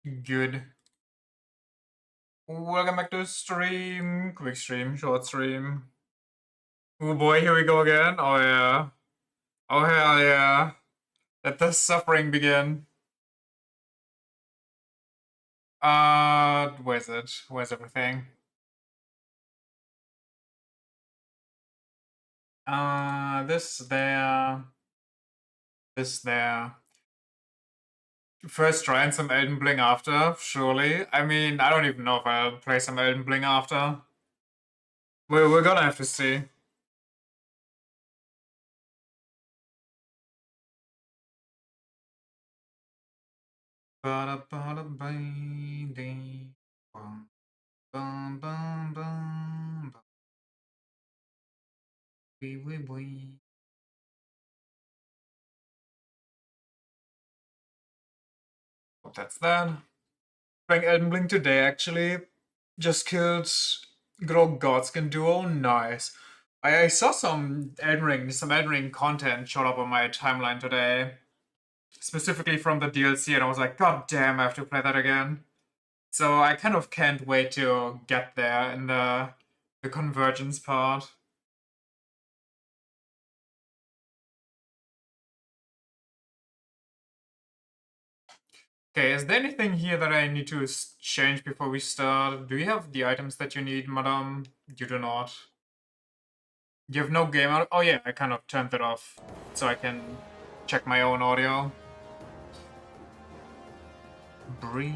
Good. Welcome back to stream. Quick stream, short stream. Oh boy, here we go again. Oh yeah. Oh hell yeah. Let the suffering begin. Where's it? Where's everything? This there. This there. First try and some Elden Bling after, surely. I mean, I don't even know if I'll play some Elden Bling after. We're gonna have to see. That's that. Playing Elden Ring today, actually. Just killed good old Godskin duo. Nice. I saw some Elden Ring content showed up on my timeline today, specifically from the DLC, and I was like, God damn, I have to play that again. So I kind of can't wait to get there in the convergence part. Okay, is there anything here that I need to change before we start? Do you have the items that you need, madam? You do not. You have no game out? Oh yeah, I kind of turned it off so I can check my own audio. Breathe.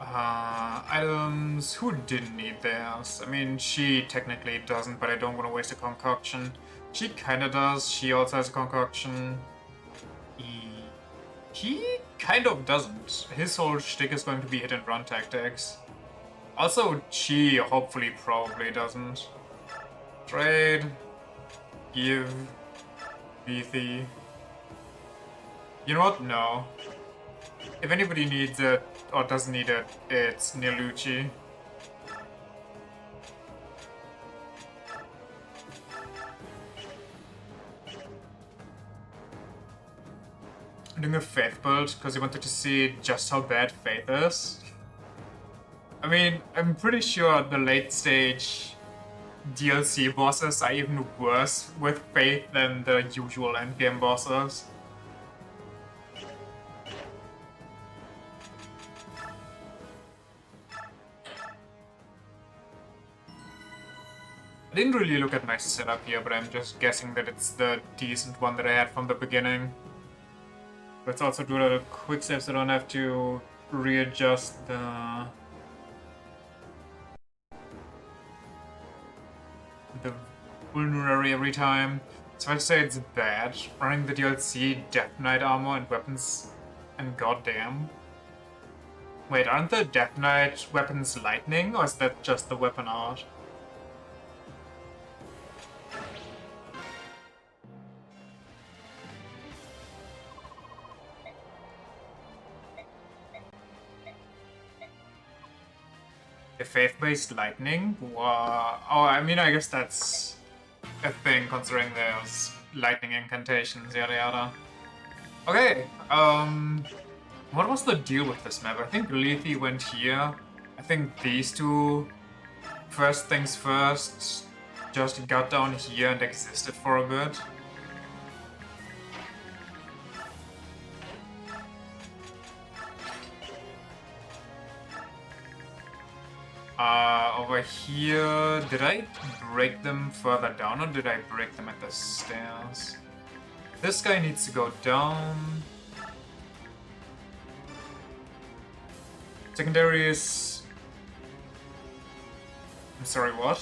Items. Who didn't need theirs? I mean, she technically doesn't, but I don't want to waste a concoction. She kinda does. She also has a concoction. He kind of doesn't. His whole shtick is going to be hit and run tactics. Also, she hopefully probably doesn't. Trade. Give. Beefy. You know what? No. If anybody needs it, or doesn't need it, it's Nilucci. I'm doing a Faith build, because I wanted to see just how bad Faith is. I mean, I'm pretty sure the late stage DLC bosses are even worse with Faith than the usual endgame bosses. I didn't really look at my setup here, but I'm just guessing that it's the decent one that I had from the beginning. Let's also do a quick save so I don't have to readjust the vulnerary every time. So I say it's bad. Running the DLC, Death Knight armor and weapons, and goddamn. Wait, aren't the Death Knight weapons lightning, or is that just the weapon art? The faith-based lightning? Wow. Oh, I mean, I guess that's a thing, considering there's lightning incantations, yada yada. Okay, what was the deal with this map? I think Lethe went here. I think these two, first things first, just got down here and existed for a bit. Over here, did I break them further down or did I break them at the stairs? This guy needs to go down. Secondary is... I'm sorry, what?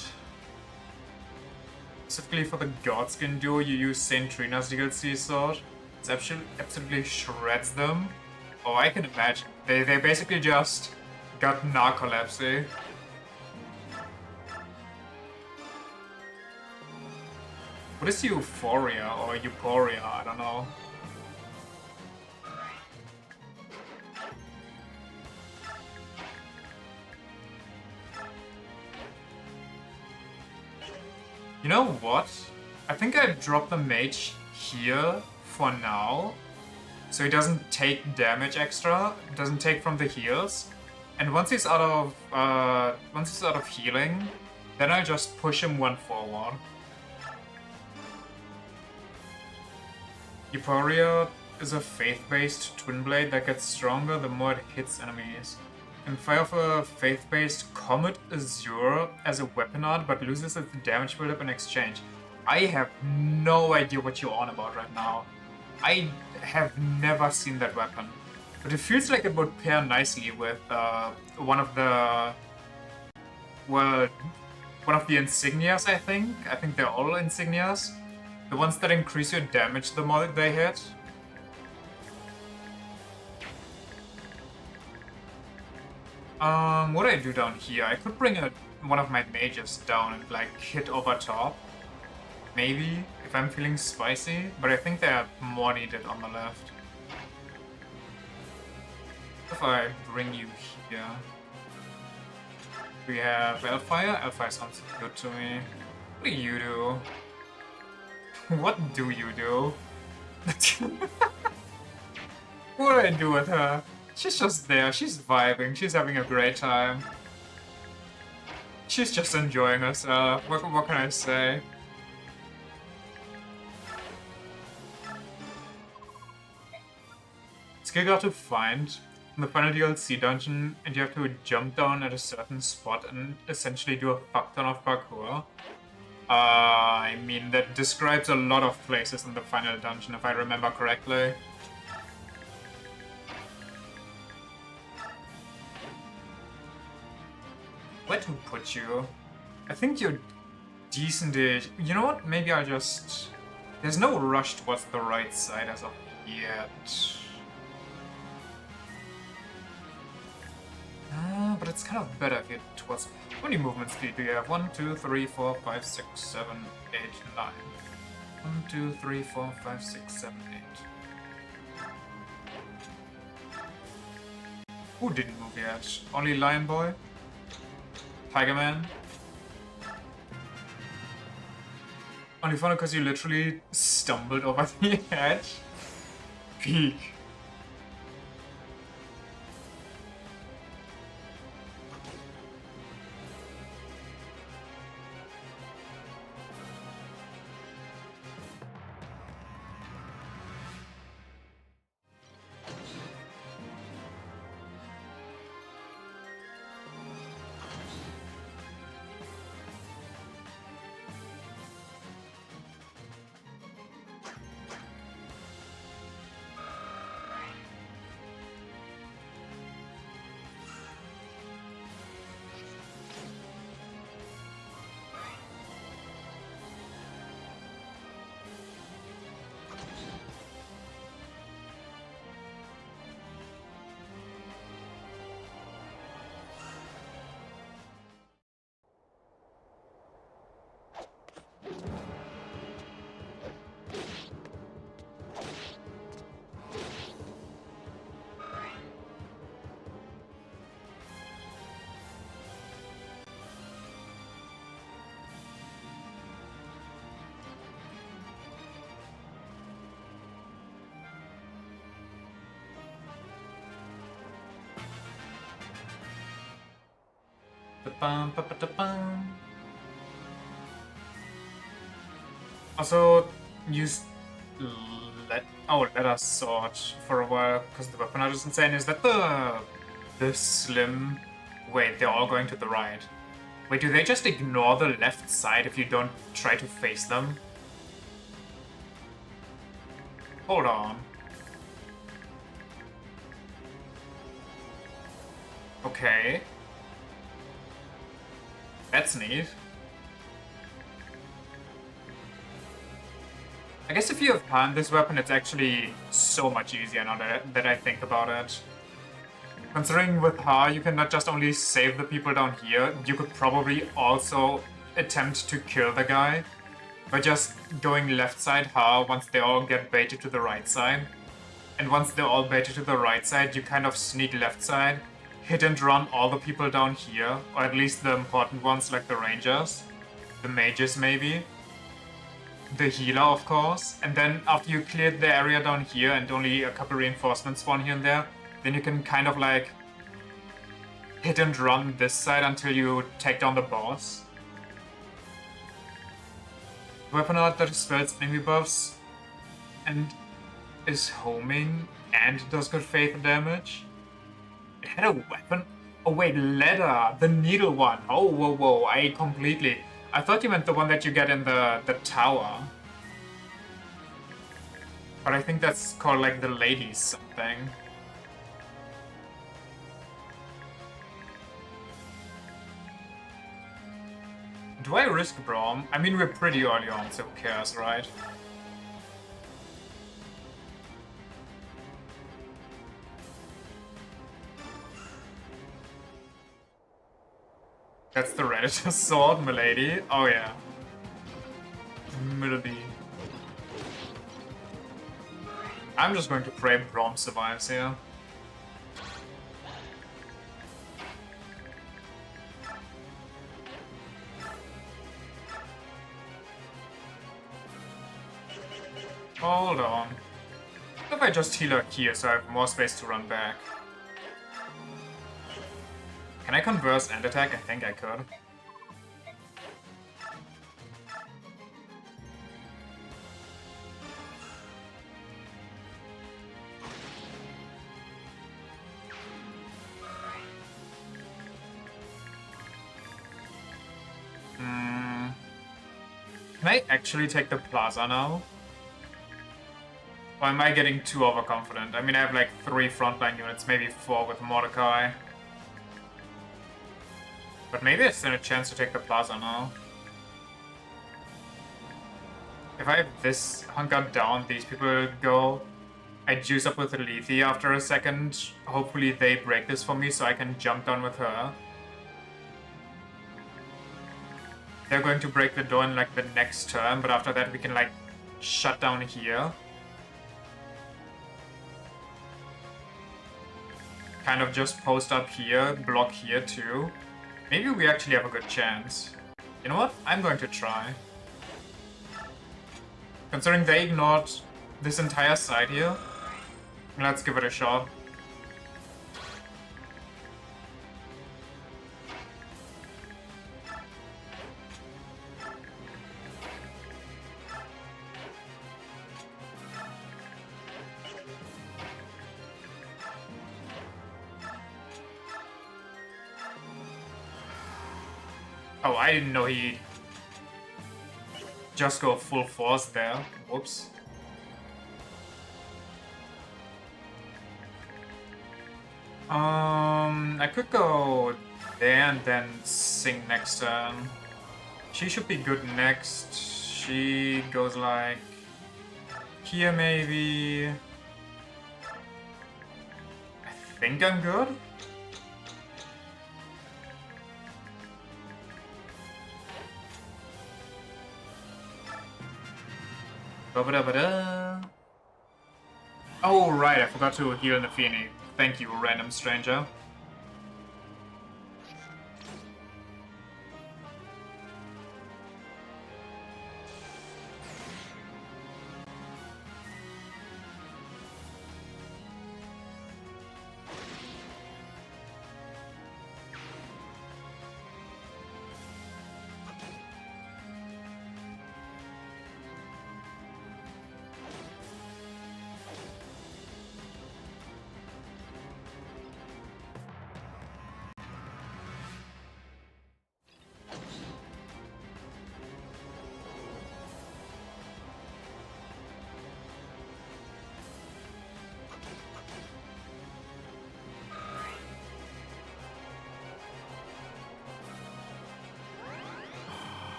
Specifically for the Godskin duo, you use Saint Trina's DLC sword. It absolutely shreds them. Oh, I can imagine. They basically just got narcolepsy. What is Euphoria or Euphoria? I don't know. You know what? I think I dropped the mage here for now. so he doesn't take damage extra, doesn't take from the heals. And once he's out of healing, then I just push him one forward. Euphoria is a faith-based twin blade that gets stronger the more it hits enemies. Can fire off a faith-based Comet Azure as a weapon art, but loses its damage buildup in exchange. I have no idea what you're on about right now. I have never seen that weapon, but it feels like it would pair nicely with one of the insignias. I think they're all insignias, the ones that increase your damage the more they hit. What do I do down here? I could bring one of my mages down and like hit over top. Maybe, if I'm feeling spicy, but I think they're more needed on the left. If I bring you here. We have Elfire. Elfire sounds good to me. What do you do? What do you do? What do I do with her? She's just there, she's vibing, she's having a great time. She's just enjoying herself, what can I say? Skill got to find in the final DLC dungeon, and you have to jump down at a certain spot and essentially do a fuck ton of parkour. I mean, that describes a lot of places in the final dungeon, if I remember correctly. Where to put you? I think you're decent-ish. You know what? Maybe I'll just... There's no rush towards the right side as of yet. But it's kind of better if you're towards... How many movement speed do you have? 1, 2, 3, 4, 5, 6, 7, 8, 9. 1, 2, 3, 4, 5, 6, 7, 8. Who didn't move yet? Only Lion Boy? Tiger Man? Only funny because you literally stumbled over the edge. Peak. Also, use let us sword for a while because the weapon art is insane. Is that the slim? Wait, they're all going to the right. Wait, do they just ignore the left side if you don't try to face them? Hold on. Okay. That's neat. I guess if you have time, this weapon, it's actually so much easier now that I think about it. Considering with her, you can not just only save the people down here, you could probably also attempt to kill the guy by just going left side her once they all get baited to the right side. And once they're all baited to the right side, you kind of sneak left side, hit and run all the people down here, or at least the important ones like the rangers, the mages maybe. the healer, of course, and then after you cleared the area down here and only a couple reinforcements spawn here and there, then you can kind of like hit and run this side until you take down the boss. Weapon art that spells enemy buffs and is homing and does good faith damage. It had a weapon? Oh wait, leather, the needle one. Oh, whoa, whoa, I thought you meant the one that you get in the tower. But I think that's called like the ladies something. Do I risk Braum? I mean, we're pretty early on, so who cares, right? That's the Redditor sword, milady. Oh yeah. Milady. I'm just going to pray Braum survives here. Hold on. What if I just heal her here so I have more space to run back? Can I converse and attack? I think I could. Can I actually take the plaza now? Or am I getting too overconfident? I mean, I have like 3 frontline units, maybe 4 with Mordecai. But maybe I stand a chance to take the plaza now. If I have this hunkered down, these people go. I juice up with Lethe after a second. Hopefully they break this for me so I can jump down with her. They're going to break the door in like the next turn, but after that we can like shut down here. Kind of just post up here, block here too. Maybe we actually have a good chance. You know what? I'm going to try. Considering they ignored this entire side here, let's give it a shot. Oh, I didn't know he just go full force there. Whoops. I could go there and then sing next turn. She should be good next. She goes like here maybe. I think I'm good. Ba-ba-da-ba-da. Oh, right, I forgot to heal Nafini. Thank you, random stranger.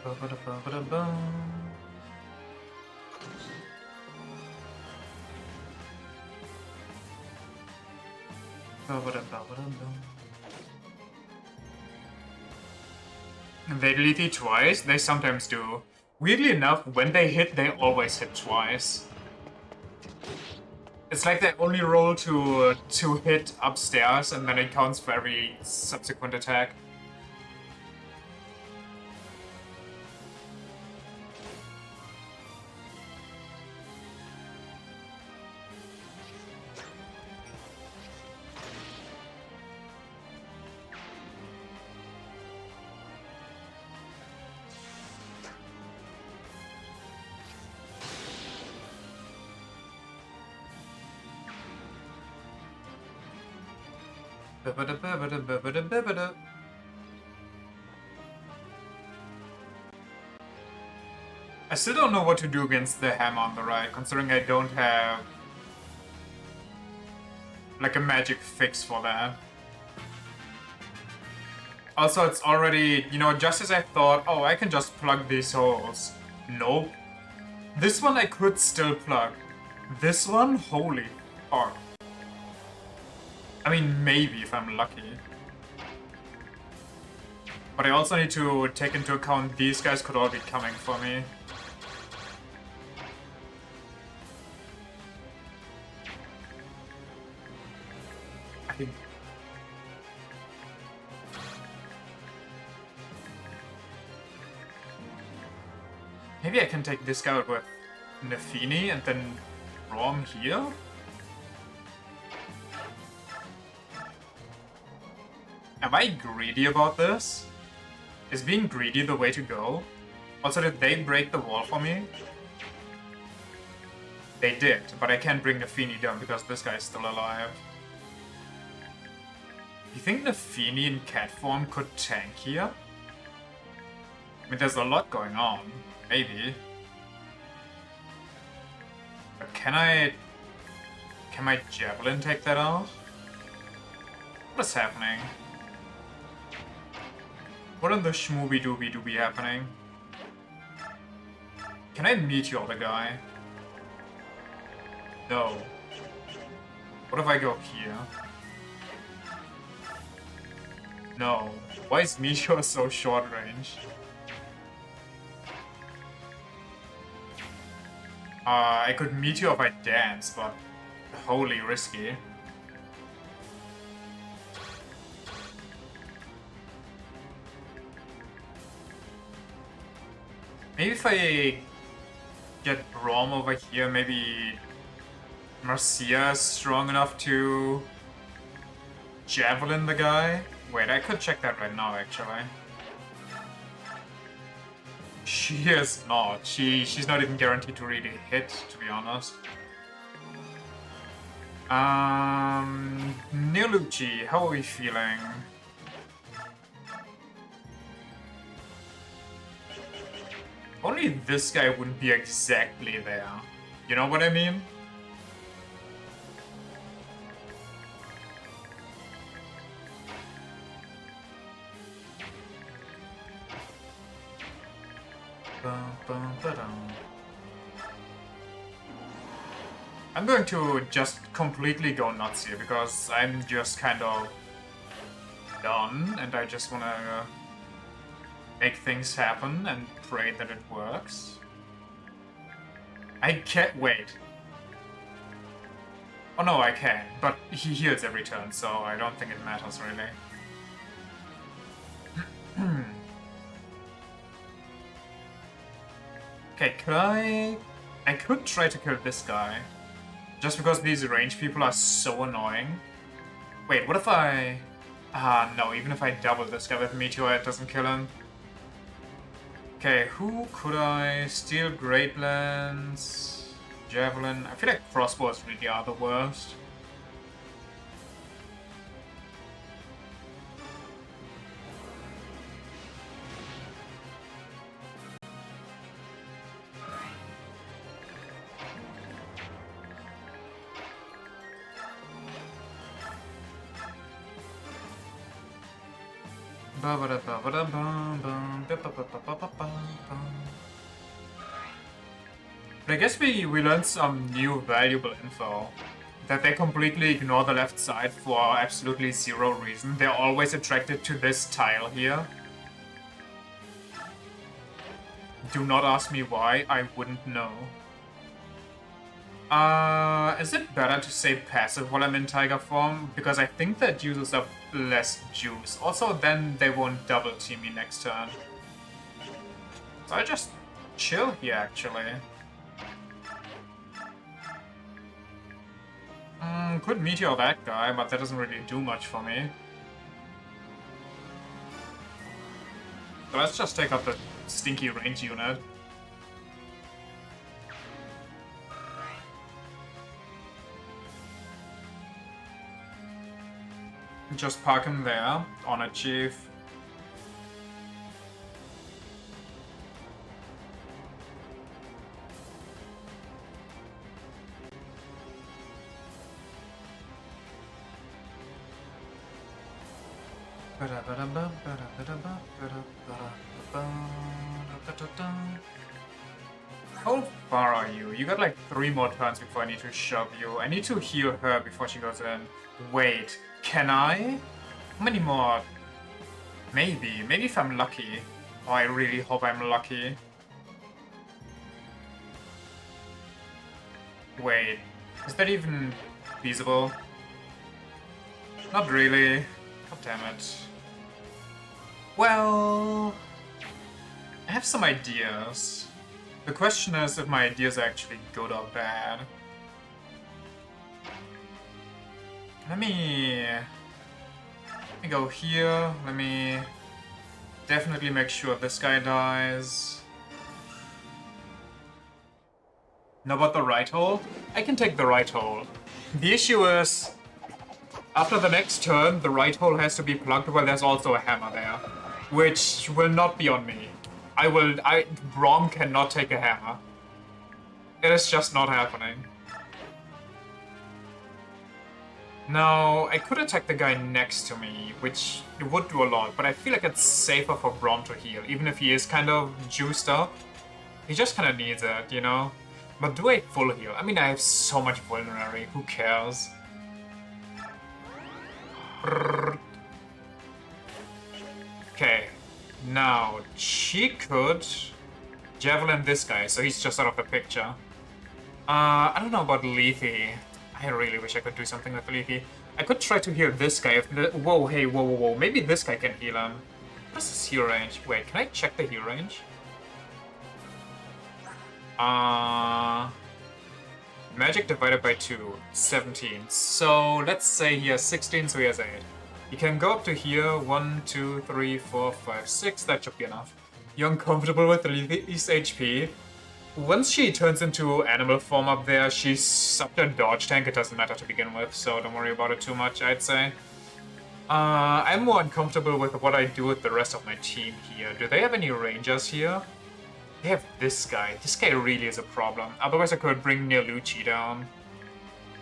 Ba-ba-da-ba-ba-da-bum. They delete it twice? They sometimes do. Weirdly enough, when they hit, they always hit twice. It's like they only roll to hit upstairs, and then it counts for every subsequent attack. I still don't know what to do against the hammer on the right, considering I don't have like a magic fix for that. Also, it's already, you know, just as I thought, oh, I can just plug these holes. Nope. This one I could still plug. This one, holy fuck. I mean, maybe if I'm lucky. But I also need to take into account these guys could all be coming for me. Maybe I can take this guy out with Nefini and then draw him here? Am I greedy about this? Is being greedy the way to go? Also, did they break the wall for me? They did, but I can't bring Nefini down because this guy is still alive. You think Nefini in cat form could tank here? I mean, there's a lot going on. Maybe. But can my javelin take that out? What is happening? What in the schmooby dooby dooby happening? Can I meteor the guy? No. What if I go here? No. Why is meteor so short range? I could meteor if I dance, but wholly risky. Maybe if I get Brom over here, maybe Marcia is strong enough to javelin the guy? Wait, I could check that right now, actually. She is not. She's not even guaranteed to really hit, to be honest. Niluchi, how are we feeling? Only this guy wouldn't be exactly there. You know what I mean? I'm going to just completely go nuts here because I'm just kind of done and I just want to make things happen and pray that it works. I can't wait. Oh no, I can, but he heals every turn, so I don't think it matters really. Okay, could I could try to kill this guy. Just because these range people are so annoying. Wait, what if I... no, even if I double this guy with Meteor, it doesn't kill him. Okay, who could I... Steel Great Lance... Javelin... I feel like crossbows really are the worst. But I guess we learned some new valuable info. That they completely ignore the left side for absolutely zero reason. They're always attracted to this tile here. Do not ask me why, I wouldn't know. Is it better to say passive while I'm in Tiger form? Because I think that uses up less juice. Also, then they won't double team me next turn. So I just chill here, actually. Could meteor that guy, but that doesn't really do much for me. So let's just take out the stinky range unit. Just park him there. On it, Chief. How far are you? You got like 3 more turns before I need to shove you. I need to heal her before she goes in. Wait, can I? How many more? Maybe. Maybe if I'm lucky. Oh, I really hope I'm lucky. Wait, is that even feasible? Not really. God damn it. Well, I have some ideas. The question is if my ideas are actually good or bad. Let me go here. Let me definitely make sure this guy dies. Now about the right hole? I can take the right hole. The issue is, after the next turn, the right hole has to be plugged while there's also a hammer there. Which will not be on me. Brom cannot take a hammer. It is just not happening. Now, I could attack the guy next to me, which would do a lot, but I feel like it's safer for Brom to heal, even if he is kind of juiced up. He just kind of needs it, you know? But do I full heal? I mean, I have so much vulnerary, who cares? Okay, now, she could javelin this guy, so he's just out of the picture. I don't know about Leafy. I really wish I could do something with Leafy. I could try to heal this guy if the— whoa, hey, whoa, whoa, whoa. Maybe this guy can heal him. What's his heal range? Wait, can I check the heal range? Magic divided by 2, 17. So let's say he has 16, so he has 8. You can go up to here, 1, 2, 3, 4, 5, 6, that should be enough. You're uncomfortable with Leafy's HP? Once she turns into animal form up there, she's such a dodge tank, it doesn't matter to begin with, so don't worry about it too much, I'd say. I'm more uncomfortable with what I do with the rest of my team here. Do they have any rangers here? They have this guy. This guy really is a problem. Otherwise I could bring Neolucci down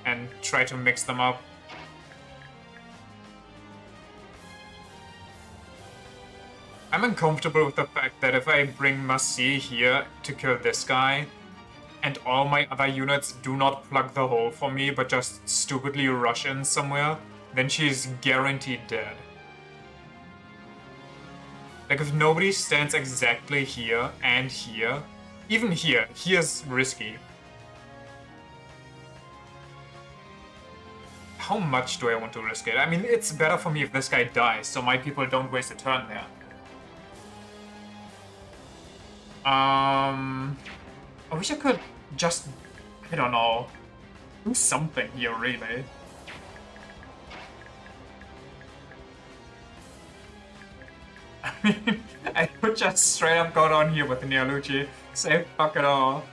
and try to mix them up. I'm uncomfortable with the fact that if I bring Massi here to kill this guy, and all my other units do not plug the hole for me, but just stupidly rush in somewhere, then she's guaranteed dead. Like, if nobody stands exactly here and here, even here, here's risky. How much do I want to risk it? I mean, it's better for me if this guy dies, so my people don't waste a turn there. I wish I could just, I don't know, do something here, really. I mean, I could just straight up go down here with Neolucci, say fuck it all.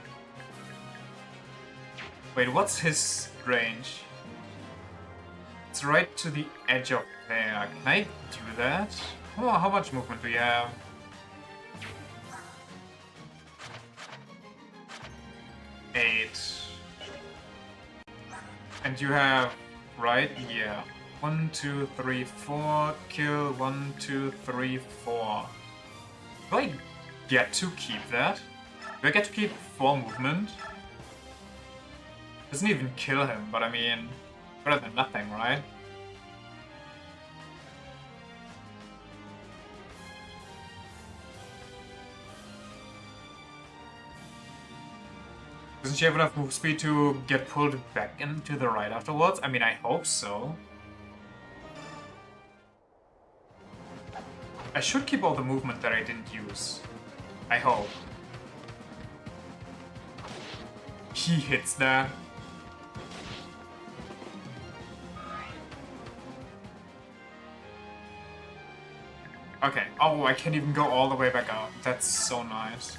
Wait, what's his range? It's right to the edge of there. Can I do that? Oh, how much movement do you have? Eight. And you have, right? Yeah. 1, 2, 3, 4. Kill. 1, 2, 3, 4. Do I get to keep that? Do I get to keep 4 movement? Doesn't even kill him, but I mean, better than nothing, right? Doesn't she have enough move speed to get pulled back into the right afterwards? I mean, I hope so. I should keep all the movement that I didn't use. I hope. He hits that. Okay. Oh, I can't even go all the way back out. That's so nice.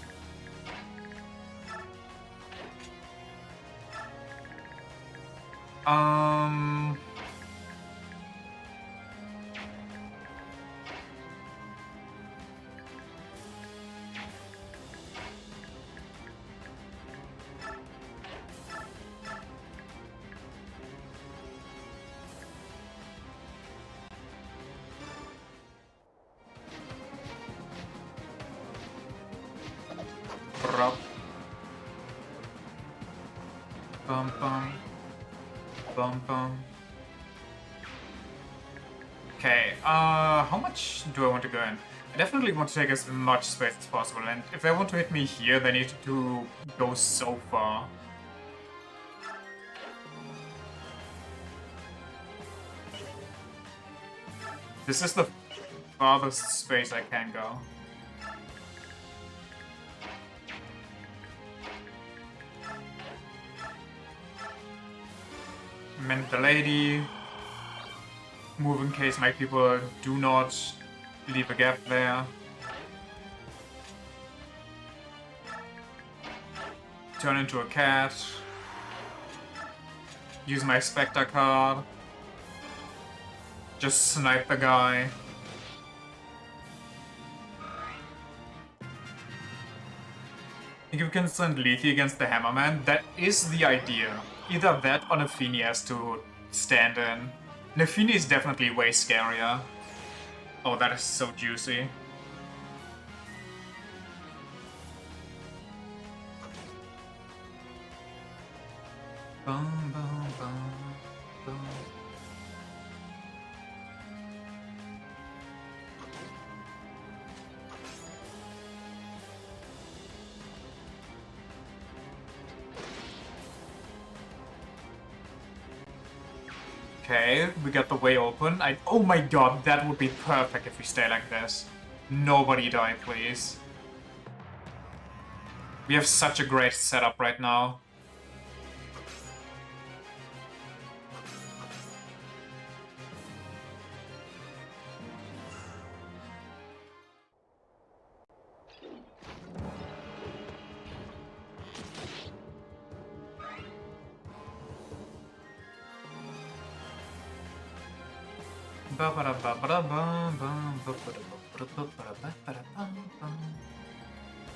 Bum bum. Okay, how much do I want to go in? I definitely want to take as much space as possible, and if they want to hit me here, they need to go so far. This is the farthest space I can go. Mend the lady. Move in case my people do not leave a gap there. Turn into a cat. Use my Spectre card. Just snipe the guy. Think you can send Lethe against the Hammerman? That is the idea. Either that or Nafini has to stand in. Nafini is definitely way scarier. Oh, that is so juicy. Bum, bum, bum, bum. Okay, we got the way open. Oh my god, that would be perfect if we stay like this. Nobody die, please. We have such a great setup right now.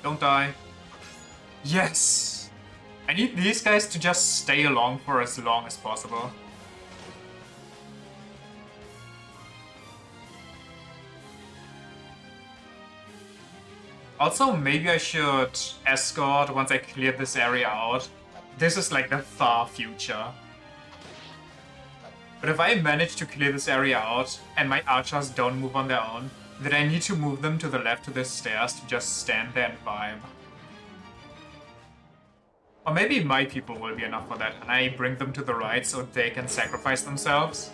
Don't die. Yes! I need these guys to just stay along for as long as possible. Also, maybe I should escort once I clear this area out. This is like the far future. But if I manage to clear this area out, and my archers don't move on their own, then I need to move them to the left to the stairs to just stand there and vibe. Or maybe my people will be enough for that, and I bring them to the right so they can sacrifice themselves.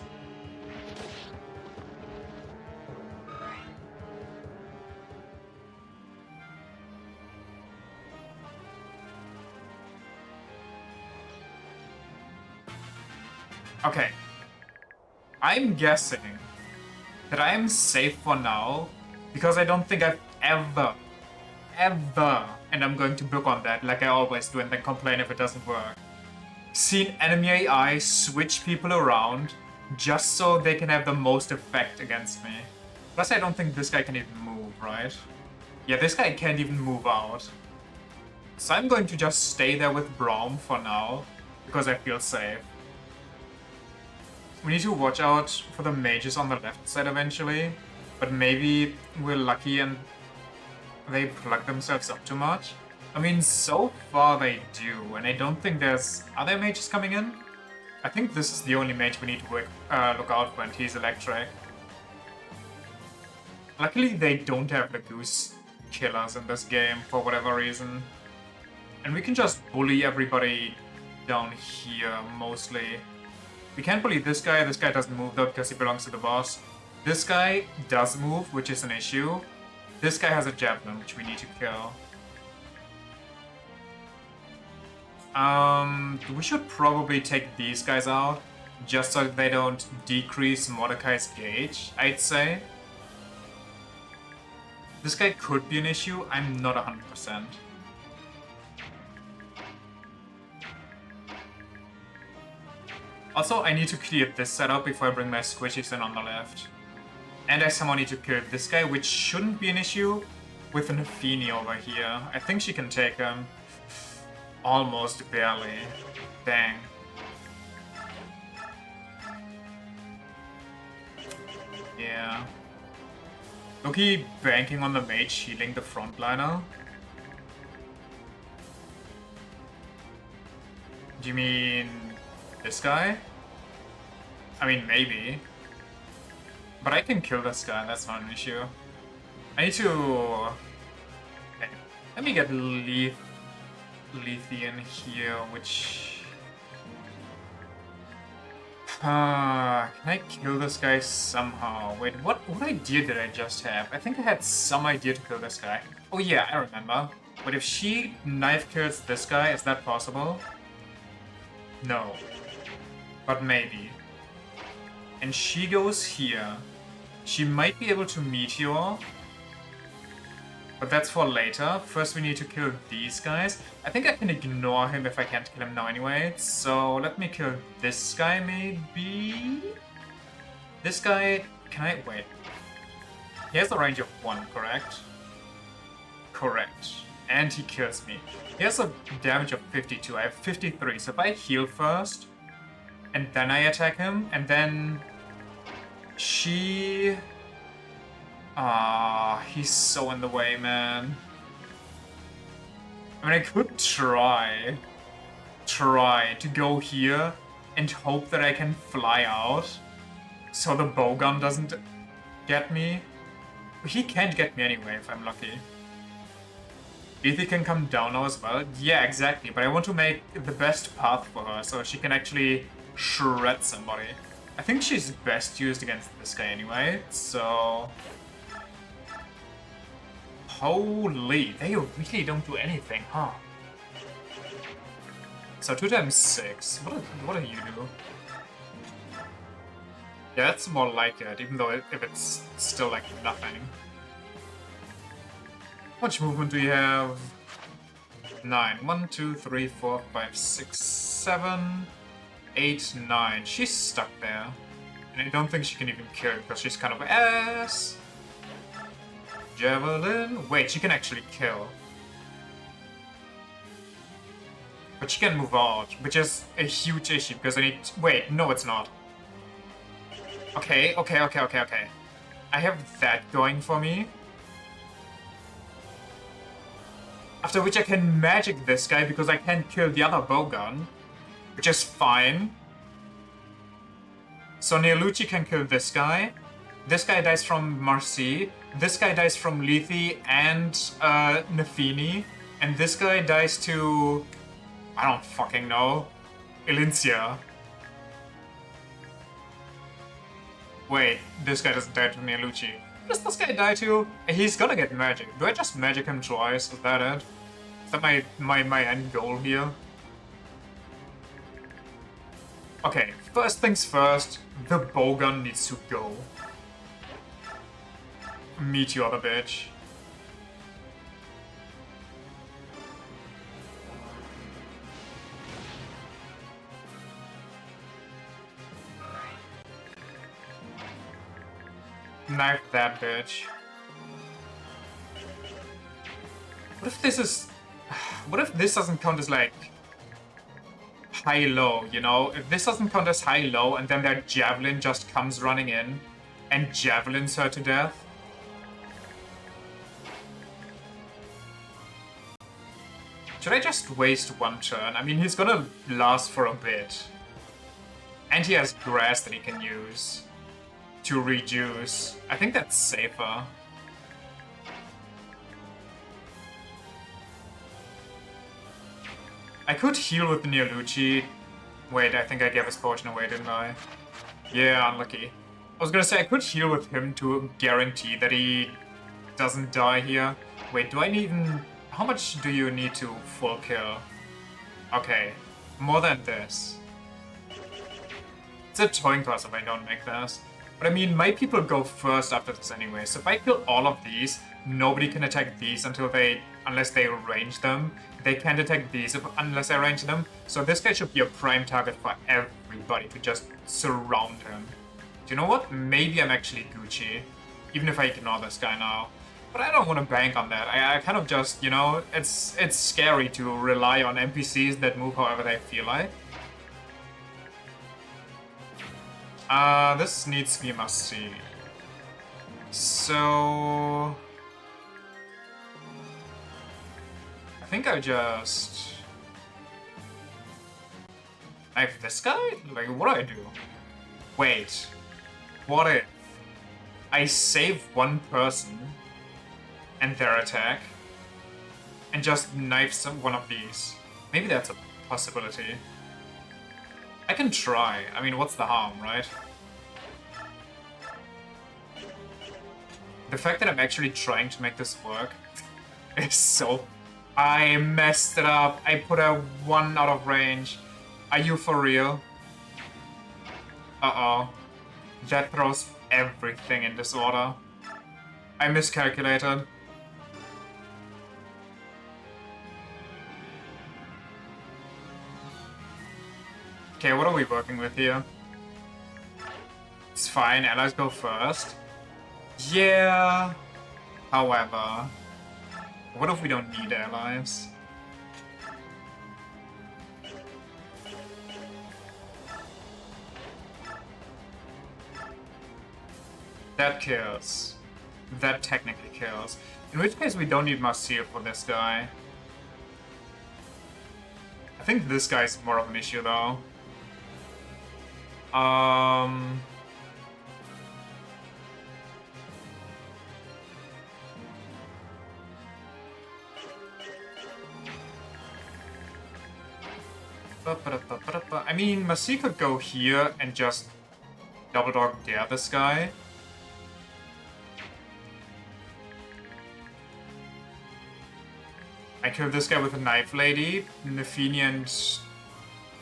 Okay. I'm guessing that I am safe for now, because I don't think I've ever, and I'm going to book on that like I always do and then complain if it doesn't work, seen enemy AI switch people around just so they can have the most effect against me. Plus I don't think this guy can even move, right? Yeah, this guy can't even move out. So I'm going to just stay there with Braum for now, because I feel safe. We need to watch out for the mages on the left side eventually, but maybe we're lucky and they plug themselves up too much. I mean, so far they do, and I don't think there's... Are there mages coming in? I think this is the only mage we need to look out for, and he's electric. Luckily they don't have the goose killers in this game for whatever reason. And we can just bully everybody down here, mostly. We can't bully this guy doesn't move though because he belongs to the boss. This guy does move, which is an issue. This guy has a javelin, which we need to kill. We should probably take these guys out, just so they don't decrease Mordecai's gauge, I'd say. This guy could be an issue, I'm not 100%. Also, I need to clear this setup before I bring my squishies in on the left. And I somehow need to kill this guy, which shouldn't be an issue, with an Nafini over here. I think she can take him. Almost barely. Dang. Yeah. Loki banking on the mage healing the frontliner. Do you mean this guy? I mean, maybe. But I can kill this guy, that's not an issue. I need to... Okay. Let me get Lethe in here, which... can I kill this guy somehow? Wait, what idea did I just have? I think I had some idea to kill this guy. Oh yeah, I remember. But if she knife kills this guy, is that possible? No. But maybe. And she goes here. She might be able to meteor. But that's for later. First we need to kill these guys. I think I can ignore him if I can't kill him now anyway. So let me kill this guy maybe? This guy... Can I... Wait. He has a range of 1, correct? Correct. And he kills me. He has a damage of 52. I have 53. So if I heal first, and then I attack him, and then... She... he's so in the way, man. I mean, I could try to go here and hope that I can fly out so the bowgun doesn't get me. He can't get me anyway if I'm lucky. Lethe can come down now as well. Yeah, exactly, but I want to make the best path for her so she can actually shred somebody. I think she's best used against this guy anyway, so... Holy, they really don't do anything, huh? So 2 times 6. What do you do? Yeah, that's more like it, even though if it's still like nothing. How much movement do you have? 9. 1, 2, 3, 4, 5, 6, 7, 8, 9. She's stuck there. And I don't think she can even kill because she's kind of ass. Javelin. Wait, she can actually kill. But she can move out, which is a huge issue because I need... Wait, no it's not. Okay. I have that going for me. After which I can magic this guy because I can't kill the other bowgun. Which is fine. So Neolucci can kill this guy. This guy dies from Marcy. This guy dies from Lethe and Nafini. And this guy dies to... I don't fucking know. Elincia. Wait, this guy doesn't die to Neolucci. What does this guy die to? He's gonna get magic. Do I just magic him twice? Is that it? Is that my end goal here? Okay, first things first, the bowgun needs to go. Meet you, other bitch. Knife that bitch. What if this is... What if this doesn't count as, like... high-low, you know? If this doesn't count as high-low and then their javelin just comes running in and javelins her to death? Should I just waste 1 turn? I mean, he's gonna last for a bit. And he has grass that he can use to reduce. I think that's safer. I could heal with Neolucci. Wait, I think I gave his potion away, didn't I? Yeah, unlucky. I was gonna say I could heal with him to guarantee that he doesn't die here. Wait, do I even... How much do you need to full kill? Okay, more than this. It's a toying toss if I don't make this. But I mean, my people go first after this anyway, so if I kill all of these, nobody can attack these unless they range them. They can't attack these unless I range them, so this guy should be a prime target for everybody to just surround him. Do you know what? Maybe I'm actually Gucci, even if I ignore this guy now. But I don't want to bank on that. I kind of just, you know, it's scary to rely on NPCs that move however they feel like. This needs to be a must-see. So... I think I just... Knife this guy? Like, what do I do? Wait, what if I save one person and their attack and just knife one of these? Maybe that's a possibility. I can try. I mean, what's the harm, right? The fact that I'm actually trying to make this work is so... I messed it up. I put a 1 out of range. Are you for real? Uh-oh. That throws everything in disorder. I miscalculated. Okay, what are we working with here? It's fine, allies go first. Yeah. However, what if we don't need allies? That kills. That technically kills. In which case we don't need Marseille for this guy. I think this guy's more of an issue though. I mean, Masi could go here and just double dog dare this guy. I kill this guy with a knife lady. Nafini and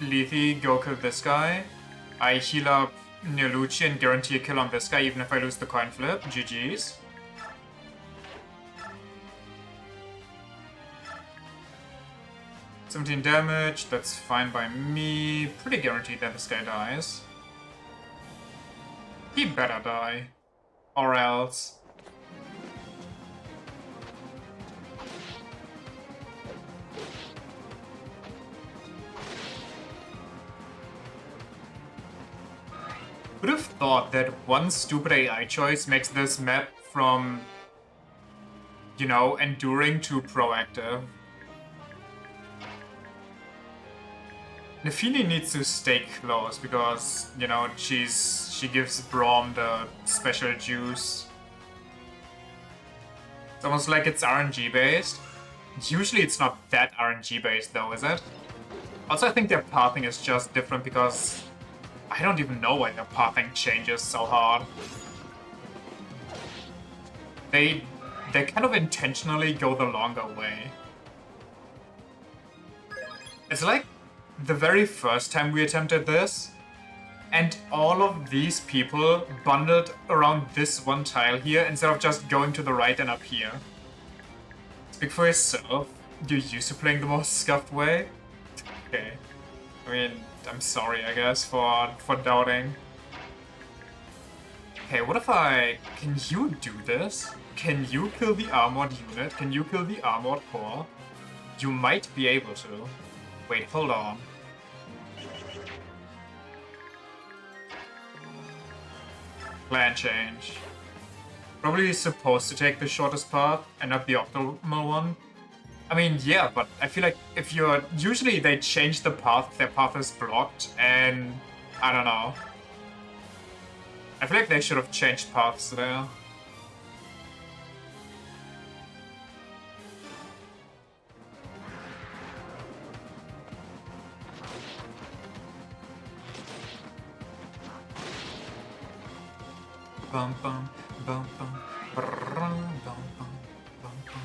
Lethe go kill this guy. I heal up Neolucci and guarantee a kill on this guy even if I lose the coin flip. GG's. $17 damage, that's fine by me. Pretty guaranteed that this guy dies. He better die. Or else. Would have thought that one stupid AI choice makes this map from, you know, enduring to proactive. Nafini needs to stay close because, you know, she gives Braum the special juice. It's almost like it's RNG based. Usually it's not that RNG based though, is it? Also, I think their pathing is just different because I don't even know why their pathing changes so hard. They kind of intentionally go the longer way. It's like the very first time we attempted this, and all of these people bundled around this one tile here instead of just going to the right and up here. Speak for yourself. You're used to playing the most scuffed way? Okay. I mean, I'm sorry, I guess, for doubting. Okay, what if I... Can you do this? Can you kill the armored unit? Can you kill the armored core? You might be able to. Wait, hold on. Plan change. Probably supposed to take the shortest path and not the optimal one. I mean, yeah, but I feel like if you're... Usually they change the path if their path is blocked, and... I don't know. I feel like they should have changed paths there. Bum bum bum bum brum, bum bum bum bum.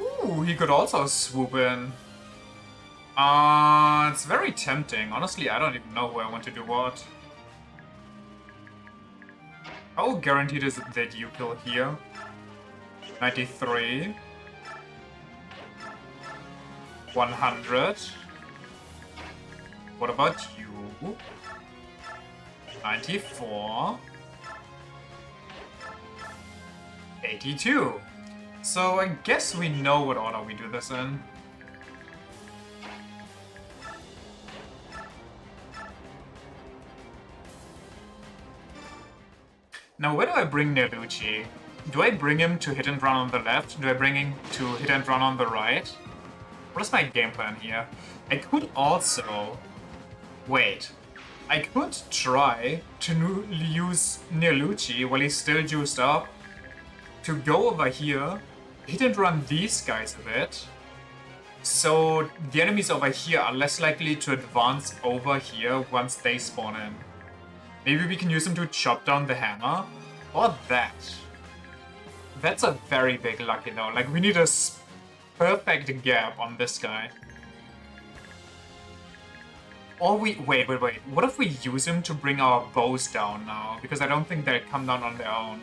Ooh, he could also swoop in. It's very tempting. Honestly, I don't even know who I want to do what. How guaranteed is it that you kill here? 93. 100. What about you? 94. 82. So I guess we know what order we do this in. Now where do I bring Neolucci? Do I bring him to hit and run on the left? Do I bring him to hit and run on the right? What is my game plan here? I could also... Wait. I could try to use Neolucci while he's still juiced up to go over here, hit and run these guys a bit, so the enemies over here are less likely to advance over here once they spawn in. Maybe we can use them to chop down the hammer, or that. That's a very big lucky though, like we need a perfect gap on this guy. Or we... Wait. What if we use him to bring our bows down now? Because I don't think they'll come down on their own.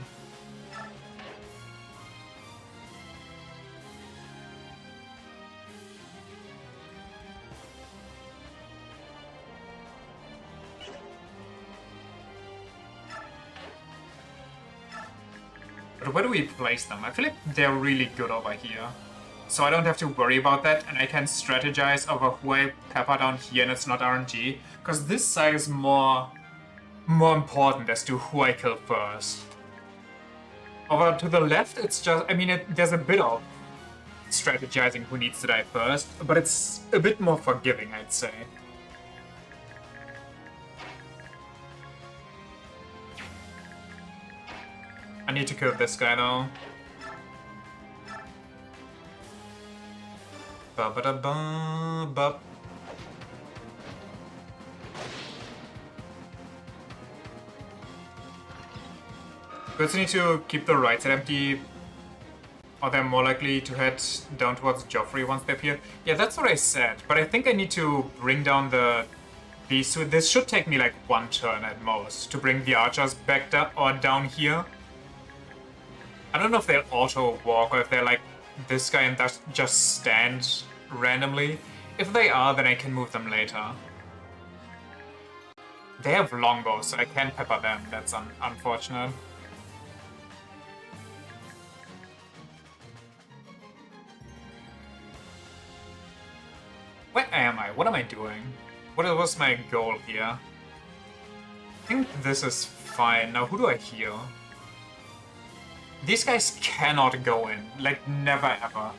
But where do we place them? I feel like they're really good over here. So I don't have to worry about that, and I can strategize over who I pepper down here, and it's not RNG. Because this side is more important as to who I kill first. Over to the left, it's just... I mean, there's a bit of strategizing who needs to die first, but it's a bit more forgiving, I'd say. I need to kill this guy though. Ba-ba-da-ba-ba. We also need to keep the right side empty, or they're more likely to head down towards Joffrey once they appear. Yeah, that's what I said, but I think I need to bring down these two. This should take me like one turn at most to bring the archers back down here. I don't know if they'll auto walk or if they're like this guy and just stand randomly. If they are, then I can move them later. They have longbows, so I can pepper them. That's unfortunate. Where am I? What am I doing? What was my goal here? I think this is fine. Now, who do I heal? These guys cannot go in. Like, never ever.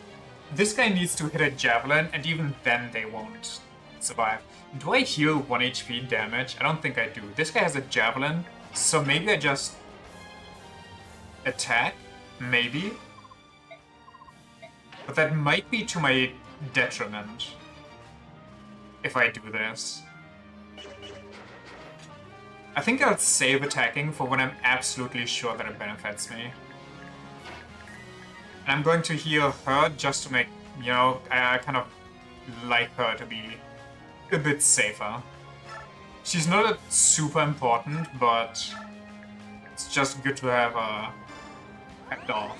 This guy needs to hit a javelin, and even then they won't survive. Do I heal 1 HP damage? I don't think I do. This guy has a javelin, so maybe I just attack? Maybe? But that might be to my detriment if I do this. I think I'll save attacking for when I'm absolutely sure that it benefits me. And I'm going to heal her just to make, you know, I kind of like her to be a bit safer. She's not super important, but it's just good to have her kept off.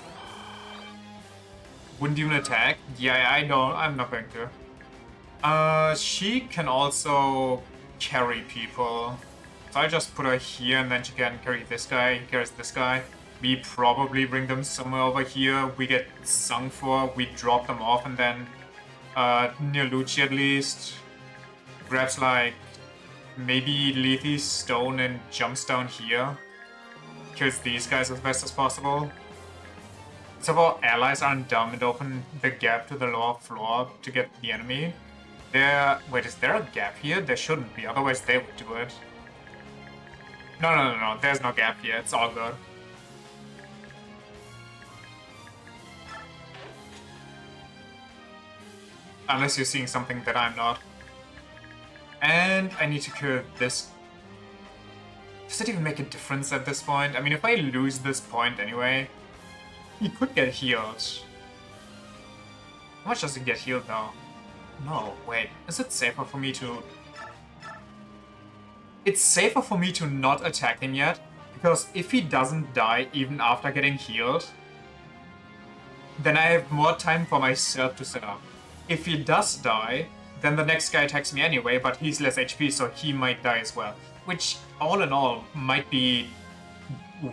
Wouldn't even attack? Yeah, I don't. I'm not going to. She can also carry people. So I just put her here, and then she can carry this guy, carries this guy. We probably bring them somewhere over here. We get sung for, we drop them off, and then near Lucci at least grabs like maybe Lethe's stone and jumps down here. Kills these guys as best as possible. So our allies aren't dumb and open the gap to the lower floor to get the enemy. Wait, is there a gap here? There shouldn't be, otherwise they would do it. No, there's no gap here, it's all good. Unless you're seeing something that I'm not. And I need to kill this. Does it even make a difference at this point? I mean, if I lose this point anyway, he could get healed. How much does he get healed though? No, wait. Is it safer for me to... It's safer for me to not attack him yet, because if he doesn't die even after getting healed, then I have more time for myself to set up. If he does die, then the next guy attacks me anyway, but he's less HP, so he might die as well. Which, all in all, might be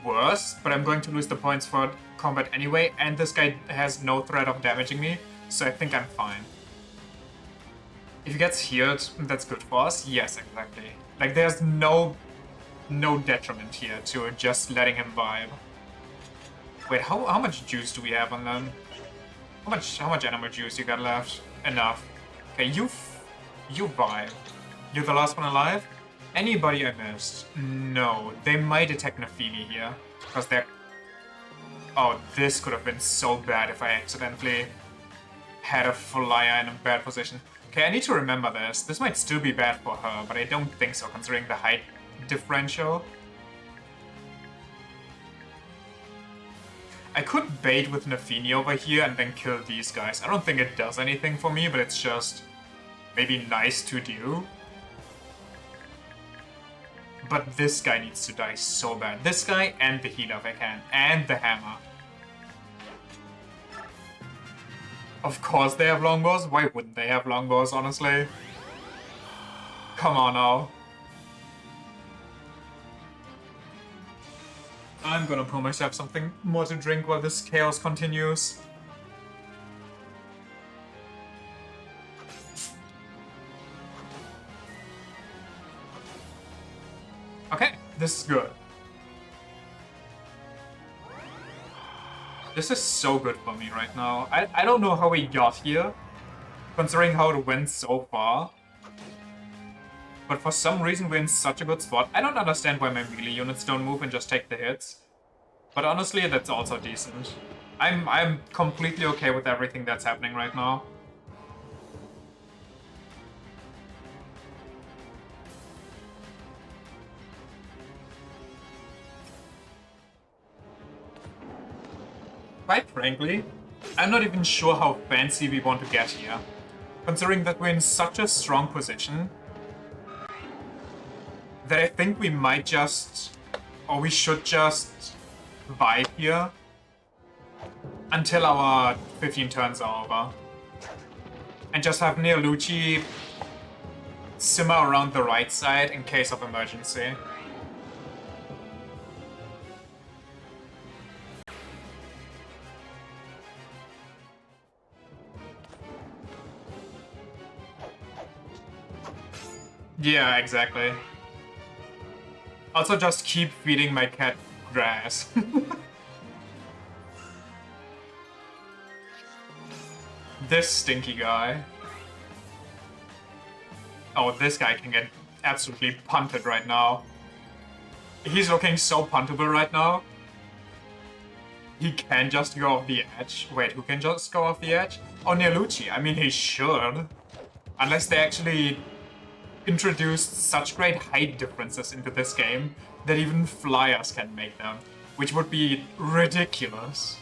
worse, but I'm going to lose the points for combat anyway, and this guy has no threat of damaging me, so I think I'm fine. If he gets healed, that's good for us. Yes, exactly. Like, there's no detriment here to just letting him vibe. Wait, how much juice do we have on them? How much animal juice you got left? Enough. Okay, you vibe. You're the last one alive? Anybody I missed? No. They might attack Nafini here. Because they're... Oh, this could have been so bad if I accidentally had a flyer in a bad position. Okay, I need to remember this. This might still be bad for her, but I don't think so, considering the height differential. I could bait with Nafini over here and then kill these guys. I don't think it does anything for me, but it's just maybe nice to do. But this guy needs to die so bad. This guy and the healer if I can. And the hammer. Of course they have longbows. Why wouldn't they have longbows, honestly? Come on now. I'm gonna pour myself something more to drink while this chaos continues. Okay, this is good. This is so good for me right now. I don't know how we got here, considering how it went so far. But for some reason we're in such a good spot. I don't understand why my melee units don't move and just take the hits. But honestly, that's also decent. I'm completely okay with everything that's happening right now. Quite frankly, I'm not even sure how fancy we want to get here. Considering that we're in such a strong position, that I think we might just, or we should just vibe here until our 15 turns are over. And just have Neolucci simmer around the right side in case of emergency. Yeah, exactly. Also just keep feeding my cat grass. This stinky guy. Oh, this guy can get absolutely punted right now. He's looking so puntable right now. He can just go off the edge. Wait, who can just go off the edge? Oh, Neolucci. I mean, he should. Unless they actually introduced such great height differences into this game that even flyers can make them, which would be ridiculous.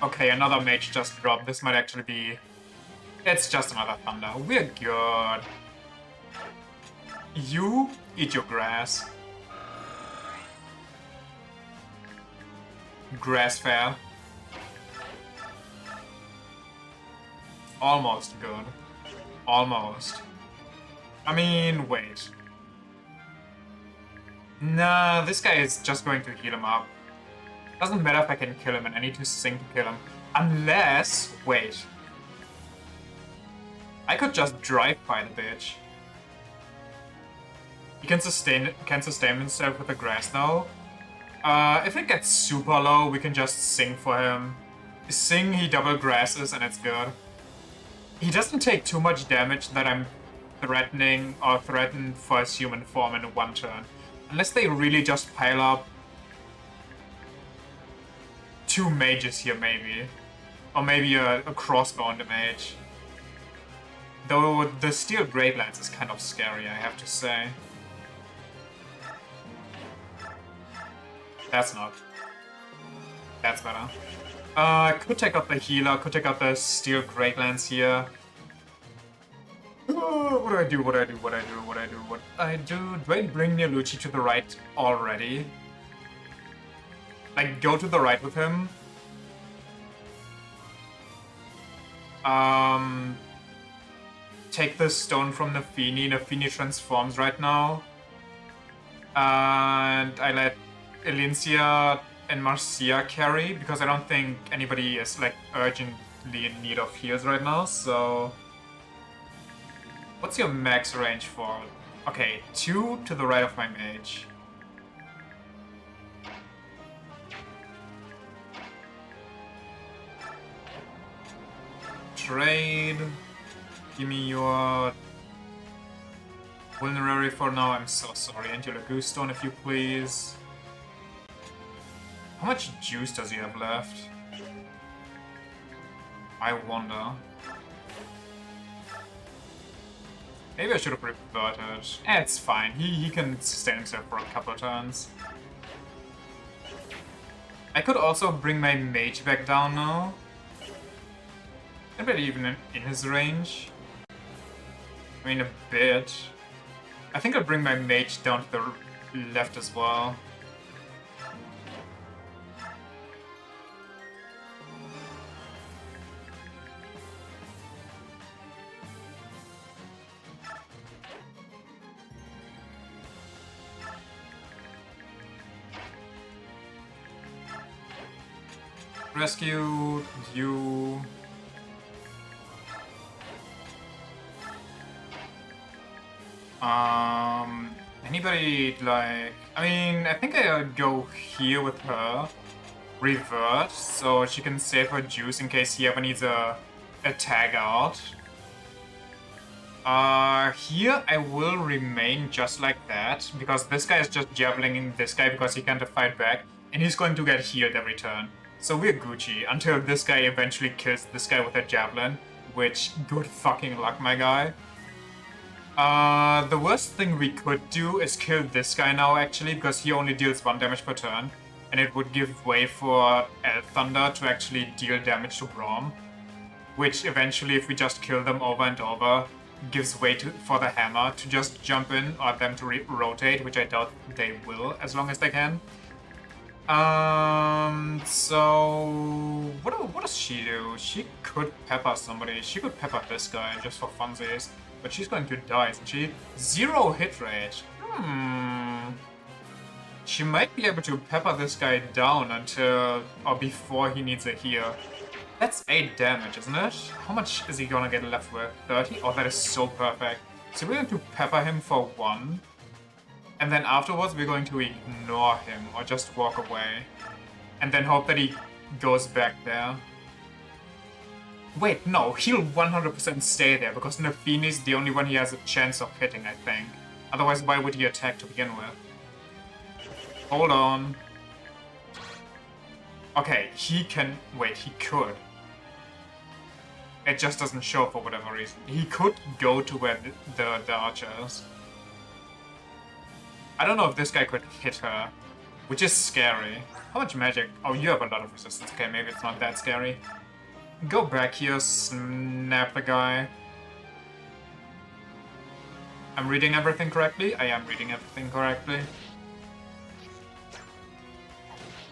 Okay, another mage just dropped. This might actually be... It's just another thunder. We're good. You eat your grass. Grass fair. Almost good. Almost. I mean, wait. Nah, this guy is just going to heal him up. Doesn't matter if I can kill him, and I need to sing to kill him. Unless... Wait. I could just drive by the bitch. He can sustain himself with the grass now. If it gets super low, we can just sing for him. Sing, he double grasses, and it's good. He doesn't take too much damage that I'm threatening or threatened for his human form in one turn. Unless they really just pile up 2 mages here, maybe. Or maybe a crossbow on the mage. Though the steel great lance is kind of scary, I have to say. That's not. That's better. Could take out the healer, could take out the steel great lance here. What do I do? Do I bring Neolucci to the right already? Like, go to the right with him? Take the stone from Nafini. Nafini transforms right now. And I let Elincia and Marcia carry, because I don't think anybody is, like, urgently in need of heals right now, so... What's your max range for? Okay, 2 to the right of my mage. trade. Give me your vulnerary for now. I'm so sorry. And your Lagoon Stone, if you please. How much juice does he have left? I wonder. Maybe I should have reverted. It's fine. He can sustain himself for a couple of turns. I could also bring my mage back down now. Maybe even in his range. I mean, a bit. I think I'll bring my mage down to the left as well. Rescue you. Anybody like? I mean, I think I'll go here with her. Revert, so she can save her juice in case he ever needs a tag out. Here I will remain just like that, because this guy is just javelin this guy because he can't fight back, and he's going to get healed every turn. So we're Gucci until this guy eventually kills this guy with a javelin, which, good fucking luck, my guy. The worst thing we could do is kill this guy now, actually, because he only deals 1 damage per turn, and it would give way for Thunder to actually deal damage to Braum, which eventually, if we just kill them over and over, gives way for the Hammer to just jump in, or them to rotate, which I doubt they will, as long as they can. So what does she do? She could pepper somebody. She could pepper this guy just for funsies, but she's going to die, isn't she? 0 hit rate. She might be able to pepper this guy down until or before he needs a heal. That's 8 damage, isn't it? How much is he gonna get left with? 30? Oh, that is so perfect. So we're going to pepper him for 1. And then afterwards, we're going to ignore him or just walk away. And then hope that he goes back there. Wait, no, he'll 100% stay there because Nafini is the only one he has a chance of hitting, I think. Otherwise, why would he attack to begin with? Hold on. Okay, he can... Wait, he could. It just doesn't show for whatever reason. He could go to where the archer is. I don't know if this guy could hit her, which is scary. How much magic? Oh, you have a lot of resistance. Okay, maybe it's not that scary. Go back here, snap the guy. I'm reading everything correctly? I am reading everything correctly.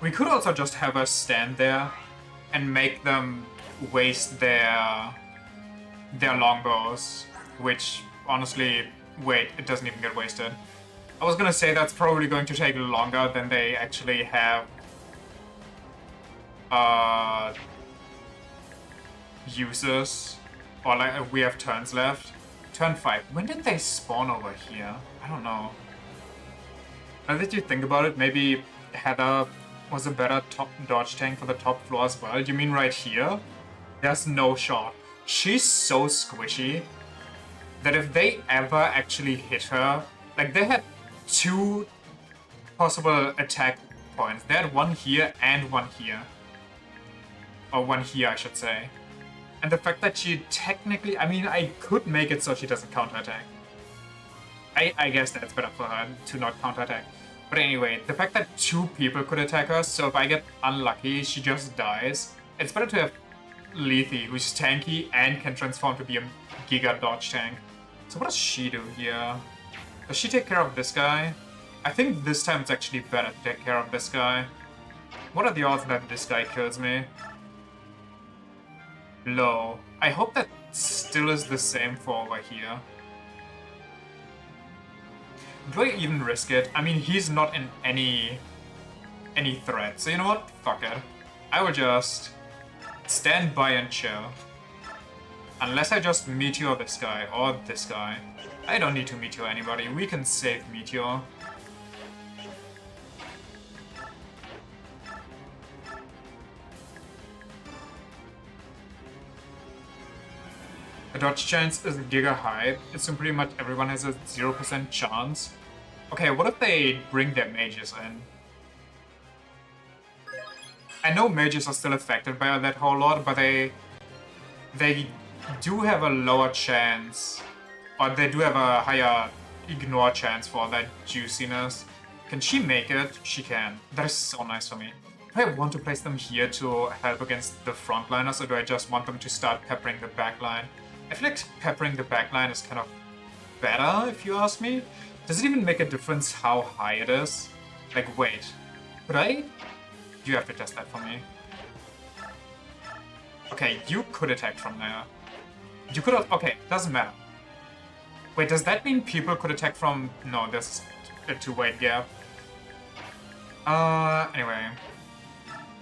We could also just have us stand there and make them waste their longbows, which, honestly, wait, it doesn't even get wasted. I was gonna say that's probably going to take longer than they actually have uses, or like we have turns left. Turn 5. When did they spawn over here? I don't know. Now that you think about it, maybe Heather was a better top dodge tank for the top floor as well. You mean right here? There's no shot. She's so squishy that if they ever actually hit her, like they had 2 possible attack points. They had 1 here and 1 here. Or 1 here, I should say. And the fact that she technically... I mean, I could make it so she doesn't counterattack. I guess that's better for her to not counterattack. But anyway, the fact that 2 people could attack her, so if I get unlucky, she just dies. It's better to have Lethe, who's tanky and can transform to be a Giga Dodge tank. So what does she do here? Does she take care of this guy? I think this time it's actually better to take care of this guy. What are the odds that this guy kills me? Low. I hope that still is the same for over here. Do I even risk it? I mean, he's not in any threat. So you know what? Fuck it. I will just stand by and chill. Unless I just Meteor this guy or this guy. I don't need to Meteor anybody. We can save Meteor. The dodge chance is giga high. It's pretty much everyone has a 0% chance. Okay, what if they bring their mages in? I know mages are still affected by that whole lot, but they do have a lower chance, or they do have a higher ignore chance for that juiciness. Can she make it? She can. That is so nice for me. Do I want to place them here to help against the frontliners, or do I just want them to start peppering the backline? I feel like peppering the backline is kind of better, if you ask me. Does it even make a difference how high it is? Like, wait. Could I? You have to test that for me. Okay, you could attack from there. You could have... Okay, doesn't matter. Wait, does that mean people could attack from... No, there's a two-weight gap. Anyway.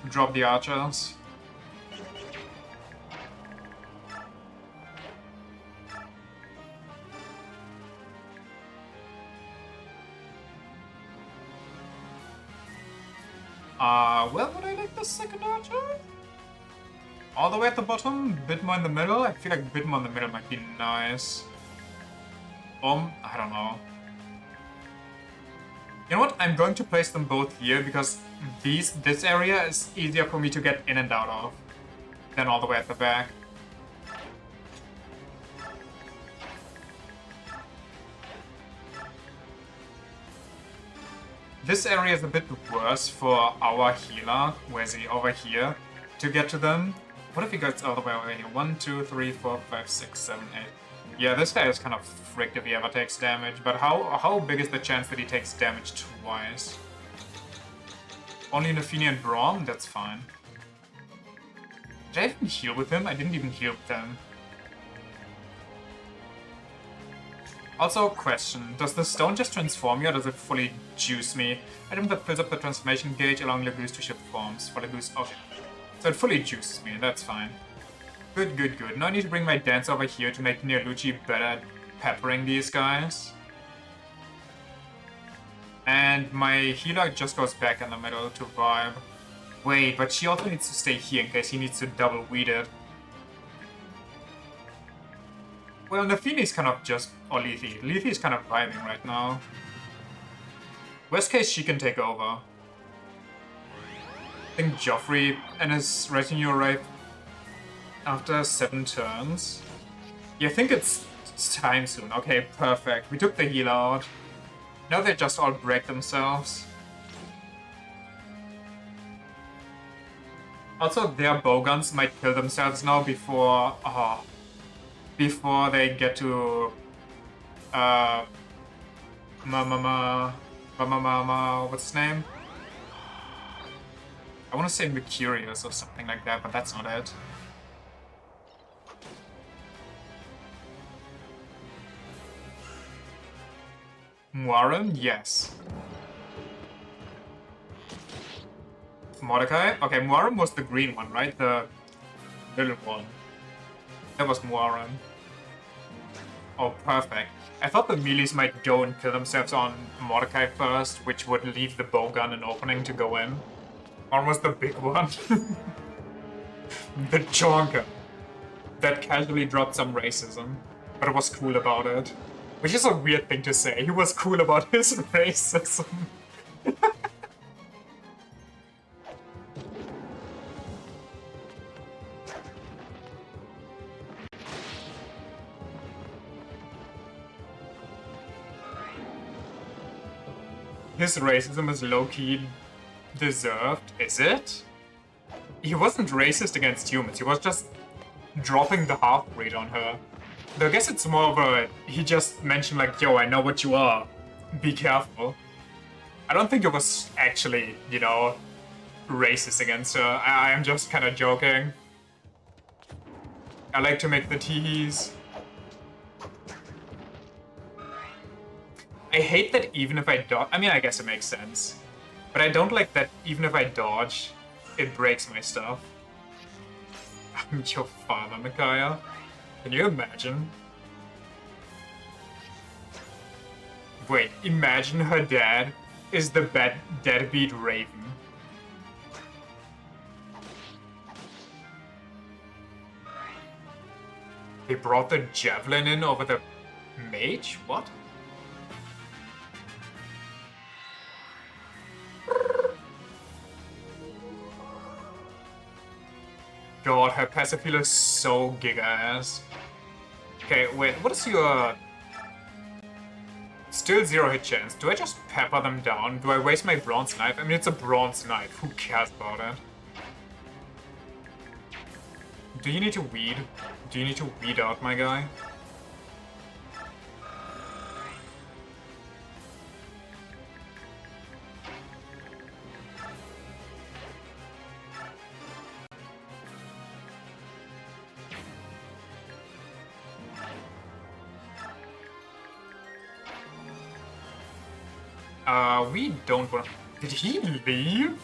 Drop the archers. Where would I like the second archer? All the way at the bottom? Bit more in the middle? I feel like bit more in the middle might be nice. I don't know. You know what? I'm going to place them both here because this area is easier for me to get in and out of than all the way at the back. This area is a bit worse for our healer, where is he, over here, to get to them. What if he gets all the way over here? 1, 2, 3, 4, 5, 6, 7, 8. Yeah, this guy is kind of fricked if he ever takes damage, but how big is the chance that he takes damage twice? Only Nafini and Braum? That's fine. Did I even heal with him? I didn't even heal with him. Also, question. Does the stone just transform you, or does it fully juice me? Item that fills up the transformation gauge, allowing Legoose to shift forms. For Legoose, okay. So it fully juices me, that's fine. Good, good, good. Now I need to bring my dance over here to make Neolucci better at peppering these guys. And my healer just goes back in the middle to vibe. Wait, but she also needs to stay here in case he needs to double weed it. Well, Nafini's kind of just... or Lethe. Lethe is kind of vibing right now. Worst case, she can take over. I think Joffrey and his retinue arrive after 7 turns. Yeah, I think it's time soon. Okay, perfect. We took the healer out. Now they just all break themselves. Also, their bowguns might kill themselves now before... before they get to what's his name? I want to say Mercurius or something like that, but that's not it. Warren? Yes. Mordecai? Okay, Muarum was the green one, right? The little one. That was Muarum. Oh, perfect. I thought the melees might go and kill themselves on Mordecai first, which would leave the bowgun an opening to go in. Muarum was the big one. The chonker. That casually dropped some racism, but it was cool about it. Which is a weird thing to say. He was cool about his racism. His racism is low-key deserved, is it? He wasn't racist against humans, he was just dropping the half-breed on her. Though I guess it's more of a... he just mentioned like, yo, I know what you are. Be careful. I don't think it was actually, you know, racist against her. I am just kind of joking. I like to make the teehees. I hate that even if I dodge... I mean, I guess it makes sense. But I don't like that even if I dodge, it breaks my stuff. I'm your father, Micaiah. Can you imagine? Wait, imagine her dad is the deadbeat Raven. They brought the javelin in over the mage? What? God, her passive heal is so giga-ass. Okay, wait, what is your... Still 0 hit chance. Do I just pepper them down? Do I waste my bronze knife? I mean, it's a bronze knife. Who cares about it? Do you need to weed? Do you need to weed out, my guy? We don't want... Did he leave?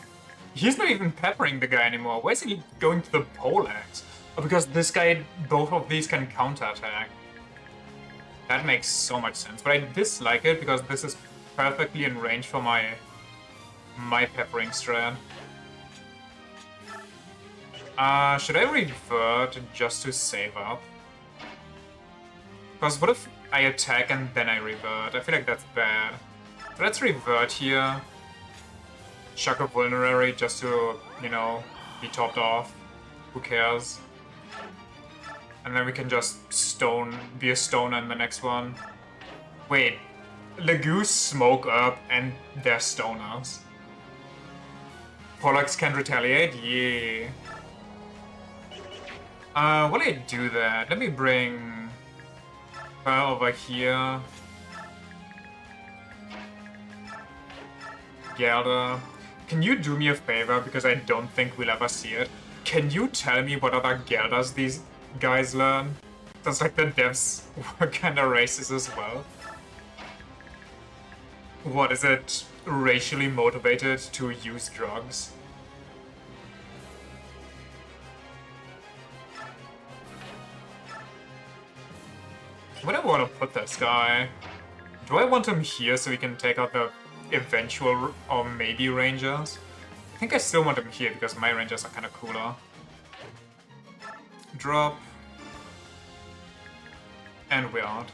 He's not even peppering the guy anymore. Why is he going to the poleaxe? Oh, because this guy, both of these can counterattack. That makes so much sense. But I dislike it because this is perfectly in range for my peppering strat. Should I revert just to save up? Because what if I attack and then I revert? I feel like that's bad. So let's revert here. Chuck a vulnerary just to, you know, be topped off. Who cares? And then we can just be a stoner in the next one. Wait, Legoos smoke up and they're stoners. Pollux can't retaliate? Yeah. While I do that, let me bring her over here. Gerda, can you do me a favor, because I don't think we'll ever see it? Can you tell me what other Gerdas these guys learn? Sounds like the devs were kinda racist as well. What, is it racially motivated to use drugs? Where do I want to put this guy? Do I want him here so he can take out the eventual or maybe rangers? I think I still want him here because my rangers are kind of cooler. Drop. And we're out.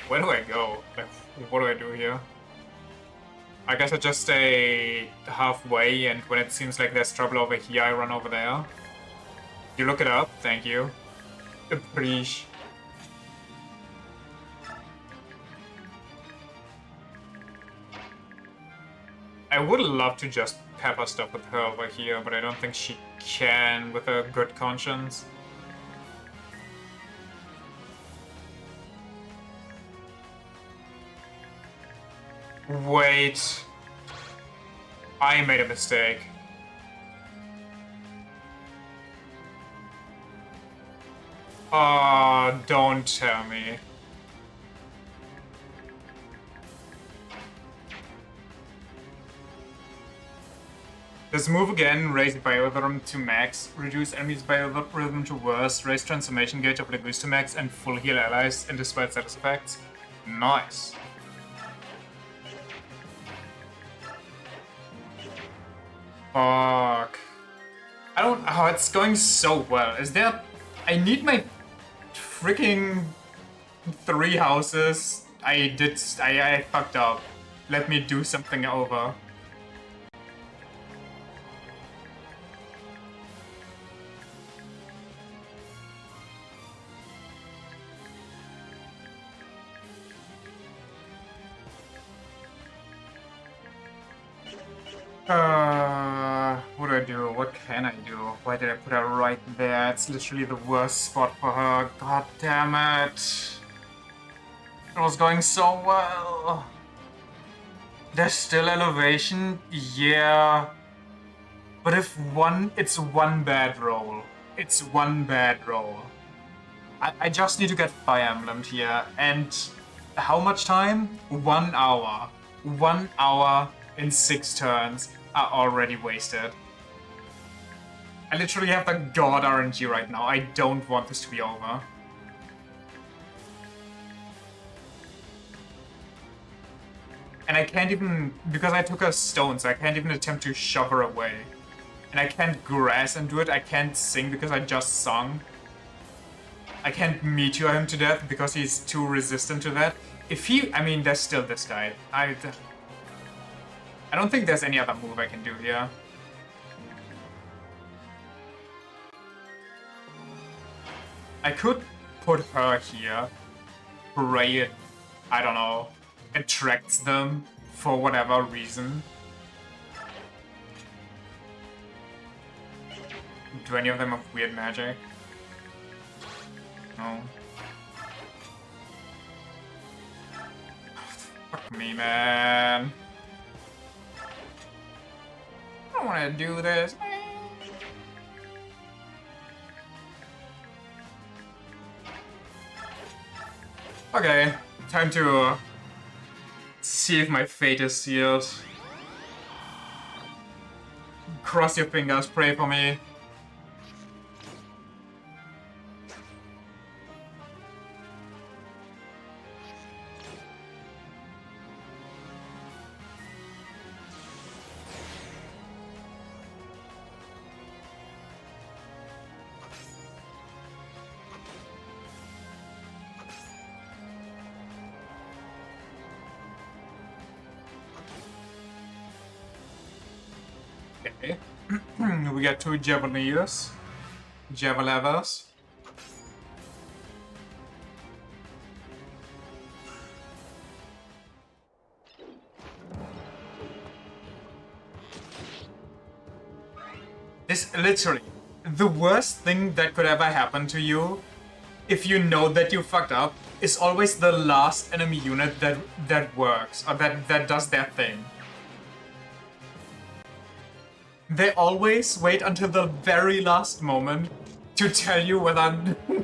Where do I go? Like, what do I do here? I guess I just stay halfway, and when it seems like there's trouble over here, I run over there. You look it up, thank you. Appreciate. I would love to just pepper stuff with her over here, but I don't think she can with a good conscience. Wait. I made a mistake. Don't tell me. This move again, raise biorhythm to max, reduce enemies biorhythm to worse, raise transformation gauge of Legoos to max, and full heal allies, and dispel status effects. Nice. Fuck. I don't... Oh, it's going so well. Is there... I need my freaking 3 houses. I fucked up. Let me do something over. What do I do? What can I do? Why did I put her right there? It's literally the worst spot for her. God damn it. It was going so well. There's still elevation? Yeah. But if it's one bad roll. It's one bad roll. I just need to get Fire Emblemed here. And how much time? 1 hour. 1 hour in 6 turns are already wasted. I literally have the god RNG right now. I don't want this to be over. And I can't even, because I took a stone, so I can't even attempt to shove her away. And I can't grass and do it, I can't sing because I just sung. I can't meteor him to death because he's too resistant to that. If he, I mean, there's still this guy. I don't think there's any other move I can do here. I could put her here, pray it, I don't know, attracts them for whatever reason. Do any of them have weird magic? No. Fuck me, man. I don't want to do this. Okay, time to see if my fate is sealed. Cross your fingers, pray for me. Okay. We got two Javeliers. Javelevers. This literally the worst thing that could ever happen to you if you know that you fucked up is always the last enemy unit that works or that does their thing. They always wait until the very last moment to tell you whether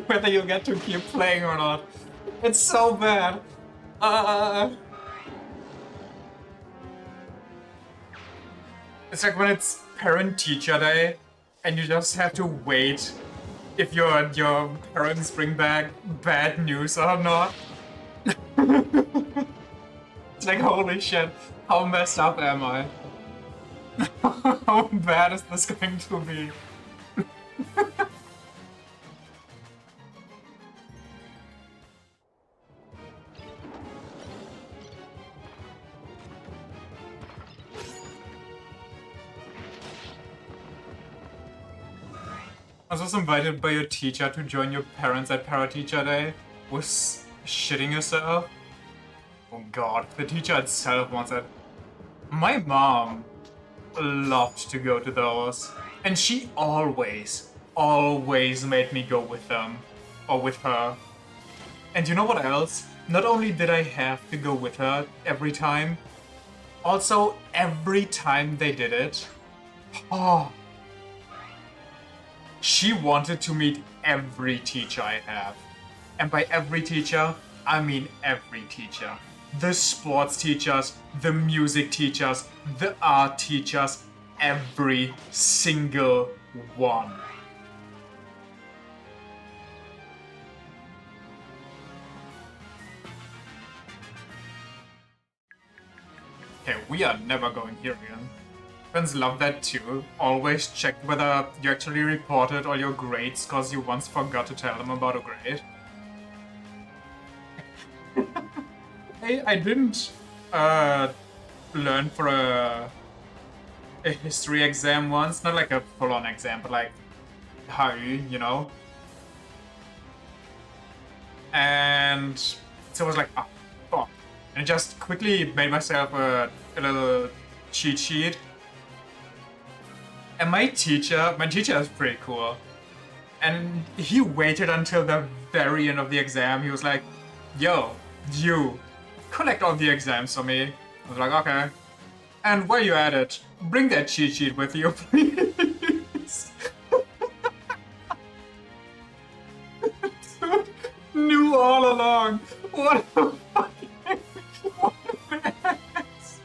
whether you get to keep playing or not. It's so bad. It's like when it's parent-teacher day and you just have to wait if your parents bring back bad news or not. It's like, holy shit, how messed up am I? How bad is this going to be? I was also invited by your teacher to join your parents at Para-Teacher Day. Was shitting yourself? Oh god, the teacher itself wants it. My mom loved to go to those. And she always made me go with them. Or with her. And you know what else? Not only did I have to go with her every time, also every time they did it, she wanted to meet every teacher I have. And by every teacher, I mean every teacher. The sports teachers, the music teachers, the art teachers, every single one. Okay, we are never going here again. Friends love that too. Always check whether you actually reported all your grades because you once forgot to tell them about a grade. I didn't learn for a history exam once. Not like a full-on exam, but like how you know. And so I was like, oh, fuck. And I just quickly made myself a little cheat sheet. And my teacher is pretty cool. And he waited until the very end of the exam. He was like, yo, you, collect all the exams for me. I was like, okay. And while you're at it, bring that cheat sheet with you, please. Dude, knew all along. What a fucking... What a mess.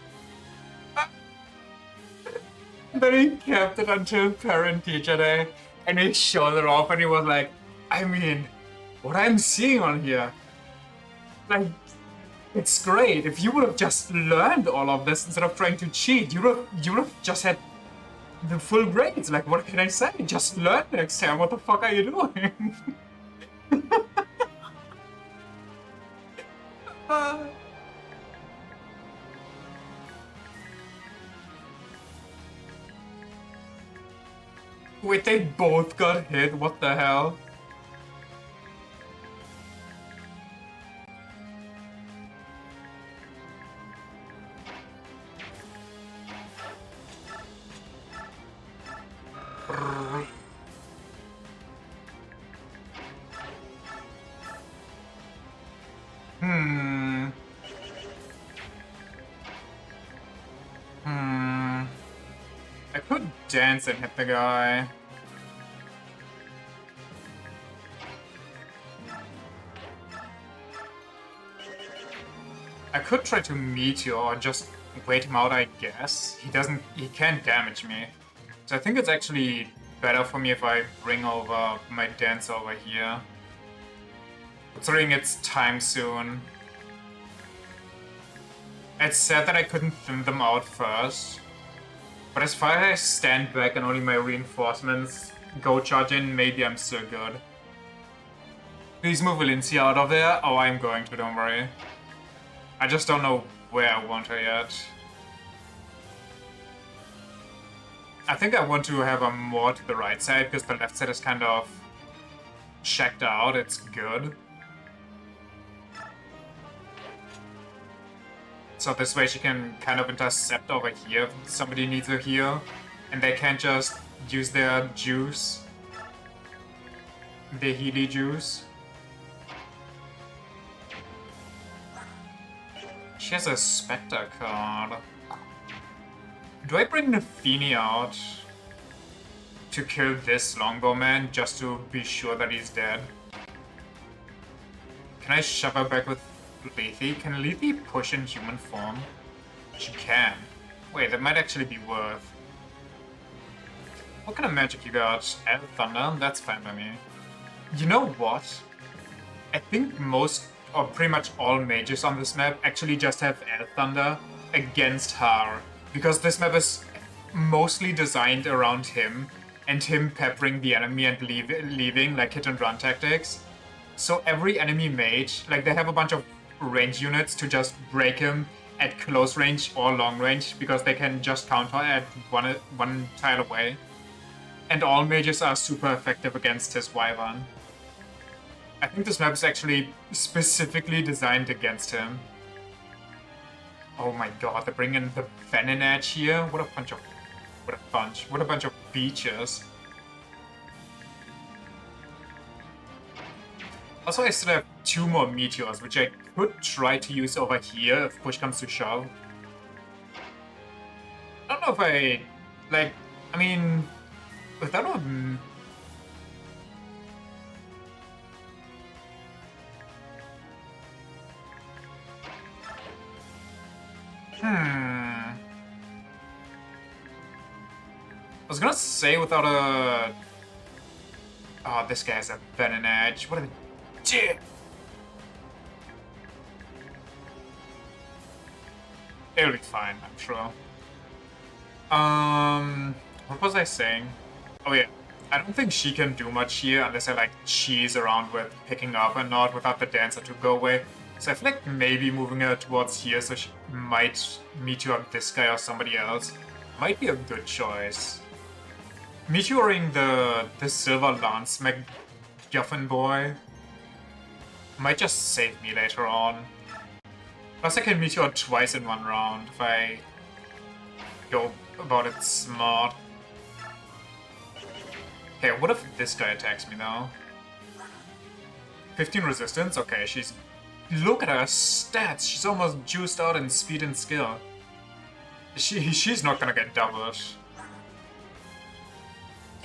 Then he kept it until parent-teacher day, and he showed it off, and he was like, I mean, what I'm seeing on here, like, It's great. If you would have just learned all of this instead of trying to cheat, you would have just had the full grades. Like, what can I say? Just learn next time. What the fuck are you doing? Uh, Wait, they both got hit? What the hell? Hmm. Hmm. I could dance and hit the guy. I could try to meet you or just wait him out, I guess. He can't damage me. So I think it's actually better for me if I bring over my dance over here. Considering it's time soon. It's sad that I couldn't thin them out first. But as far as I stand back and only my reinforcements go charge in, maybe I'm still good. Please move Valencia out of there. Oh, I'm going to, don't worry. I just don't know where I want her yet. I think I want to have her more to the right side, because the left side is kind of checked out. It's good. So this way she can kind of intercept over here if somebody needs her here. And they can't just use their juice. Their Healy juice. She has a Spectre card. Do I bring Nafini out to kill this longbow man just to be sure that he's dead? Can I shove her back with Lethe? Can Lethe push in human form? She can. Wait, that might actually be worth. What kind of magic you got? Air Thunder? That's fine by me. You know what? I think most, or pretty much all mages on this map actually just have Air Thunder against her. Because this map is mostly designed around him, and him peppering the enemy and leaving, like hit and run tactics. So every enemy mage, like they have a bunch of range units to just break him at close range or long range, because they can just counter at one tile away. And all mages are super effective against his Wyvern. I think this map is actually specifically designed against him. Oh my god, they bring in the Venom Edge here? What a bunch of beaches. Also, I still have 2 more meteors, which I could try to use over here if push comes to shove. I don't know if I... like, I mean... without a... I was gonna say without a... oh, this guy has a Venom Edge. What a dick! It'll be fine, I'm sure. What was I saying? Oh yeah, I don't think she can do much here unless I like cheese around with picking up and not without the dancer to go away. So I feel like maybe moving her towards here so she might meteor up this guy or somebody else might be a good choice. Meteoring the Silver Lance MacGuffin boy might just save me later on. Plus I can meteor twice in one round if I go about it smart. Okay, what if this guy attacks me though? 15 resistance? Okay, she's... look at her stats! She's almost juiced out in speed and skill. She's not gonna get doubled.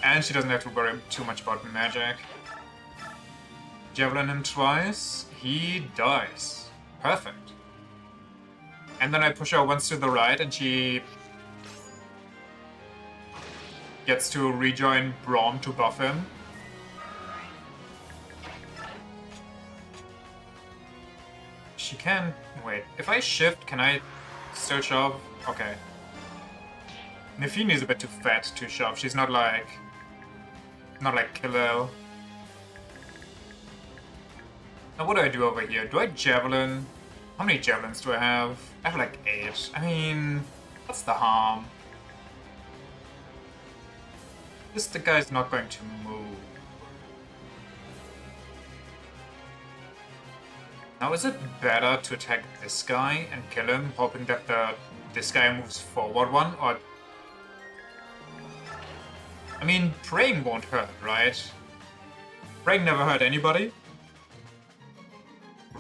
And she doesn't have to worry too much about magic. Javelin him twice. He dies. Perfect. And then I push her once to the right and she gets to rejoin Braum to buff him. She can Wait, if I shift, can I still shove? Okay. Nafini is a bit too fat to shove. She's not like Khalil. Now what do I do over here? Do I javelin? How many javelins do I have? I have like 8. I mean, what's the harm? The guy's not going to move. Now is it better to attack this guy and kill him, hoping that this guy moves forward one, or... I mean, praying won't hurt, right? Praying never hurt anybody?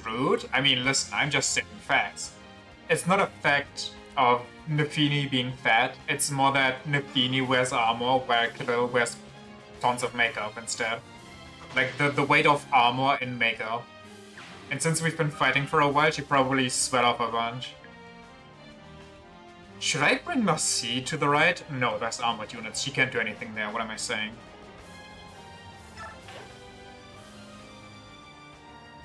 Rude? I mean, listen, I'm just saying facts. It's not a fact of Nafini being fat, it's more that Nafini wears armor where Khalil wears tons of makeup instead. Like, the weight of armor in makeup. And since we've been fighting for a while, she probably sweat off a bunch. Should I bring Marcy to the right? No, that's armored units. She can't do anything there. What am I saying?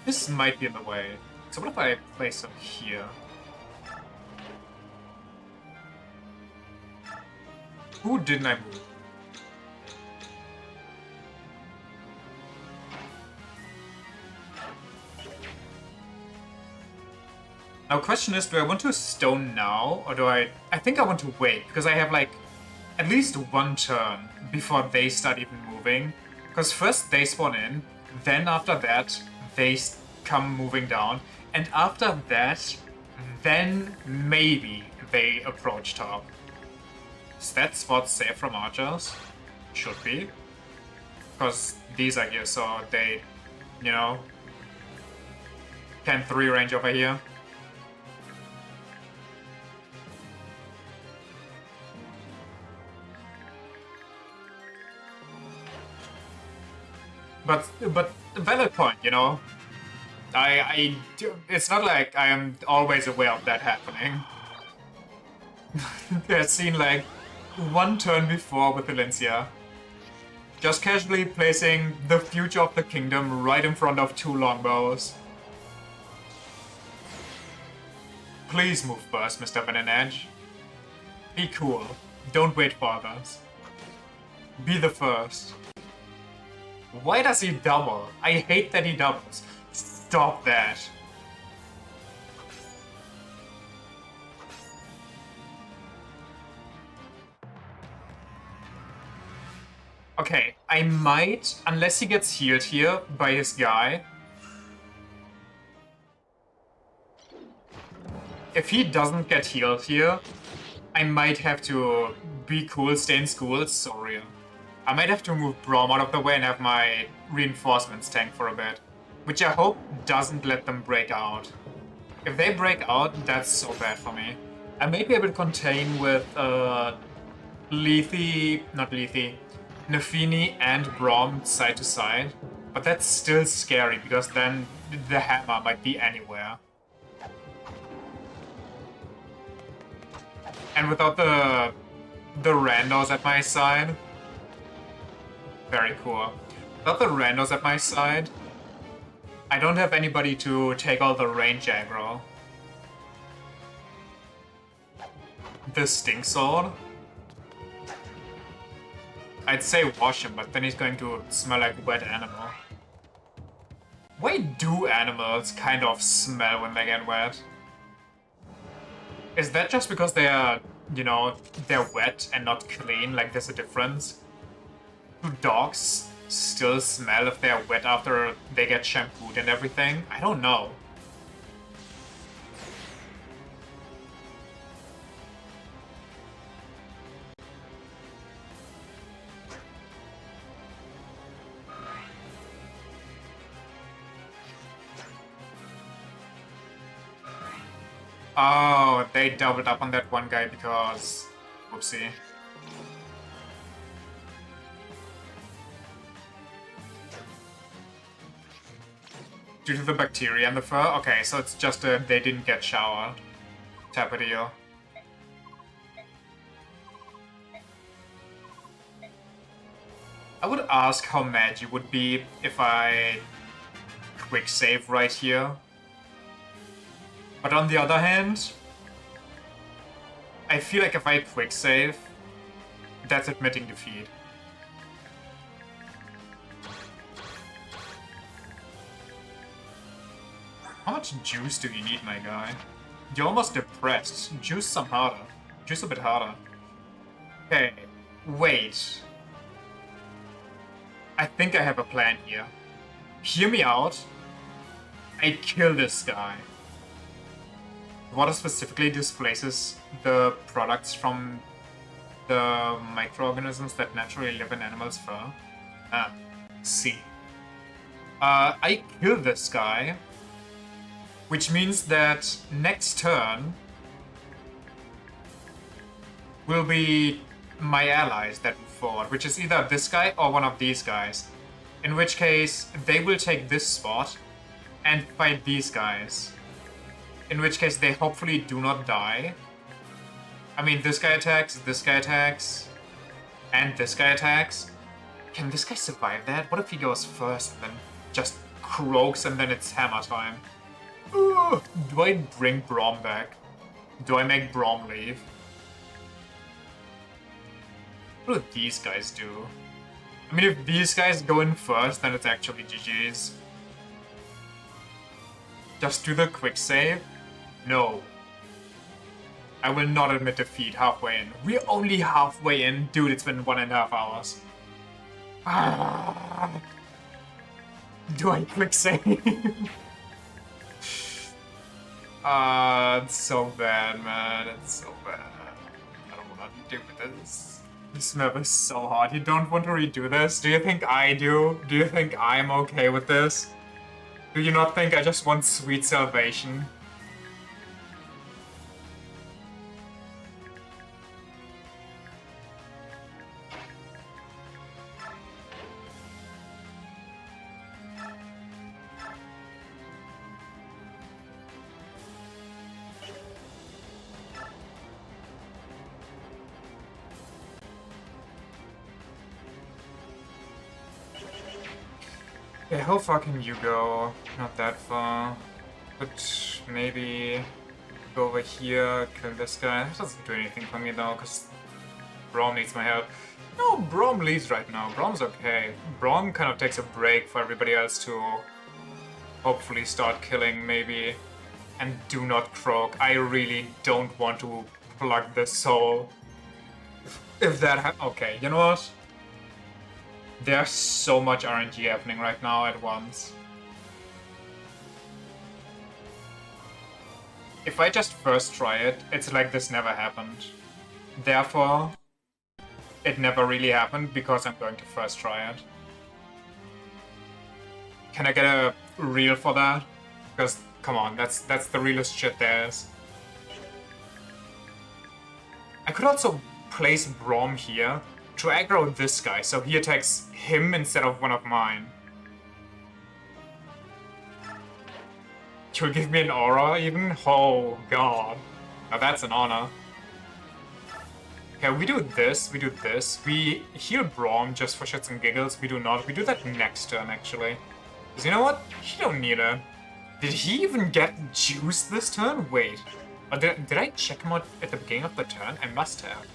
This might be in the way. So what if I place him here? Who didn't I move? Now, question is, do I want to stone now, or do I... I think I want to wait, because I have, like, at least one turn before they start even moving. Because first they spawn in, then after that, they come moving down, and after that, then maybe they approach top. Is that spot safe from archers? Should be. Because these are here, so they, you know, can 3 range over here. But valid point, you know. It's not like I am always aware of that happening. I've seen like one turn before with Valencia. Just casually placing the future of the kingdom right in front of 2 longbows. Please move first, Mr. Van Edge. Be cool. Don't wait for others. Be the first. Why does he double? I hate that he doubles. Stop that. Okay, I might, unless he gets healed here by his guy. If he doesn't get healed here, I might have to be cool, stay in school, so real. I might have to move Brom out of the way and have my reinforcements tank for a bit. Which I hope doesn't let them break out. If they break out, that's so bad for me. I may be able to contain with Nafini and Brom side to side. But that's still scary because then the hammer might be anywhere. And without the randos at my side... Very cool. Without the randos at my side, I don't have anybody to take all the range aggro. The Stink Sword? I'd say wash him, but then he's going to smell like wet animal. Why do animals kind of smell when they get wet? Is that just because they are, you know, they're wet and not clean, like there's a difference? Do dogs still smell if they're wet after they get shampooed and everything? I don't know. Oh, they doubled up on that one guy because... Whoopsie. Due to the bacteria in the fur? Okay, so it's just they didn't get showered. Type of deal. I would ask how mad you would be if I quick save right here. But on the other hand, I feel like if I quick save, that's admitting defeat. How much juice do you need, my guy? You're almost depressed. Juice some harder. Juice a bit harder. Okay, wait. I think I have a plan here. Hear me out. I kill this guy. Water specifically displaces the products from the microorganisms that naturally live in animals' fur. Ah, see. I kill this guy, which means that next turn will be my allies that move forward, which is either this guy or one of these guys. In which case, they will take this spot and fight these guys. In which case, they hopefully do not die. I mean, this guy attacks, and this guy attacks. Can this guy survive that? What if he goes first and then just croaks and then it's hammer time? Ugh. Do I bring Braum back? Do I make Braum leave? What do these guys do? I mean, if these guys go in first, then it's actually GG's. Just do the quick save? No. I will not admit defeat halfway in. We're only halfway in. Dude, it's been 1.5 hours. Ah. Do I quick save? It's so bad, man. It's so bad. I don't want to do this. This map is so hard. You don't want to redo this? Do you think I do? Do you think I'm okay with this? Do you not think I just want sweet salvation? Yeah, how far can you go? Not that far. But maybe go over here, kill this guy. That doesn't do anything for me though, because Braum needs my help. No, Braum leads right now. Braum's okay. Braum kind of takes a break for everybody else to hopefully start killing, maybe. And do not croak. I really don't want to plug the soul. If that okay, you know what? There's so much RNG happening right now at once. If I just first try it, it's like this never happened. Therefore, it never really happened because I'm going to first try it. Can I get a reel for that? Because, come on, that's the realest shit there is. I could also place Braum here to aggro this guy, so he attacks him instead of one of mine. You'll give me an aura even? Oh god. Now that's an honor. Okay, we do this, we heal Braum just for shits and giggles, we do not. We do that next turn, actually. Because you know what? He don't need it. Did he even get juice this turn? Wait. Did I check him out at the beginning of the turn? I must have.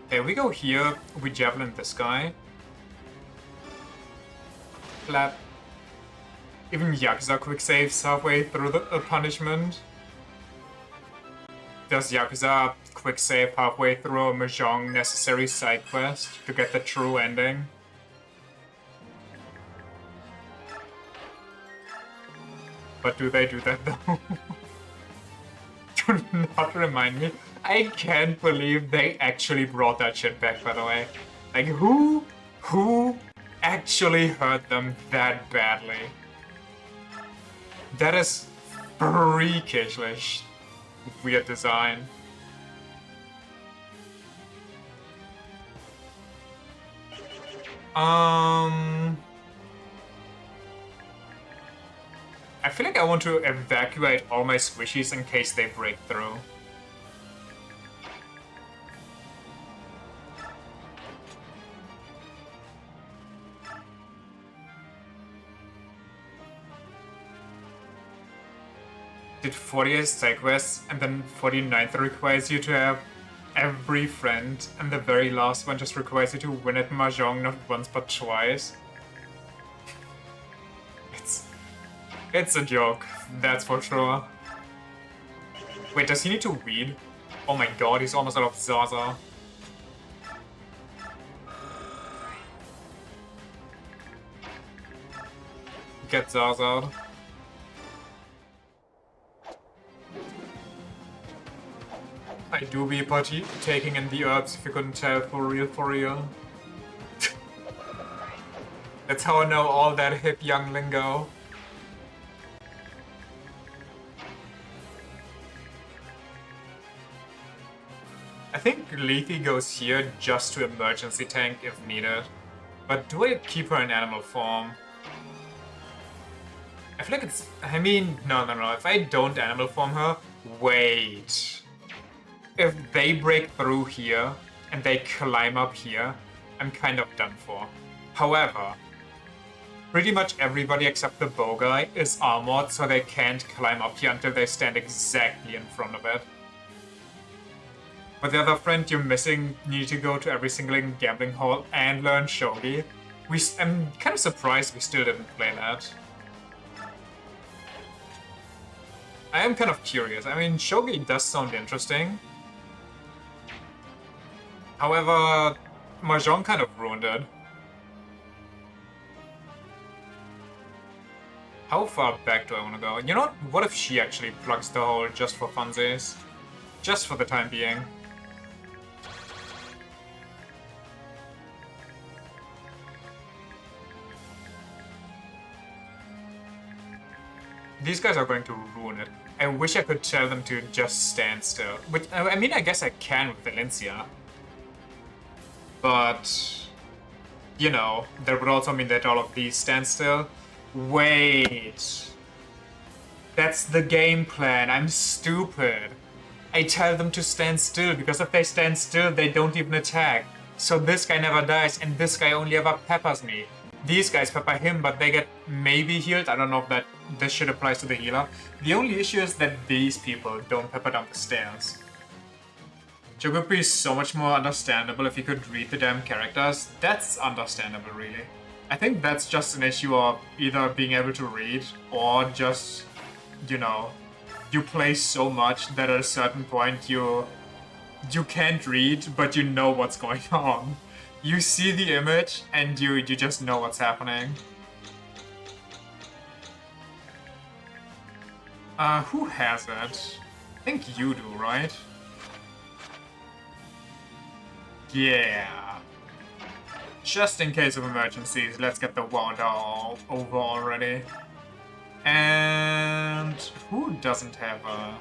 Okay, we go here, we javelin this guy. Clap. Even Yakuza quick saves halfway through the punishment. Does Yakuza quick save halfway through a Mahjong necessary side quest to get the true ending? But do they do that though? Do not remind me. I can't believe they actually brought that shit back, by the way. Like, who actually hurt them that badly? That is freakishly weird design. I feel like I want to evacuate all my squishies in case they break through. did 48 side quests, and then 49th requires you to have every friend, and the very last one just requires you to win at Mahjong not once but twice. It's a joke, that's for sure. Wait, does he need to read? Oh my god, he's almost out of Zaza. Get Zaza. I do be taking in the herbs if you couldn't tell, for real, for real. That's how I know all that hip young lingo. I think Leafy goes here just to emergency tank if needed. But do I keep her in animal form? I feel like it's... I mean, no. If I don't animal form her... Wait. If they break through here and they climb up here, I'm kind of done for. However, pretty much everybody except the bow guy is armored, so they can't climb up here until they stand exactly in front of it. But the other friend you're missing, you need to go to every single gambling hall and learn shogi. I'm kind of surprised we still didn't play that. I am kind of curious. I mean, shogi does sound interesting. However, Mahjong kind of ruined it. How far back do I want to go? You know what? What if she actually plugs the hole just for funsies? Just for the time being. These guys are going to ruin it. I wish I could tell them to just stand still. Which, I mean, I guess I can with Valencia. But, you know, that would also mean that all of these stand still. Wait. That's the game plan. I'm stupid. I tell them to stand still, because if they stand still, they don't even attack. So this guy never dies, and this guy only ever peppers me. These guys pepper him, but they get maybe healed. I don't know if this shit applies to the healer. The only issue is that these people don't pepper down the stairs. It would be so much more understandable if you could read the damn characters. That's understandable, really. I think that's just an issue of either being able to read, or just, you know, you play so much that at a certain point you can't read, but you know what's going on. You see the image, and you just know what's happening. Who has it? I think you do, right? Yeah. Just in case of emergencies, let's get the water over already. And who doesn't have a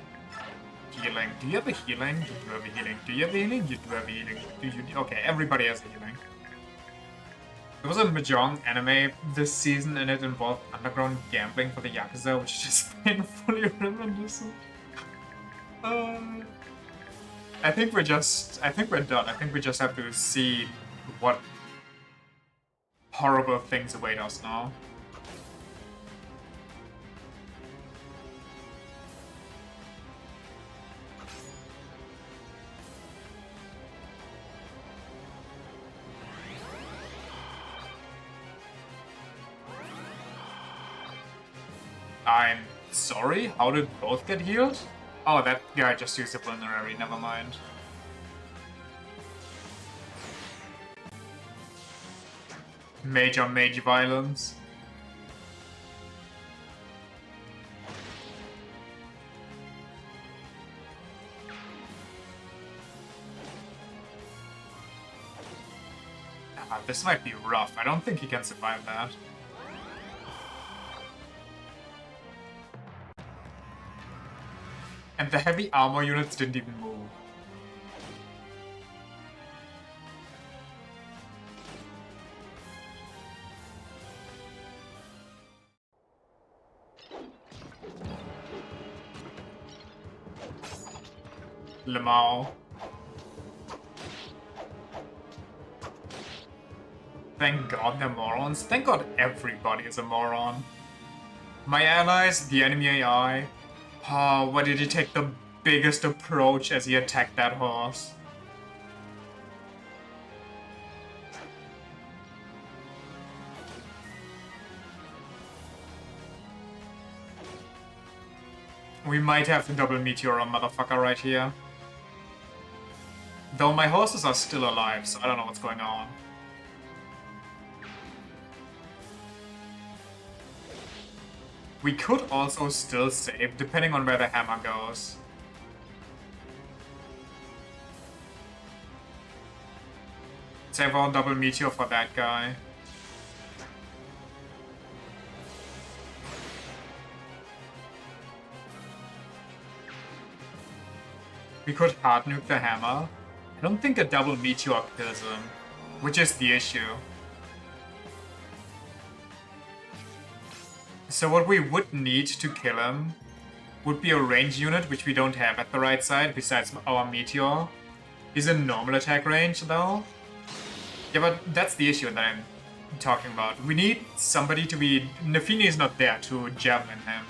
healing? Do you have a healing? You do have a healing. Do you have a healing? You do have a healing. Do you? Okay, everybody has a healing. There was a Mahjong anime this season, and it involved underground gambling for the Yakuza, which is just painfully reminiscent. I think we're done. I think we just have to see what horrible things await us now. I'm sorry? How did both get healed? Oh, that guy just used a vulnerary, never mind. Mage violence. This might be rough. I don't think he can survive that. And the heavy armor units didn't even move. Lamau. Thank God they're morons. Thank God everybody is a moron. My allies, the enemy AI. Oh, why did he take the biggest approach as he attacked that horse? We might have to double meteor a motherfucker right here. Though my horses are still alive, so I don't know what's going on. We could also still save, depending on where the hammer goes. Save our double meteor for that guy. We could hard nuke the hammer. I don't think a double meteor kills him, which is the issue. So what we would need to kill him would be a range unit, which we don't have at the right side, besides our meteor. He's in normal attack range, though. Yeah, but that's the issue that I'm talking about. We need somebody to be... Nafini is not there to javelin him.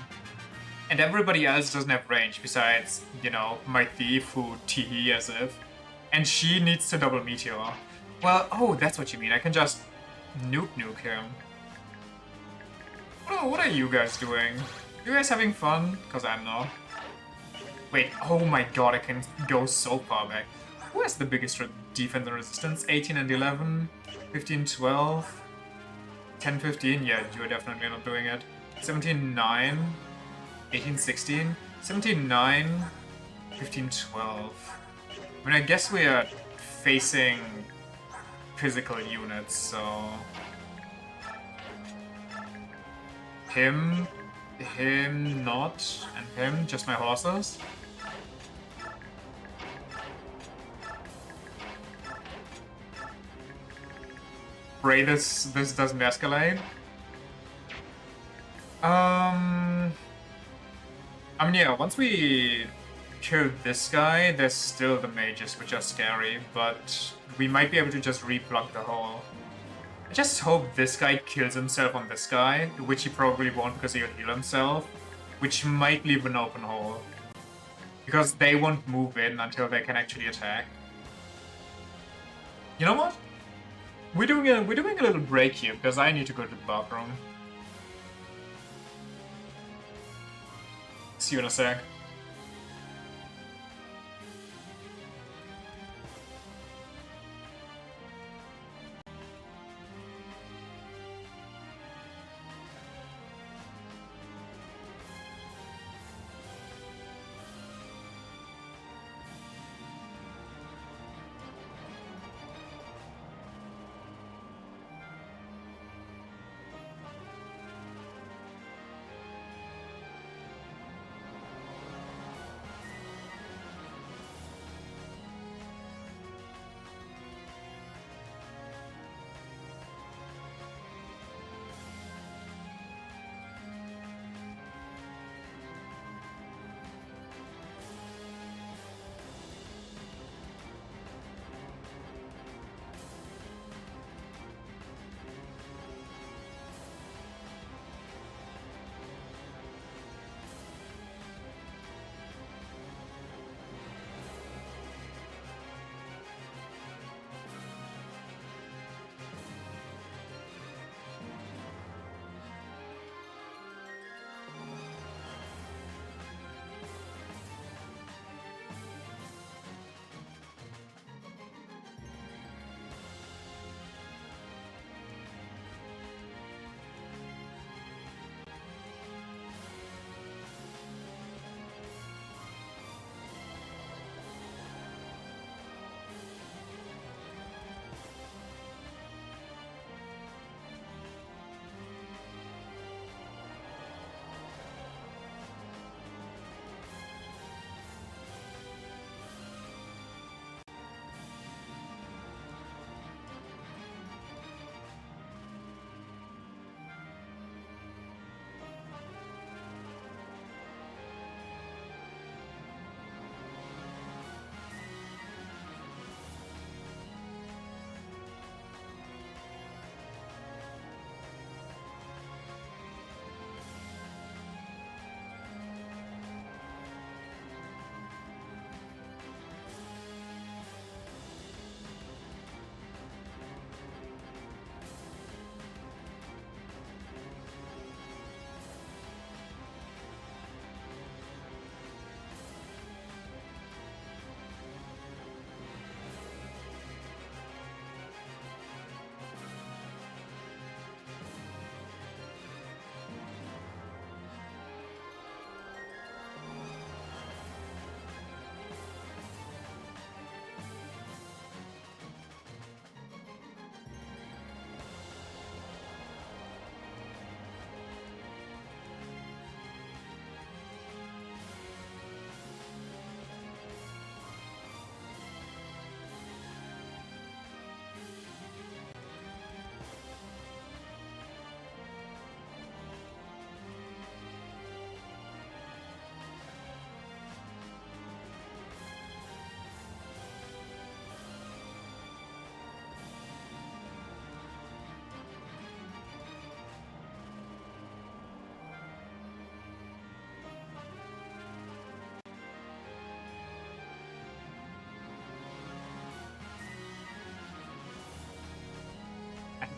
And everybody else doesn't have range, besides, you know, my thief who teehee as if. And she needs to double meteor. Well, oh, that's what you mean. I can just nuke him. What are you guys doing? You guys having fun? Because I'm not. Wait, oh my god, I can go so far back. Who has the biggest defense and resistance? 18 and 11? 15, 12? 10, 15? Yeah, you're definitely not doing it. 17, 9? 18, 16? 17, 9? 15, 12? I mean, I guess we are facing physical units, so... Him not, and him, just my horses. Pray this doesn't escalate. I mean, yeah, once we kill this guy, there's still the mages, which are scary, but we might be able to just re-block the hole. I just hope this guy kills himself on this guy, which he probably won't because he'll heal himself, which might leave an open hole. Because they won't move in until they can actually attack. You know what? We're doing a little break here because I need to go to the bathroom. See you in a sec.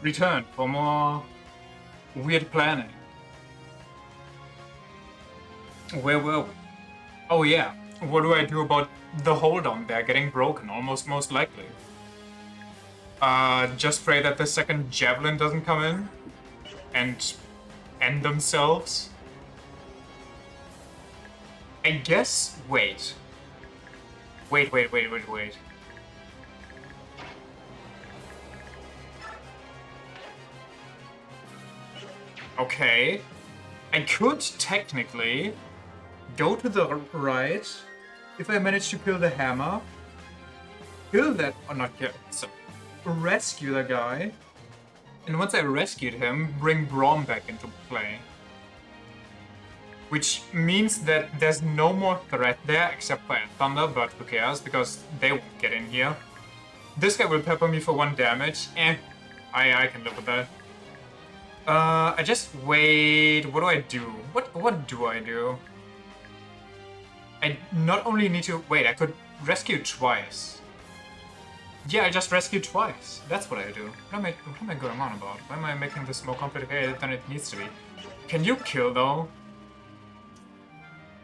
return for more weird planning. Where were we? Oh yeah, what do I do about the hold on there getting broken, almost most likely? Just pray that the second javelin doesn't come in and end themselves. I guess, wait. Wait. Okay. I could technically go to the right if I manage to kill the hammer. Kill that, or not kill, so rescue the guy. And once I rescued him, bring Braum back into play. Which means that there's no more threat there except for Thunder, but who cares, because they won't get in here. This guy will pepper me for 1 damage. I can live with that. I just wait. What do I do? What do I do? I not only need to wait. I could rescue twice. Yeah, I just rescued twice. That's what I do. What am I going on about? Why am I making this more complicated than it needs to be? Can you kill though?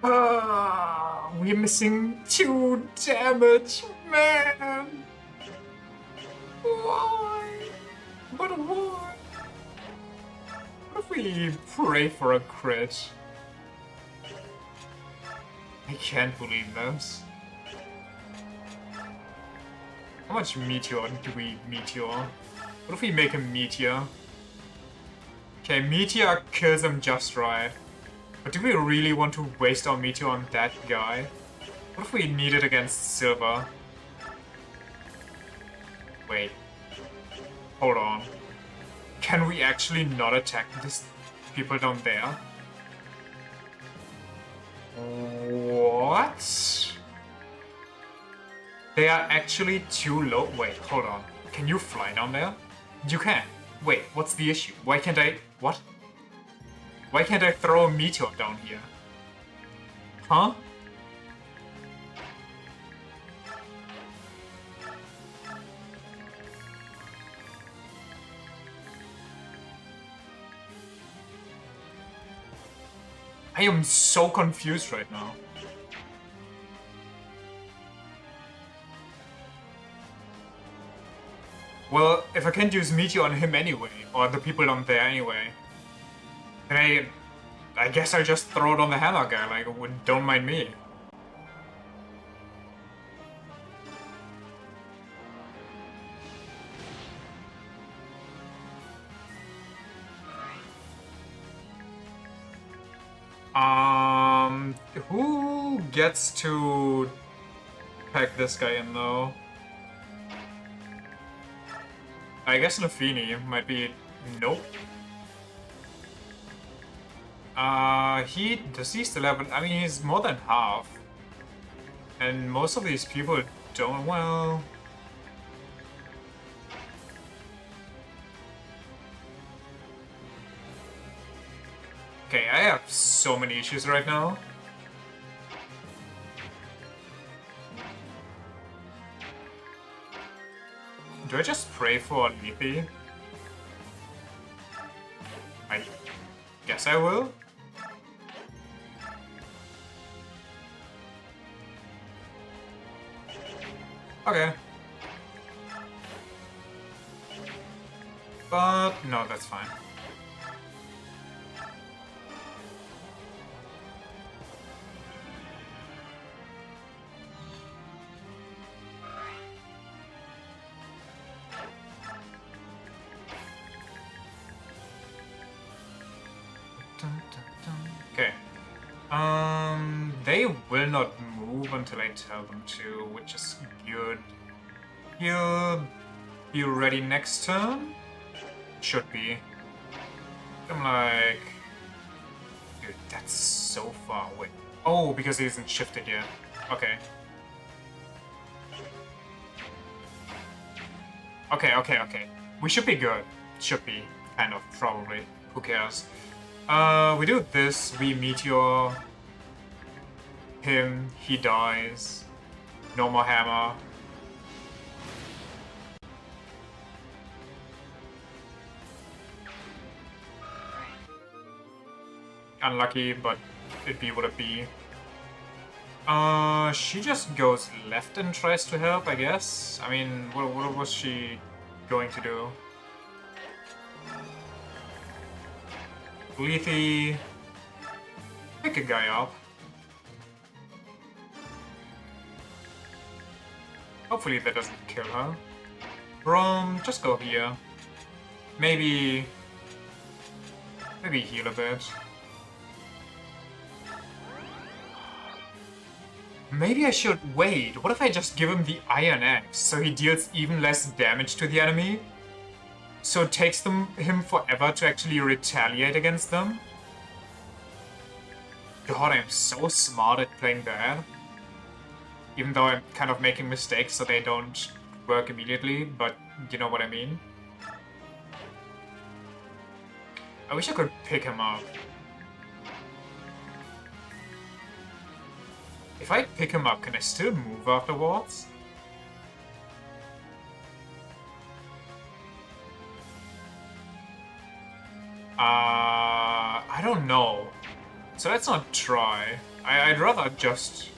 We're missing 2 damage, man. Why? But why? What if we pray for a crit? I can't believe this. How much meteor do we meteor? What if we make a meteor? Okay, meteor kills him just right. But do we really want to waste our meteor on that guy? What if we need it against Silver? Wait. Hold on. Can we actually not attack these people down there? What? They are actually too low. Wait, hold on. Can you fly down there? You can. Wait, what's the issue? Why can't I... What? Why can't I throw a meteor down here? Huh? I am so confused right now. Well, if I can't use meteor on him anyway, or the people down there anyway, then I guess I'll just throw it on the hammer guy, like, don't mind me. Who gets to pack this guy in though? I guess Nafini might be... Nope. Does he still have... I mean, he's more than half. And most of these people don't... Well... Okay, I have so many issues right now. Do I just pray for Lethe? I guess I will. Okay. But no, that's fine. Okay. They will not move until I tell them to, which is good. He'll be ready next turn? Should be. I'm like... Dude, that's so far away. Oh, because he isn't shifted yet. Okay. Okay. We should be good. Should be. Kind of, probably. Who cares? We do this, we meteor him, he dies. No more hammer. Unlucky, but it be what it be. She just goes left and tries to help, I guess. I mean, what was she going to do? Leafy, pick a guy up. Hopefully that doesn't kill her. Brom, just go here. Maybe heal a bit. Maybe I should wait. What if I just give him the Iron Axe so he deals even less damage to the enemy? So it takes him forever to actually retaliate against them? God, I'm so smart at playing that. Even though I'm kind of making mistakes so they don't work immediately, but you know what I mean? I wish I could pick him up. If I pick him up, can I still move afterwards? I don't know. So let's not try. I'd rather just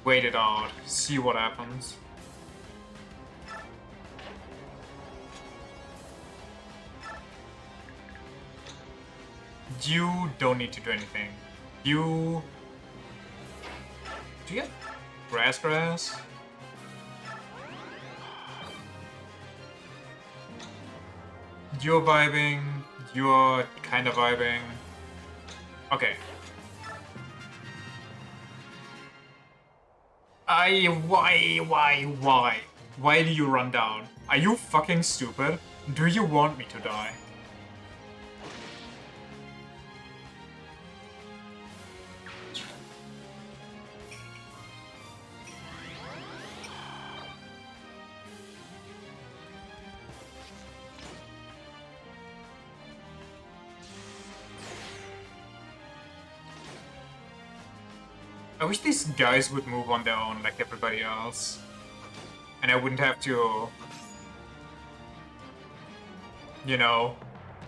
wait it out, see what happens. You don't need to do anything. Do you get grass? You're vibing. You're kind of vibing. Okay. Why? Why do you run down? Are you fucking stupid? Do you want me to die? I wish these guys would move on their own like everybody else. And I wouldn't have to, you know,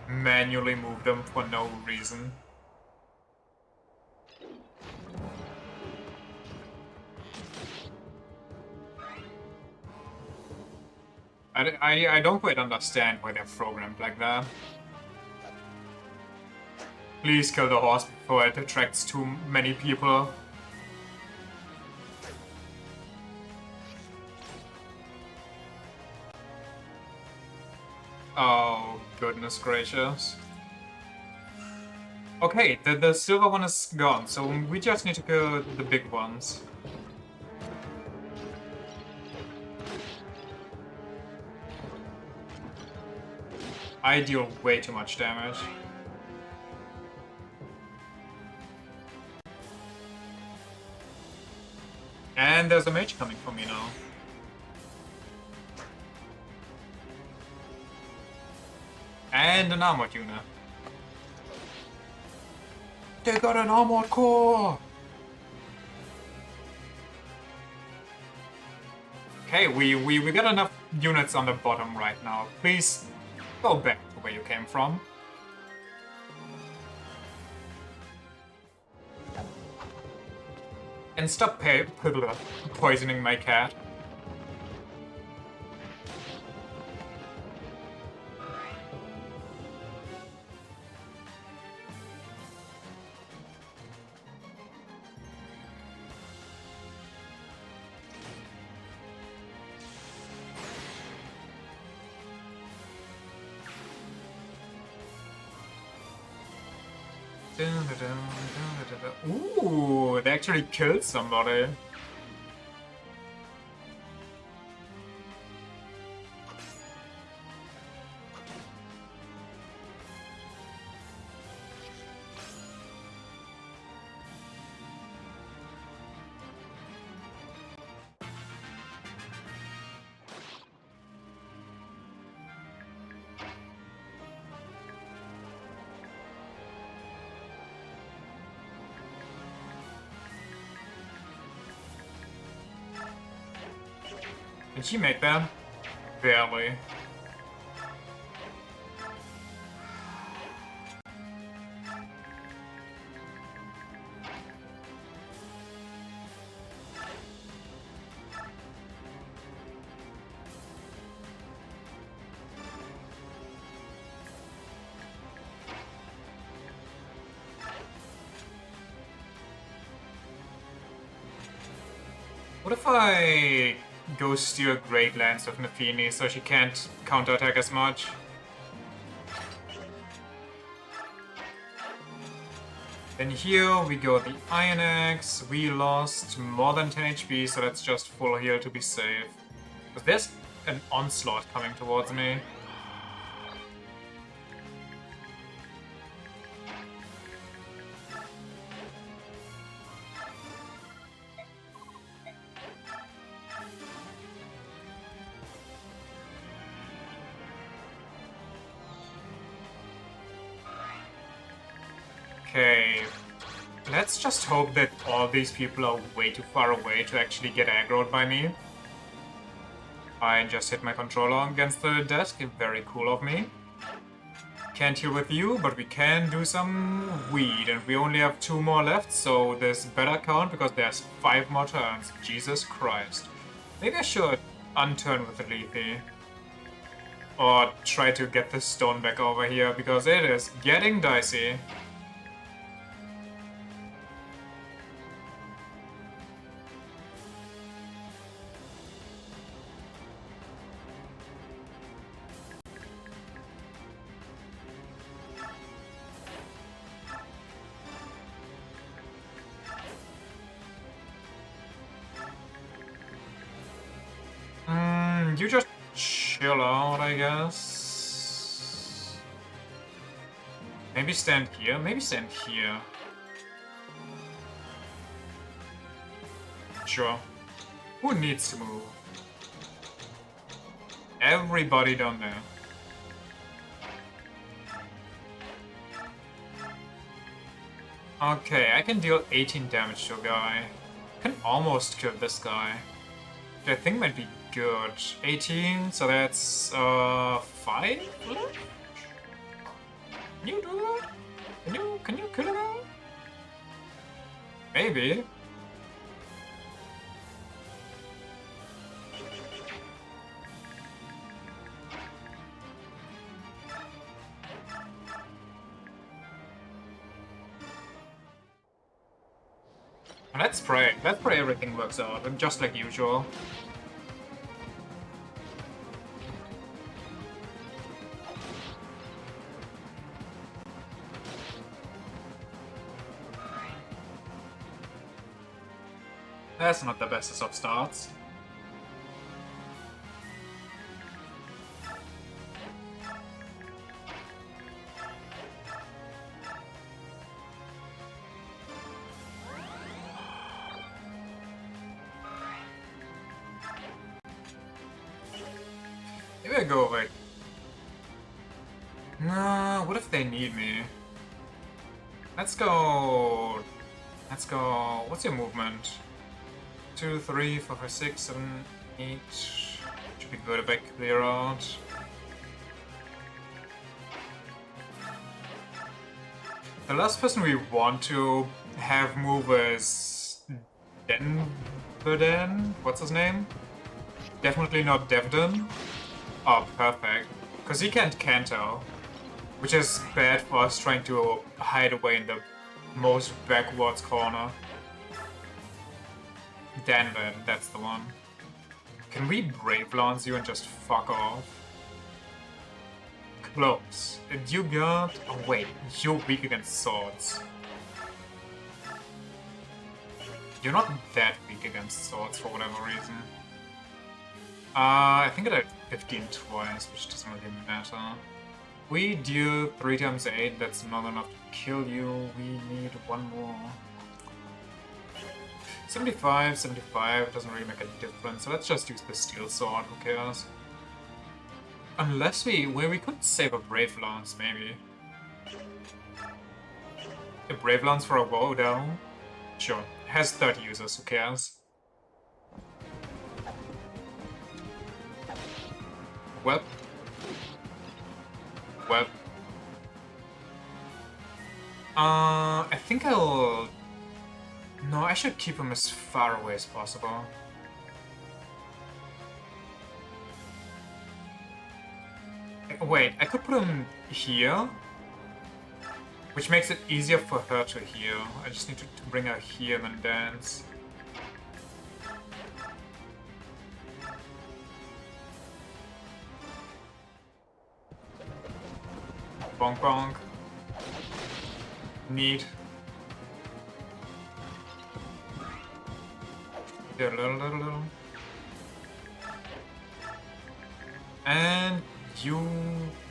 manually move them for no reason. I don't quite understand why they're programmed like that. Please kill the horse before it attracts too many people. Oh, goodness gracious. Okay, the silver one is gone, so we just need to kill the big ones. I deal way too much damage. And there's a mage coming for me now. And an armored unit. They got an armored core! Okay, we got enough units on the bottom right now. Please go back to where you came from. And stop poisoning my cat. Ooh, they actually killed somebody. Did she make that? Barely. What if I go steal Great Lance with Nafini so she can't counterattack as much? Then here we go the Iron Axe. We lost more than 10 HP, so let's just full heal to be safe. Because there's an onslaught coming towards me. Okay, let's just hope that all these people are way too far away to actually get aggroed by me. I just hit my controller against the desk, very cool of me. Can't heal with you, but we can do some weed, and we only have 2 more left, so this better count because there's 5 more turns. Jesus Christ. Maybe I should unturn with the Lethe. Or try to get the stone back over here, because it is getting dicey. You just chill out, I guess. Maybe stand here, maybe stand here. Sure. Who needs to move? Everybody down there. Okay, I can deal 18 damage to a guy. I can almost kill this guy. I think might be good. 18, so that's 5 left? Can you do that? Can you kill him out? Maybe. Let's pray. Let's pray everything works out, just like usual. That's not the bestest of starts. Maybe I go like... No, what if they need me? Let's go... Let's go... What's your movement? 2, 3, 4, 5, 6, 7, 8... Should be good if I clear out. The last person we want to have move is... Denverden? What's his name? Definitely not Devden. Oh, perfect. Because he can't canto. Which is bad for us trying to hide away in the most backwards corner. Denver, that's the one. Can we Brave Lance you and just fuck off? Close. And you got... Oh wait, you're weak against swords. You're not that weak against swords for whatever reason. I think I did 15 twice, which doesn't really matter. We deal 3 times 8, that's not enough to kill you. We need one more. 75, 75, doesn't really make a difference, so let's just use the steel sword, who cares? Unless we could save a Brave Lance, maybe. A Brave Lance for a bow down? Sure, has 30 users, who cares? Well. I think I'll... No, I should keep him as far away as possible. Wait, I could put him here, which makes it easier for her to heal. I just need to bring her here and then dance. Bonk bonk. Neat. Diddle-diddle-diddle-diddle. And you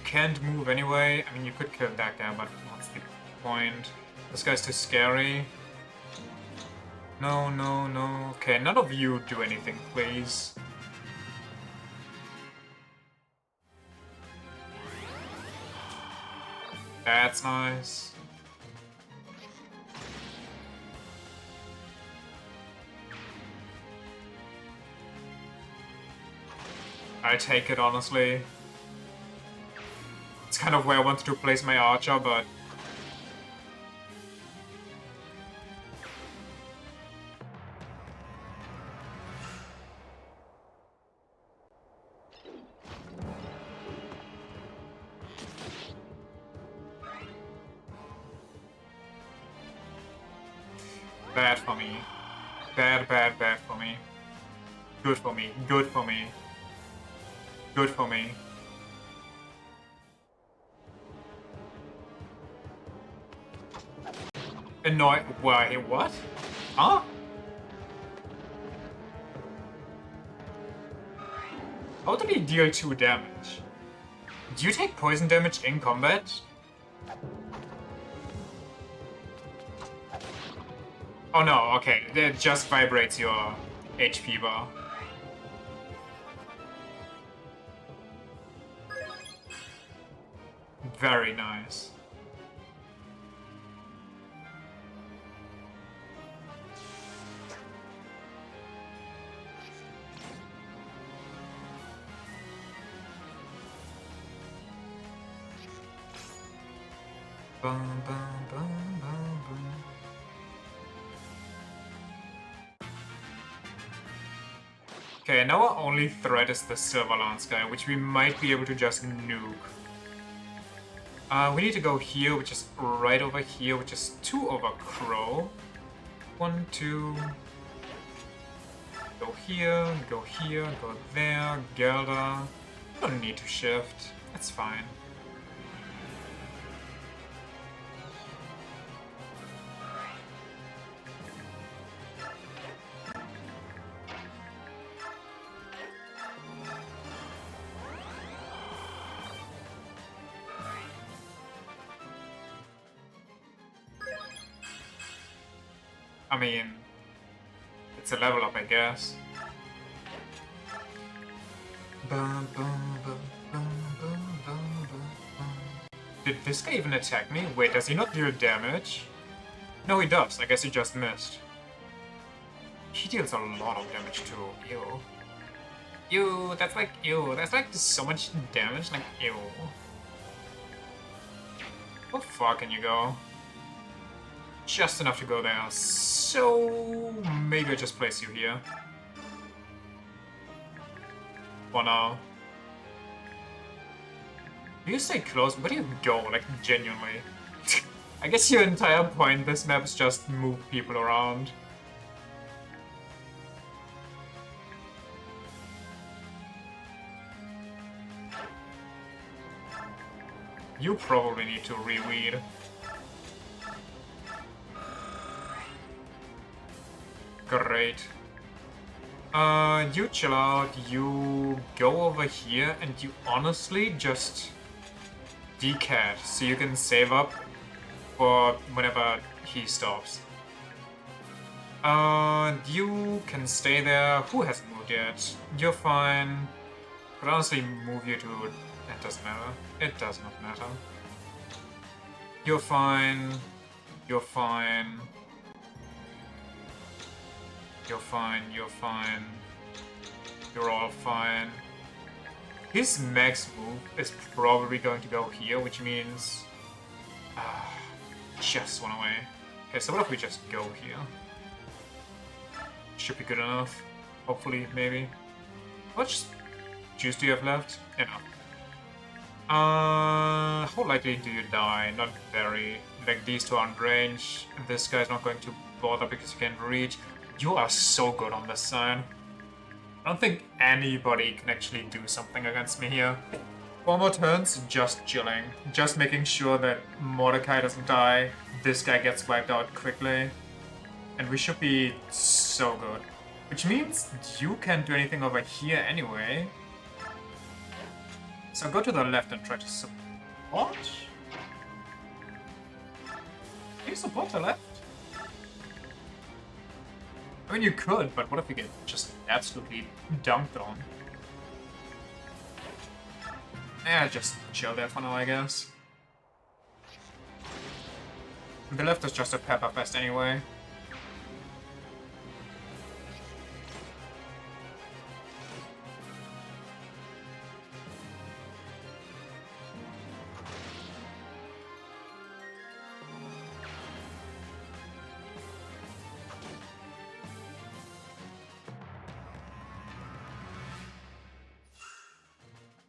can't move anyway. I mean, you could kill that guy, but what's the point? This guy's too scary. No, no, no. Okay, none of you do anything, please. That's nice. I take it, honestly. It's kind of where I wanted to place my archer, but... bad for me. Bad, bad, bad for me. Good for me. Good for me. Good for me. Annoy. Why? What? Huh? How did he deal 2 damage? Do you take poison damage in combat? Oh no, okay. It just vibrates your HP bar. Very nice. Bum, bum, bum, bum, bum. Okay, now our only threat is the Silver Lance guy, which we might be able to just nuke. We need to go here, which is right over here, which is 2 over Crow. 1, 2... Go here, go there, Gelda. Don't need to shift, that's fine. I mean, it's a level up, I guess. Did this guy even attack me? Wait, does he not deal damage? No, he does. I guess he just missed. He deals a lot of damage too. Ew. Ew, that's like, ew. That's like so much damage. Like, ew. How far can you go? Just enough to go there, so maybe I just place you here. For now. Do you stay close? Where do you go, like, genuinely? I guess your entire point this map is just move people around. You probably need to reweed. Great. You chill out, you go over here, and you honestly just decat, so you can save up for whenever he stops. You can stay there. Who hasn't moved yet? You're fine. Could honestly move you to... It doesn't matter. It does not matter. You're fine. You're fine. You're fine, you're fine. You're all fine. His max move is probably going to go here, which means... just one away. Okay, so what if we just go here? Should be good enough. Hopefully, maybe. How much juice do you have left? Enough. How likely do you die? Not very. Like, these two are on range. This guy's not going to bother because you can't reach. You are so good on this side. I don't think anybody can actually do something against me here. 4 more turns, just chilling. Just making sure that Mordecai doesn't die, this guy gets wiped out quickly. And we should be so good. Which means you can't do anything over here anyway. So go to the left and try to support? Can you support the left? I mean, you could, but what if we get just absolutely dunked on? Eh, just chill there for now, I guess. The left is just a pepper fest anyway.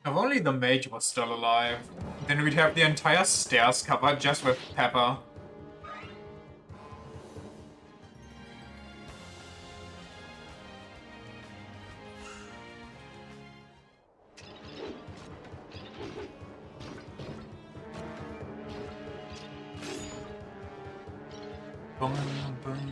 If only the mage was still alive, then we'd have the entire stairs covered just with pepper. Boom, boom.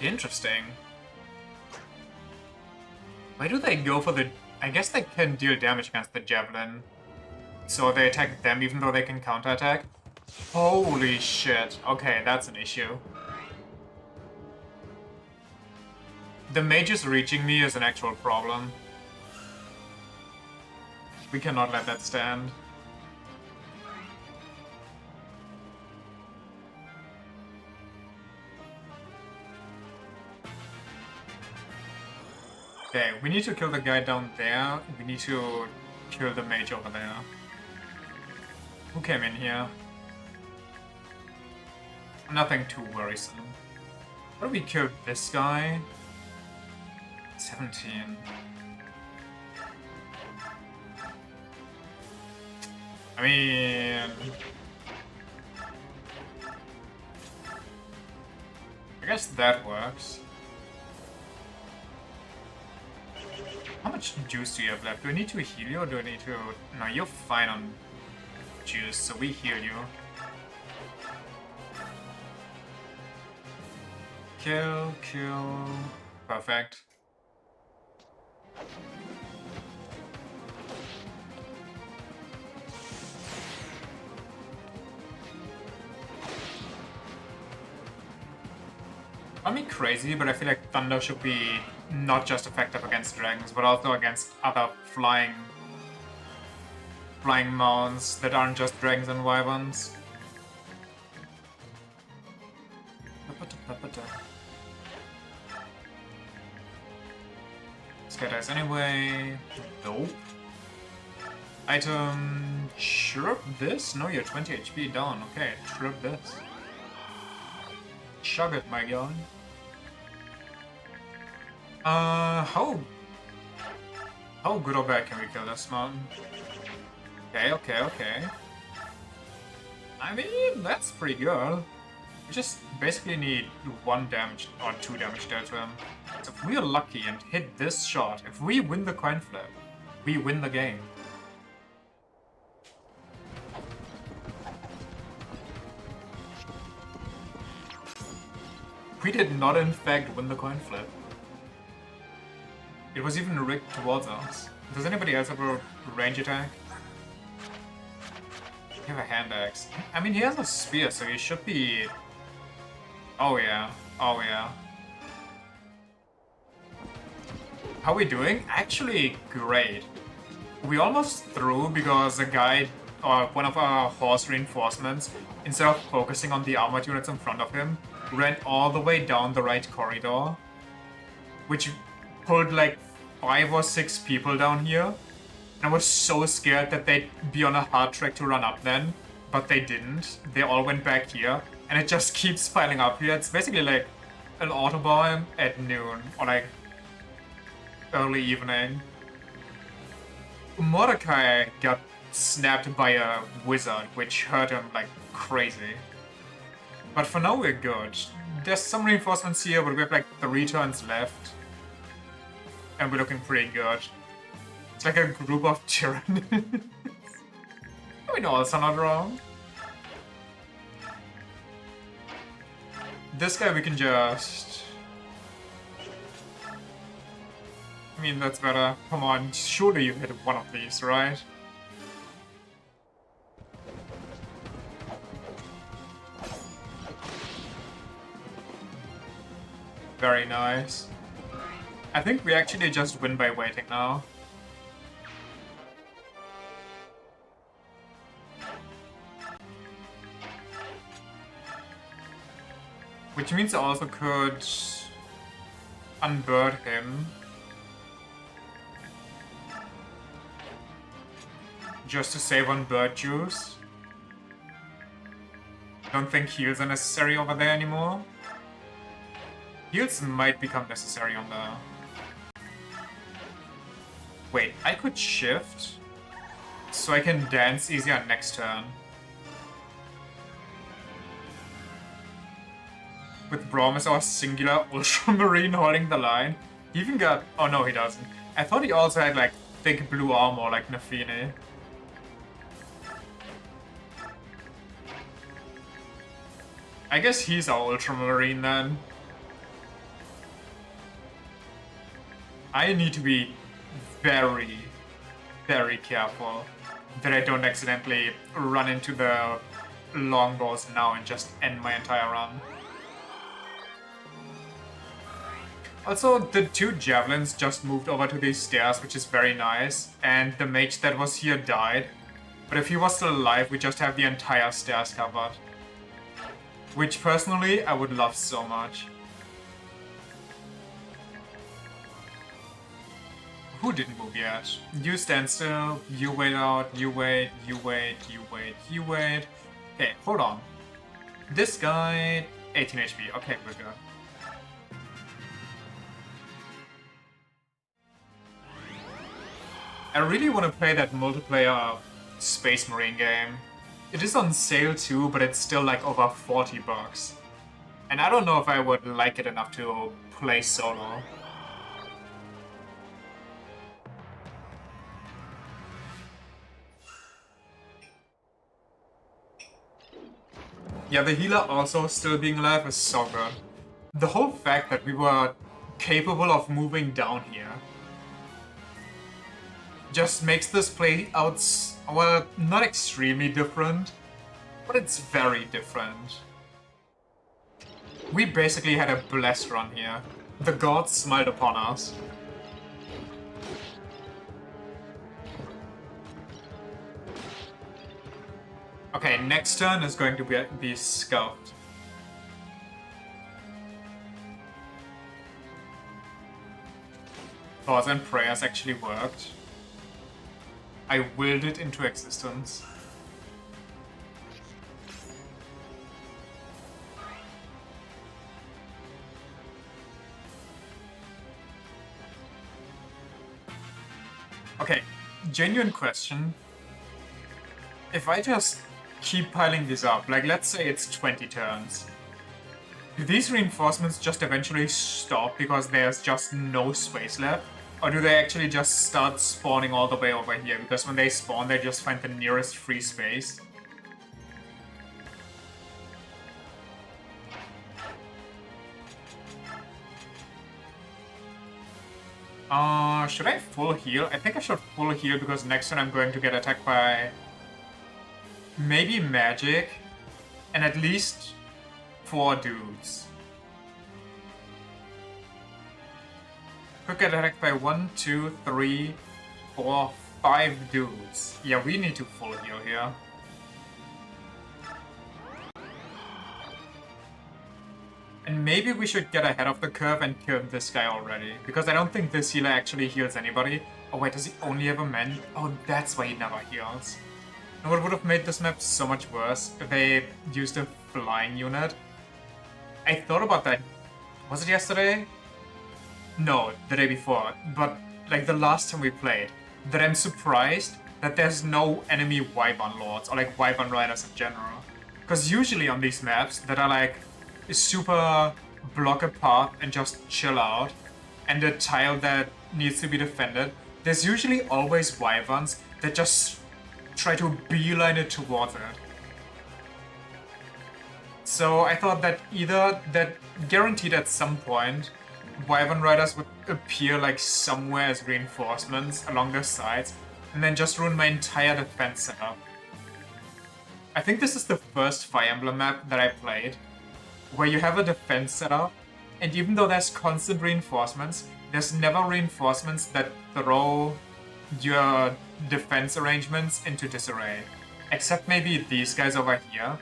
Interesting. Why do they go for the... I guess they can deal damage against the javelin. So they attack them even though they can counterattack? Holy shit. Okay, that's an issue. The mages reaching me is an actual problem. We cannot let that stand. Okay, we need to kill the guy down there. We need to kill the mage over there. Who came in here? Nothing too worrisome. What do we kill this guy? 17. I mean... I guess that works. How much juice do you have left? Do I need to heal you or do I need to... No, you're fine on juice, so we heal you. Kill, kill... Perfect. I mean crazy, but I feel like Thunder should be not just effective against dragons, but also against other flying mounts that aren't just dragons and wyverns. Sky dice anyway. Nope. Item... Chirp this? No, you're 20 HP down. Okay, chirp this. Chug it, my guy. How good or bad can we kill this mountain? Okay, okay, okay. I mean, that's pretty good. We just basically need 1 damage or 2 damage dealt to him. So if we are lucky and hit this shot, if we win the coin flip, we win the game. We did not in fact win the coin flip. It was even rigged towards us. Does anybody else have a range attack? You have a hand axe. I mean, he has a spear, so he should be... Oh yeah, oh yeah. How are we doing? Actually, great. We almost threw because a guy, or one of our horse reinforcements, instead of focusing on the armored units in front of him, ran all the way down the right corridor, which pulled like 5 or 6 people down here. And I was so scared that they'd be on a hard track to run up then, but they didn't. They all went back here, and it just keeps piling up here. It's basically like an autobahn at noon, or like early evening. Mordecai got snapped by a wizard, which hurt him like crazy. But for now we're good. There's some reinforcements here, but we have like 3 turns left. And we're looking pretty good. It's like a group of tyrannies. I mean, also not wrong. This guy we can just... I mean, that's better. Come on, surely you hit one of these, right? Very nice. I think we actually just win by waiting now. Which means I also could unbird him. Just to save on bird juice. Don't think heals are necessary over there anymore. Heals might become necessary on the... Wait, I could shift? So I can dance easier next turn. With Braum as our singular Ultramarine holding the line. He even got... Oh no, he doesn't. I thought he also had like thick blue armor like Nafini. I guess he's our Ultramarine then. I need to be very, very careful that I don't accidentally run into the longbows now and just end my entire run. Also, the 2 javelins just moved over to these stairs, which is very nice, and the mage that was here died. But if he was still alive, we just have the entire stairs covered. Which, personally, I would love so much. Who didn't move yet? You stand still, you wait out, you wait, you wait, you wait, you wait. Okay, hold on. This guy... 18 HP, okay, we're good. I really want to play that multiplayer Space Marine game. It is on sale too, but it's still like over 40 bucks. And I don't know if I would like it enough to play solo. Yeah, the healer also still being alive is so good. The whole fact that we were capable of moving down here just makes this play out, well, not extremely different, but it's very different. We basically had a blessed run here. The gods smiled upon us. Okay, next turn is going to be Scout. Thoughts and prayers actually worked. I willed it into existence. Okay, genuine question. If I just keep piling these up, like let's say it's 20 turns, do these reinforcements just eventually stop because there's just no space left? Or do they actually just start spawning all the way over here? Because when they spawn, they just find the nearest free space. Should I full heal? I think I should full heal because next turn I'm going to get attacked by... maybe magic, and at least 4 dudes. Could get attacked by 1, 2, 3, 4, 5 dudes. Yeah, we need to full heal here. And maybe we should get ahead of the curve and kill this guy already, because I don't think this healer actually heals anybody. Oh wait, does he only have a man? Oh, that's why he never heals. And what would have made this map so much worse if they used a flying unit? I thought about that. Was it yesterday? No, the day before. But like the last time we played, that I'm surprised that there's no enemy Wyvern Lords or like Wyvern Riders in general. Because usually on these maps that are like super block a path and just chill out, and the tile that needs to be defended, there's usually always Wyverns that just try to beeline it towards it. So I thought that either that guaranteed at some point Wyvern Riders would appear like somewhere as reinforcements along the sides, and then just ruin my entire defense setup. I think this is the first Fire Emblem map that I played, where you have a defense setup, and even though there's constant reinforcements, there's never reinforcements that throw your defense arrangements into disarray. Except maybe these guys over here.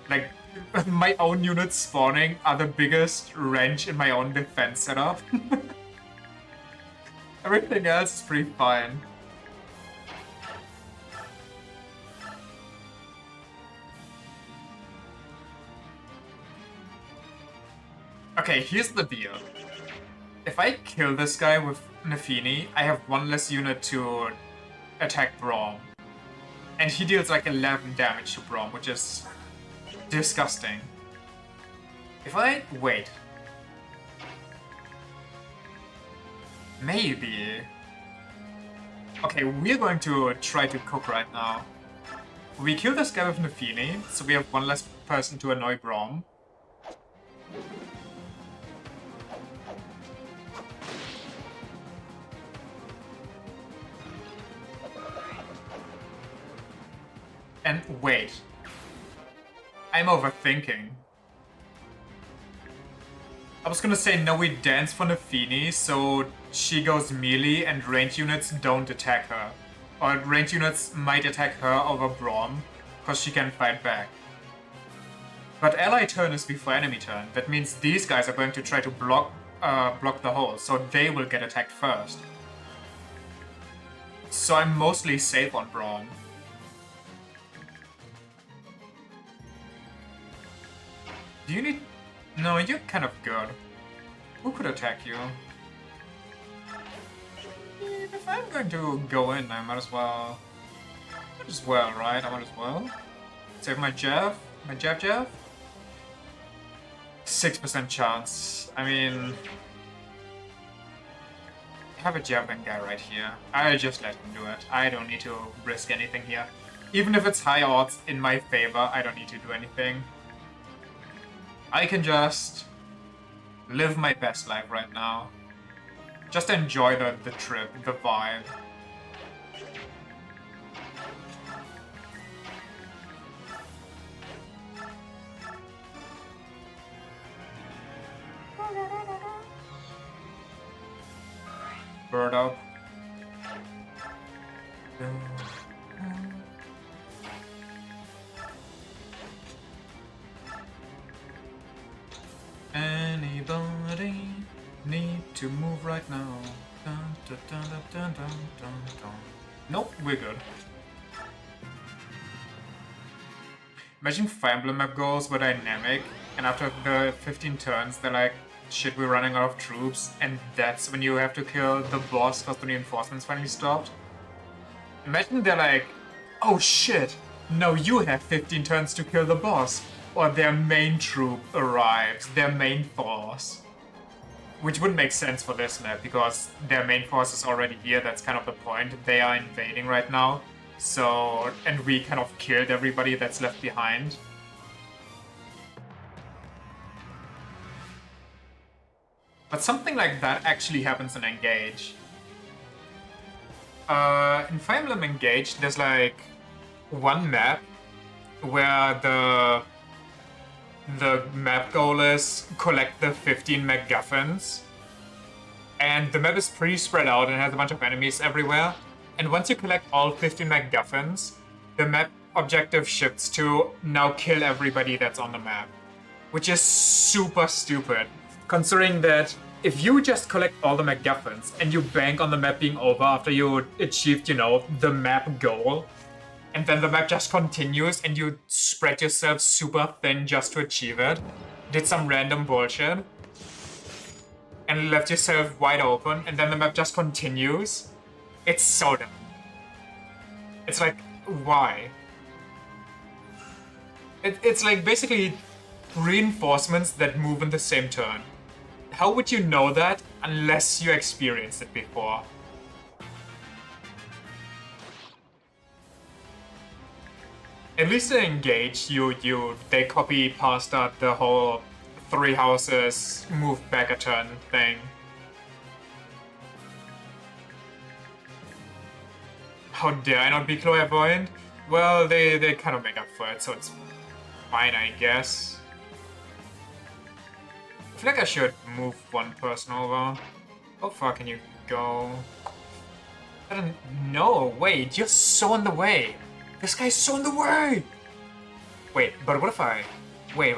Like, my own units spawning are the biggest wrench in my own defense setup. Everything else is pretty fine. Okay, here's the deal. If I kill this guy with Nafini, I have one less unit to attack Braum. And he deals like 11 damage to Braum, which is disgusting. If I... wait. Maybe... Okay, we're going to try to cook right now. We kill this guy with Nafini, so we have one less person to annoy Braum. And wait. I'm overthinking. I was gonna say no, we dance for Nafini, so she goes melee and range units don't attack her. Or range units might attack her over Braum, because she can fight back. But ally turn is before enemy turn. That means these guys are going to try to block the hole, so they will get attacked first. So I'm mostly safe on Braum. Do you need... No, you're kind of good. Who could attack you? If I'm going to go in, I might as well... Might as well, right? I might as well. Save my Jeff. My Jeff? 6% chance. I mean... I have a Javelin guy right here. I'll just let him do it. I don't need to risk anything here. Even if it's high odds in my favor, I don't need to do anything. I can just live my best life right now. Just enjoy the trip, the vibe. Bird up. Anybody need to move right now? Dun, dun, dun, dun, dun, dun, dun, dun. Nope, we're good. Imagine Fire Emblem map goals were dynamic, and after the 15 turns, they're like, shit, we're running out of troops, and that's when you have to kill the boss because the reinforcements finally stopped. Imagine they're like, oh shit, no, you have 15 turns to kill the boss. Or their main troop arrives, their main force. Which wouldn't make sense for this map, because their main force is already here, that's kind of the point. They are invading right now, so... and we kind of killed everybody that's left behind. But something like that actually happens in Engage. In Fire Emblem Engage, there's like one map where the map goal is collect the 15 MacGuffins. And the map is pretty spread out and has a bunch of enemies everywhere. And once you collect all 15 MacGuffins, the map objective shifts to now kill everybody that's on the map. which is super stupid, considering that if you just collect all the MacGuffins and you bank on the map being over after you achieved, the map goal, and then the map just continues and you spread yourself super thin just to achieve it, did some random bullshit, and left yourself wide open, and then the map just continues, it's so dumb. It's like, why? It's like basically reinforcements that move in the same turn. How would you know that unless you experienced it before? At least in Engage, they copy pasta the whole 3 houses move back a turn thing. How dare I not be clairvoyant? Well, they kind of make up for it, so it's fine, I guess. I feel like I should move one person over. How far can you go? I don't know. Wait, you're so in the way. This guy's so in the way. Wait, but what if I... Wait.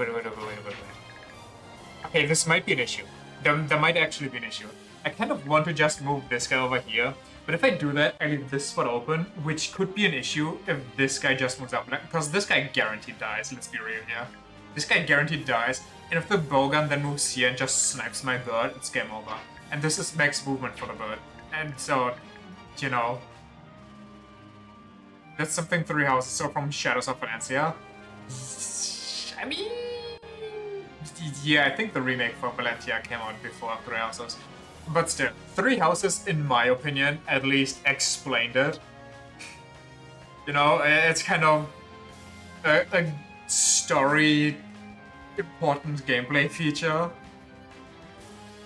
Okay, this might be an issue. There might actually be an issue. I kind of want to just move this guy over here, but if I do that, I leave this spot open, which could be an issue if this guy just moves up. Because this guy guaranteed dies, let's be real here. This guy guaranteed dies, and if the bowgun then moves here and just snipes my bird, it's game over. And this is max movement for the bird. And so, that's something 3 houses, so from Shadows of Valencia. I mean... Yeah, I think the remake for Valencia came out before 3 houses. But still, 3 houses, in my opinion, at least explained it. It's kind of a story important gameplay feature.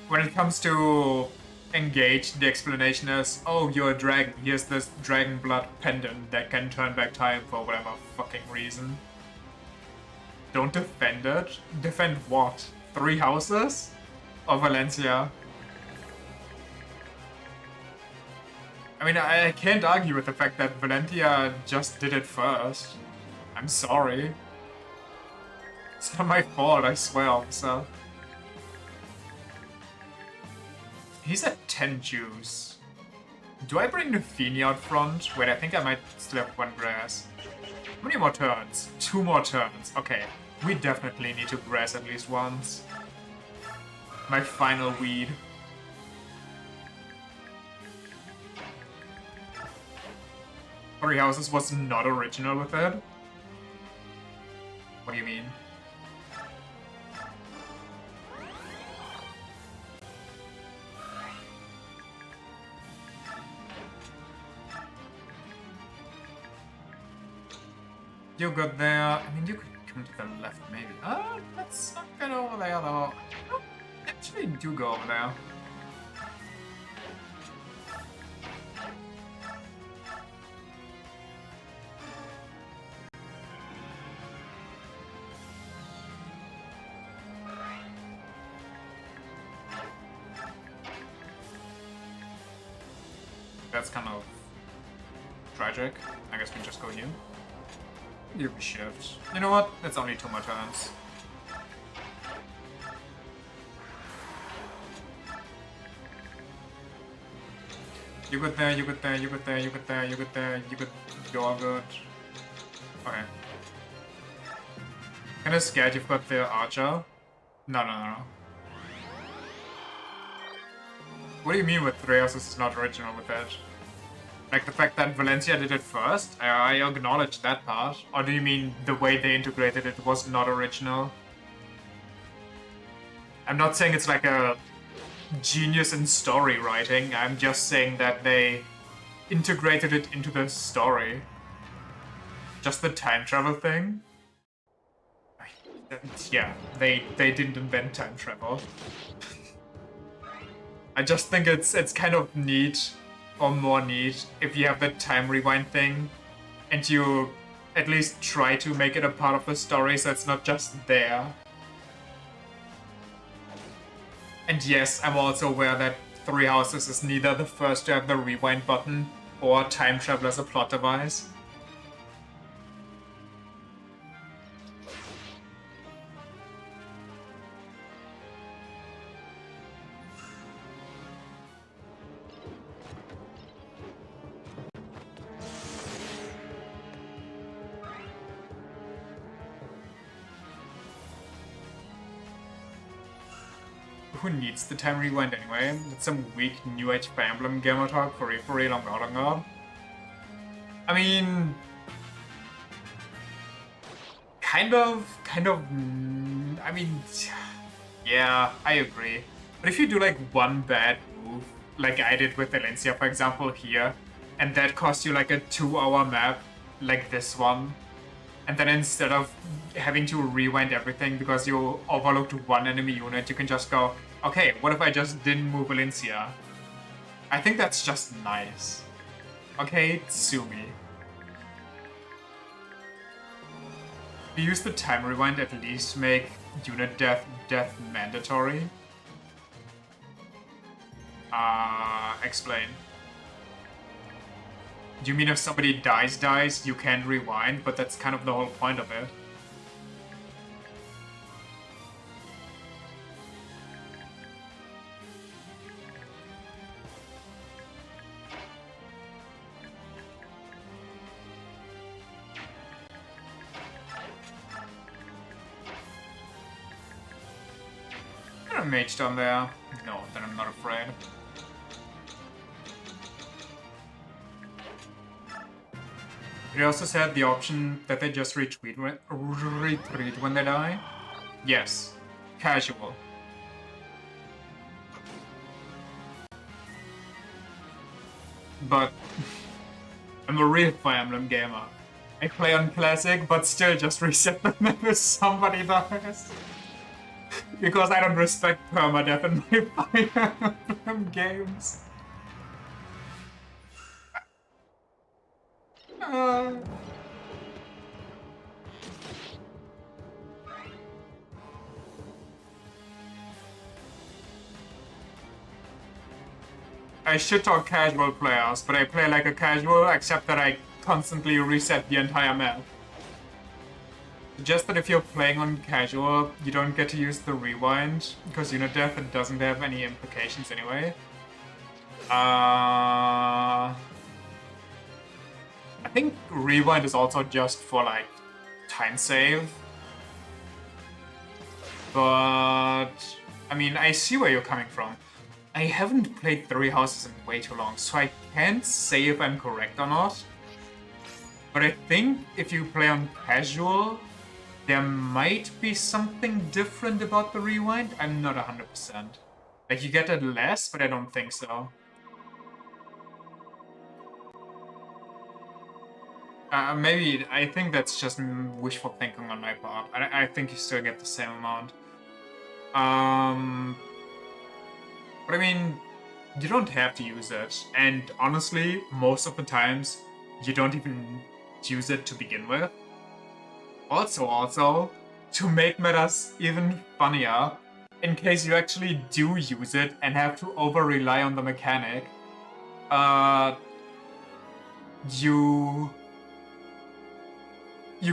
When it comes to Engage, the explanation is, oh, you're a dragon, here's this dragon blood pendant that can turn back time for whatever fucking reason. Don't defend it? Defend what? 3 houses? Or Valencia? I mean, I can't argue with the fact that Valencia just did it first. I'm sorry. It's not my fault, I swear, officer. He's at 10 Jews. Do I bring Nufini out front? Wait, I think I might still have 1 grass. How many more turns? 2 more turns. Okay, we definitely need to grass at least once. My final weed. Three houses was not original with it? What do you mean? You got there. I mean, you could come to the left, maybe. Let's not get over there, though. No, actually, do go over there. That's kind of tragic. I guess we just go here. You shift. You know what? It's only 2 more turns. You good there, you good there, you good there, you good there, you good there, you good. You're all good. Okay. Kinda scared you've got the archer. No. What do you mean with 3 houses is not original with that? Like the fact that Valencia did it first? I acknowledge that part. Or do you mean the way they integrated it was not original? I'm not saying it's like a genius in story writing, I'm just saying that they integrated it into the story. Just the time travel thing? Yeah, they didn't invent time travel. I just think it's kind of neat, or more neat, if you have the time rewind thing, and you at least try to make it a part of the story so it's not just there. And yes, I'm also aware that 3 houses is neither the first to have the rewind button or time travel as a plot device. who needs the time rewind anyway? It's some weak new age Fire Emblem gamer talk for a long. I mean, kind of. I mean, yeah, I agree. But if you do like one bad move, like I did with Valencia, for example, here, and that costs you like a 2-hour map, like this one, and then instead of having to rewind everything because you overlooked one enemy unit, you can just go, okay, what if I just didn't move Valencia? I think that's just nice. Okay, sue me. We use the time rewind at least to make unit death mandatory. Explain. Do you mean if somebody dies, you can rewind, but that's kind of the whole point of it. Got a mage down there. No, then I'm not afraid. They also said the option that they just retreat when they die? Yes. Casual. But I'm a real Fire Emblem gamer. I play on Classic, but still just reset them if somebody dies. Because I don't respect permadeath in my Fire Emblem games. I shit on casual players, but I play like a casual, except that I constantly reset the entire map. Just that if you're playing on casual, you don't get to use the rewind, because unit death doesn't have any implications anyway. I think rewind is also just for like time save. But I mean, I see where you're coming from. I haven't played Three Houses in way too long, so I can't say if I'm correct or not. But I think if you play on casual, there might be something different about the rewind. I'm not 100%. Like, you get it less, but I don't think so. Maybe, I think that's just wishful thinking on my part. I think you still get the same amount. But I mean, you don't have to use it. And honestly, most of the times, you don't even use it to begin with. Also, to make matters even funnier, in case you actually do use it and have to over-rely on the mechanic, you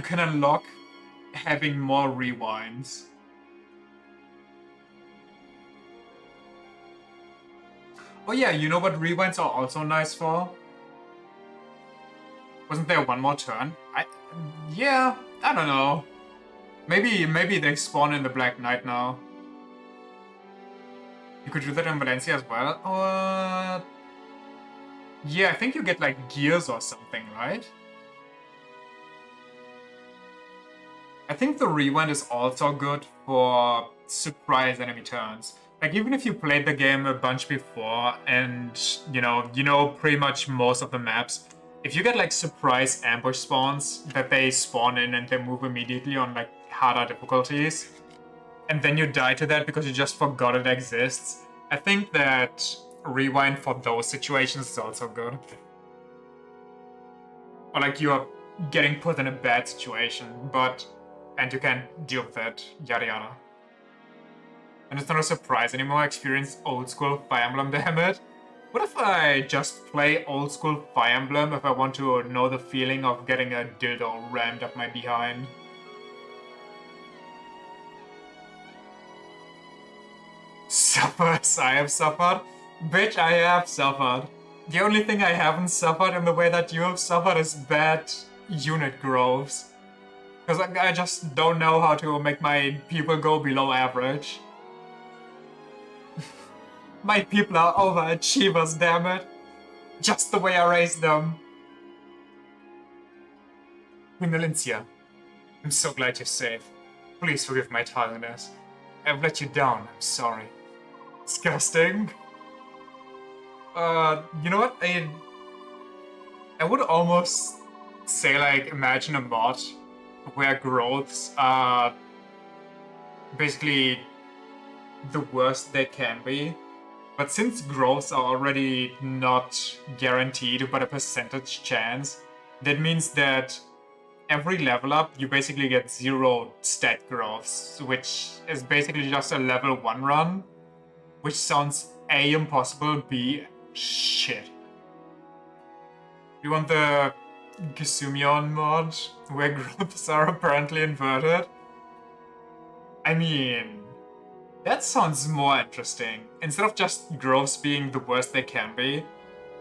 can unlock having more rewinds. Oh yeah, you know what rewinds are also nice for? Wasn't there one more turn? Yeah, I don't know. Maybe they spawn in the Black Knight now. You could do that in Valencia as well. Yeah, I think you get like gears or something, right? I think the rewind is also good for surprise enemy turns. Like, even if you played the game a bunch before and, you know pretty much most of the maps, if you get, like, surprise ambush spawns that they spawn in and they move immediately on, like, harder difficulties, and then you die to that because you just forgot it exists, I think that rewind for those situations is also good. Or, like, you are getting put in a bad situation, and you can deal with it, yada yada. And it's not a surprise anymore, I experience old school Fire Emblem, damn it. What if I just play old school Fire Emblem if I want to know the feeling of getting a dildo rammed up my behind? Suffers? I have suffered? Bitch, I have suffered. The only thing I haven't suffered in the way that you have suffered is bad unit growths. Because I just don't know how to make my people go below average. My people are overachievers, damn it. Just the way I raised them. Queen Valencia, I'm so glad you're safe. Please forgive my tardiness. I've let you down, I'm sorry. Disgusting. You know what? I would almost say, like, imagine a mod where growths are basically the worst they can be. But since growths are already not guaranteed but a percentage chance, that means that every level up you basically get 0 stat growths, which is basically just a level 1 run, which sounds A, impossible, B, shit. You want the Gisumion mod, where growths are apparently inverted? I mean, that sounds more interesting. Instead of just growths being the worst they can be,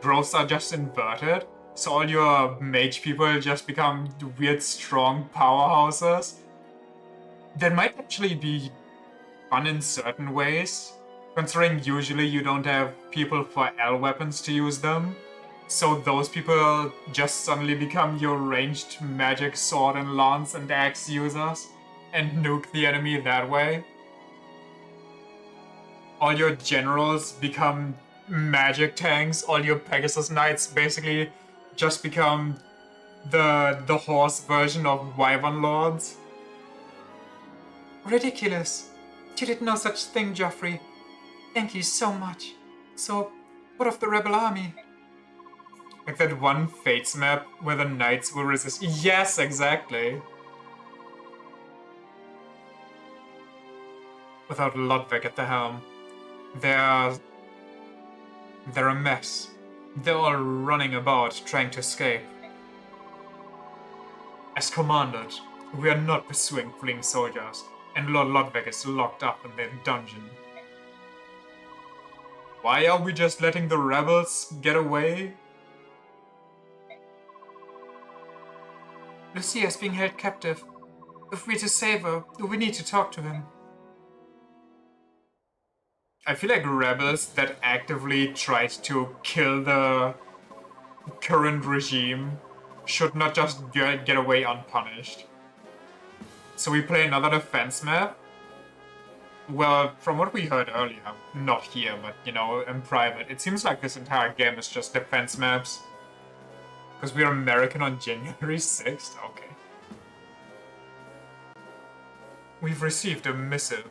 growths are just inverted, so all your mage people just become weird strong powerhouses. That might actually be fun in certain ways, considering usually you don't have people for L weapons to use them. So those people just suddenly become your ranged magic sword and lance and axe users and nuke the enemy that way. All your generals become magic tanks, all your Pegasus Knights basically just become the horse version of Wyvern Lords. Ridiculous. You did no such thing, Joffrey. Thank you so much. So, what of the rebel army? Like that one Fates map where the knights will resist. Yes, exactly. Without Ludwig at the helm, they're a mess. They're all running about trying to escape. As commanded, we are not pursuing fleeing soldiers, and Lord Ludwig is locked up in their dungeon. Why are we just letting the rebels get away? Lucia is being held captive. If we're to save her, we need to talk to him. I feel like rebels that actively tried to kill the current regime should not just get away unpunished. So we play another defense map? Well, from what we heard earlier, not here, but, you know, in private, it seems like this entire game is just defense maps. Because we're American on January 6th? Okay. We've received a missive.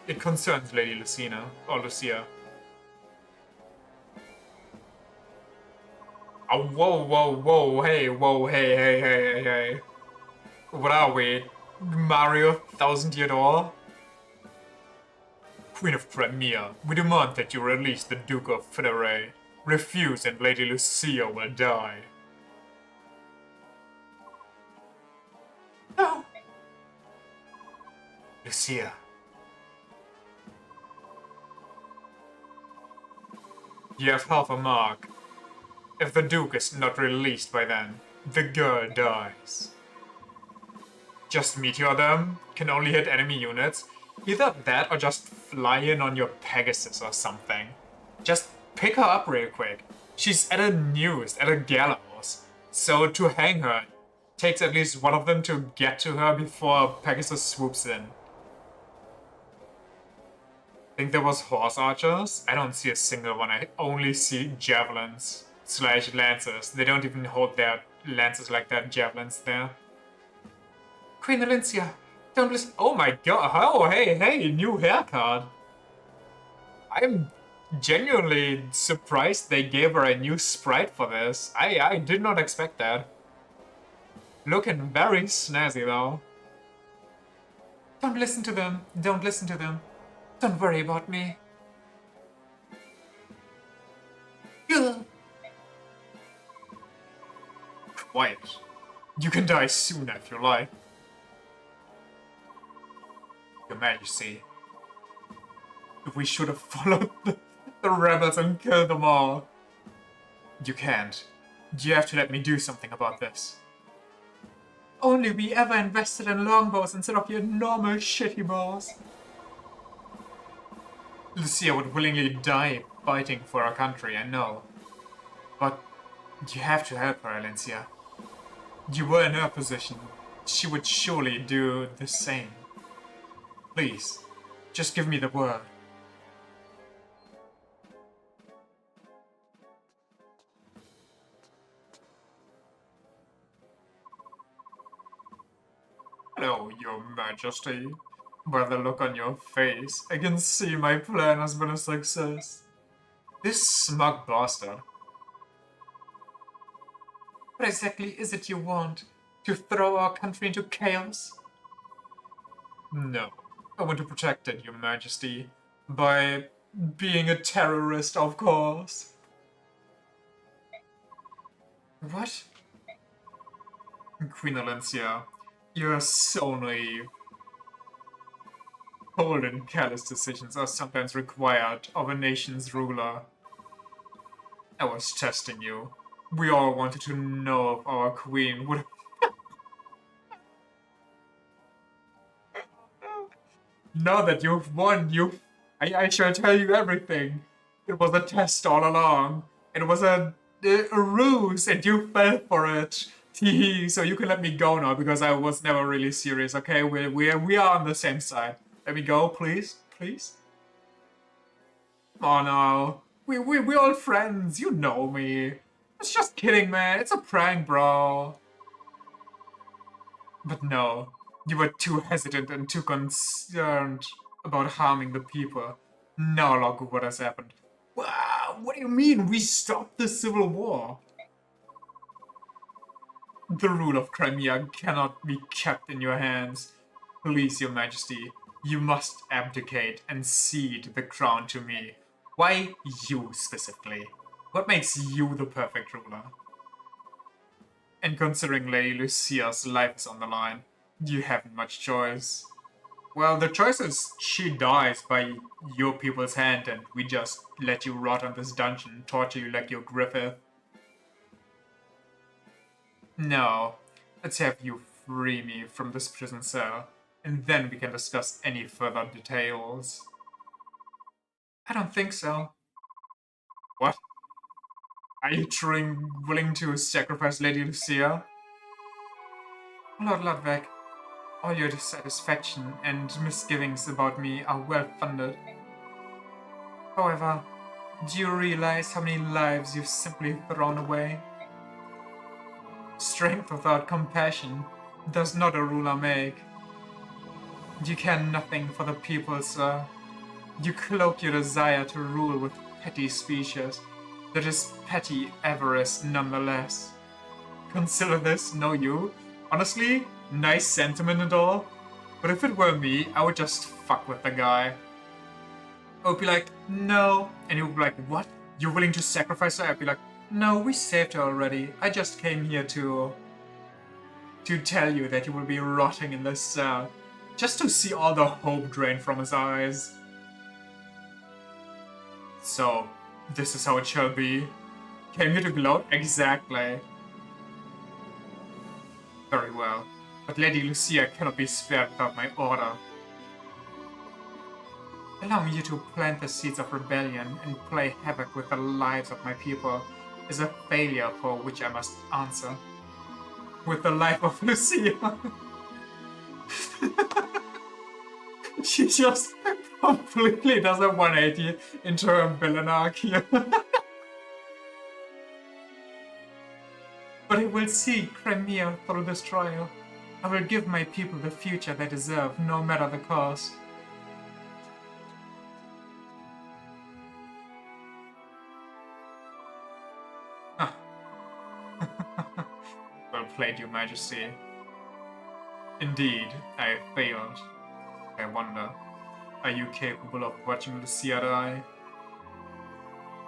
It concerns Lady Lucina, or Lucia. Oh, whoa, hey, hey. What are we? Mario Thousand Year Door? Queen of Crimea, we demand that you release the Duke of Federer. Refuse and Lady Lucia will die. No! Lucia. You have half a mark. If the Duke is not released by then, the girl dies. Just meteor them, can only hit enemy units. Either that or just fly in on your Pegasus or something. Just pick her up real quick. She's at a noose, at a gallows. So to hang her, takes at least one of them to get to her before Pegasus swoops in. Think there was horse archers? I don't see a single one. I only see javelins / lances. They don't even hold their lances like that, javelins there. Queen Valencia, don't listen. Oh my god. Oh, hey, new haircut. I'm genuinely surprised they gave her a new sprite for this. I did not expect that. Looking very snazzy though. Don't listen to them. Don't listen to them. Don't worry about me. Ugh. Quiet. You can die soon if you like. Your Majesty. We should have followed the rebels and killed them all. You can't. You have to let me do something about this. Only we ever invested in longbows instead of your normal shitty bows. Lucia would willingly die fighting for our country, I know. But you have to help her, Alencia. You were in her position. She would surely do the same. Please, just give me the word. Hello, your majesty. By the look on your face, I can see my plan has been a success. This smug bastard. What exactly is it you want? To throw our country into chaos? No. I want to protect it, your majesty. By being a terrorist, of course. What? Queen Alencia, you are so naive. Cold and callous decisions are sometimes required of a nation's ruler. I was testing you. We all wanted to know if our queen would. Now that you've won, I shall tell you everything. It was a test all along. It was a ruse, and you fell for it. Teehee, so you can let me go now because I was never really serious, okay? We are on the same side. Let me go, please? Please? Come on now. We're all friends. You know me. It's just kidding, man. It's a prank, bro. But no, you were too hesitant and too concerned about harming the people. Now look what has happened. Wow, what do you mean we stopped the civil war? The rule of Crimea cannot be kept in your hands. Please, your majesty, you must abdicate and cede the crown to me. Why you specifically? What makes you the perfect ruler? And considering Lady Lucia's life is on the line, you haven't much choice. Well, the choice is she dies by your people's hand and we just let you rot in this dungeon, torture you like your Griffith. No, let's have you free me from this prison cell, and then we can discuss any further details. I don't think so. What? Are you truly willing to sacrifice Lady Lucia? Lord Ludwig, all your dissatisfaction and misgivings about me are well funded. However, do you realize how many lives you've simply thrown away? Strength without compassion does not a ruler make. You care nothing for the people, sir. You cloak your desire to rule with petty speeches. That is petty avarice nonetheless. Consider this, no you? Honestly, nice sentiment and all, but if it were me, I would just fuck with the guy. I would be like, no, and he would be like, what? You're willing to sacrifice her? I'd be like, no, we saved her already. I just came here to tell you that you will be rotting in this cell. Just to see all the hope drain from his eyes. So, this is how it shall be. Came here to gloat? Exactly. Very well. But Lady Lucia cannot be spared without my order. Allowing you to plant the seeds of rebellion and play havoc with the lives of my people is a failure for which I must answer. With the life of Lucia. She just completely does a 180 into her villain arc here. But I will see Crimea through this trial. I will give my people the future they deserve, no matter the cost. Ah. Well played, your majesty. Indeed, I have failed. I wonder, are you capable of watching Lucia die?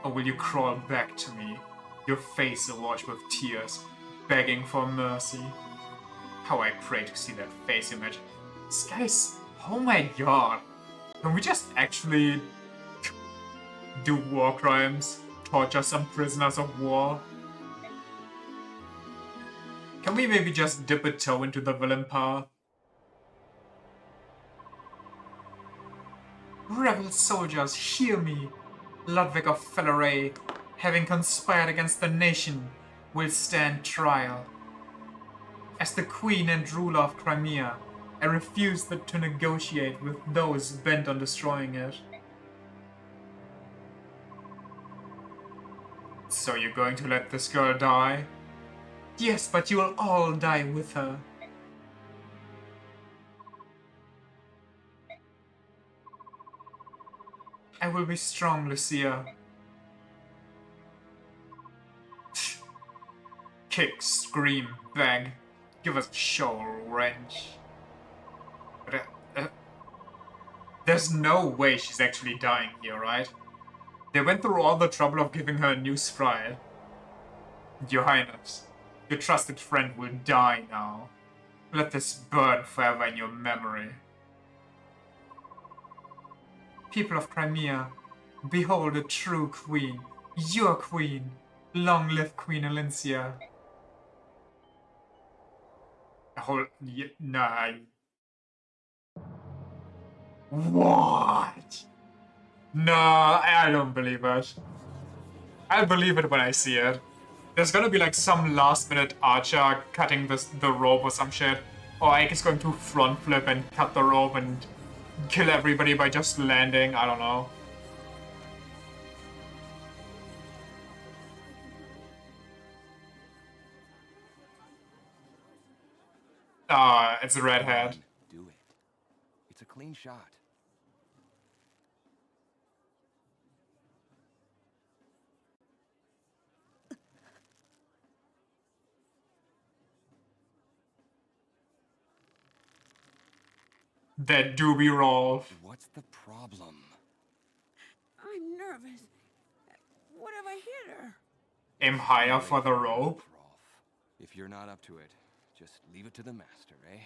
Or will you crawl back to me, your face awash with tears, begging for mercy? How I pray to see that face image. Guys, oh my god. Can we just actually do war crimes? Torture some prisoners of war? Can we maybe just dip a toe into the villain path? Rebel soldiers, hear me! Ludwig of Felleray, having conspired against the nation, will stand trial. As the Queen and ruler of Crimea, I refuse to negotiate with those bent on destroying it. So you're going to let this girl die? Yes, but you will all die with her. I will be strong, Lucia. Kick, scream, beg. Give us a show, wrench. But, there's no way she's actually dying here, right? They went through all the trouble of giving her a new sprite. Your Highness, your trusted friend will die now. Let this burn forever in your memory. People of Crimea, behold a true queen. Your queen. Long live Queen Alincia. Nah. What? Nah, I don't believe it. I'll believe it when I see it. There's gonna be like some last minute archer cutting the rope or some shit. Or Ike is going to front flip and cut the rope and kill everybody by just landing. I don't know. It's a redhead. Do it. It's a clean shot. That doobie roll. What's the problem? I'm nervous. What if I hit her? Aim higher for the rope. Rolf. If you're not up to it, just leave it to the master, eh?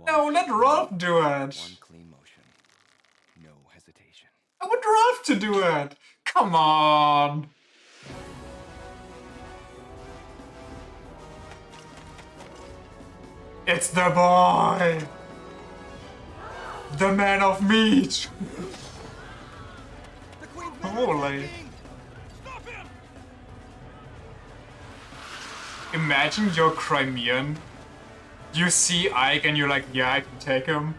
No, let Rolf do it. One clean motion. No hesitation. I want Rolf to do it. Come on. It's the boy. The man of meat. Holy. Stop him! Imagine you're Crimean. You see Ike and you're like, yeah, I can take him.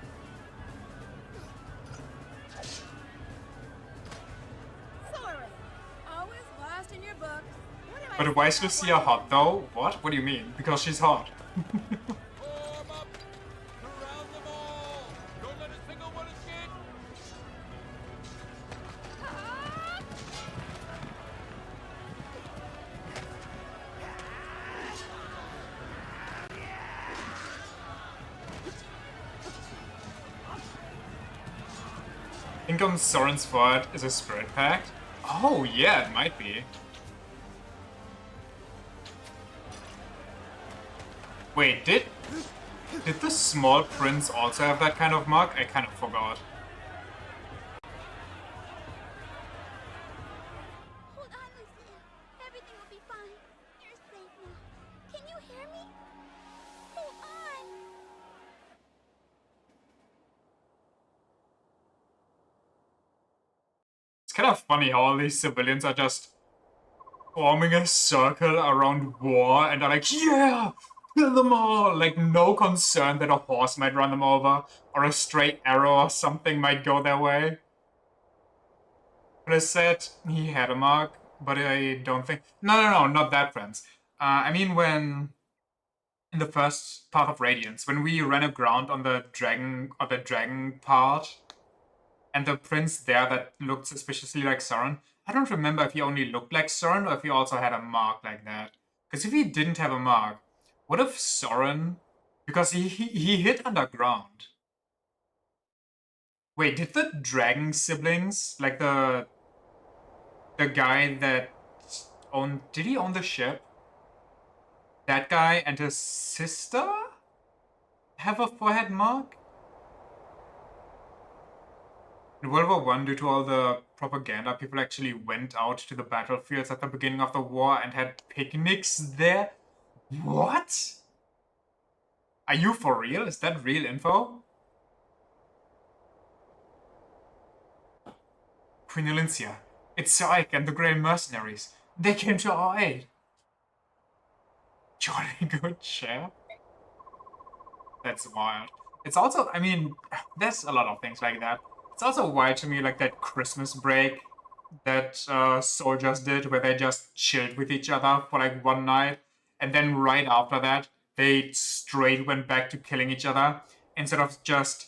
Sorry. Always lost in your books. But why is Lucia hot though? What? What do you mean? Because she's hot. Form up! Surround them all! Don't let a single one escape! Think on Soren's foot is a spirit pact? Oh yeah, it might be. Wait, did the small prince also have that kind of mark? I kind of forgot. Hold on, Lucia. Everything will be fine. You're safe now. Can you hear me? Hold on. It's kind of funny how all these civilians are just forming a circle around war and are like, yeah, kill them all. Like, no concern that a horse might run them over or a stray arrow or something might go their way. But I said he had a mark, but I don't think. No, not that, friends. I mean, when in the first part of Radiance, when we ran aground on the dragon part, and the prince there that looked suspiciously like Soren, I don't remember if he only looked like Soren or if he also had a mark like that. Because if he didn't have a mark, what if Soren? Because he hid underground. Wait, did the dragon siblings, like the guy that owned, did he own the ship? That guy and his sister have a forehead mark? In World War One, due to all the propaganda, people actually went out to the battlefields at the beginning of the war and had picnics there. What? Are you for real? Is that real info? Queen Elincia, it's Sir Ike and the Grey Mercenaries. They came to our aid. Jolly good chap. That's wild. It's also, I mean, there's a lot of things like that. It's also wild to me, like that Christmas break that soldiers did, where they just chilled with each other for like one night, and then right after that, they straight went back to killing each other instead of just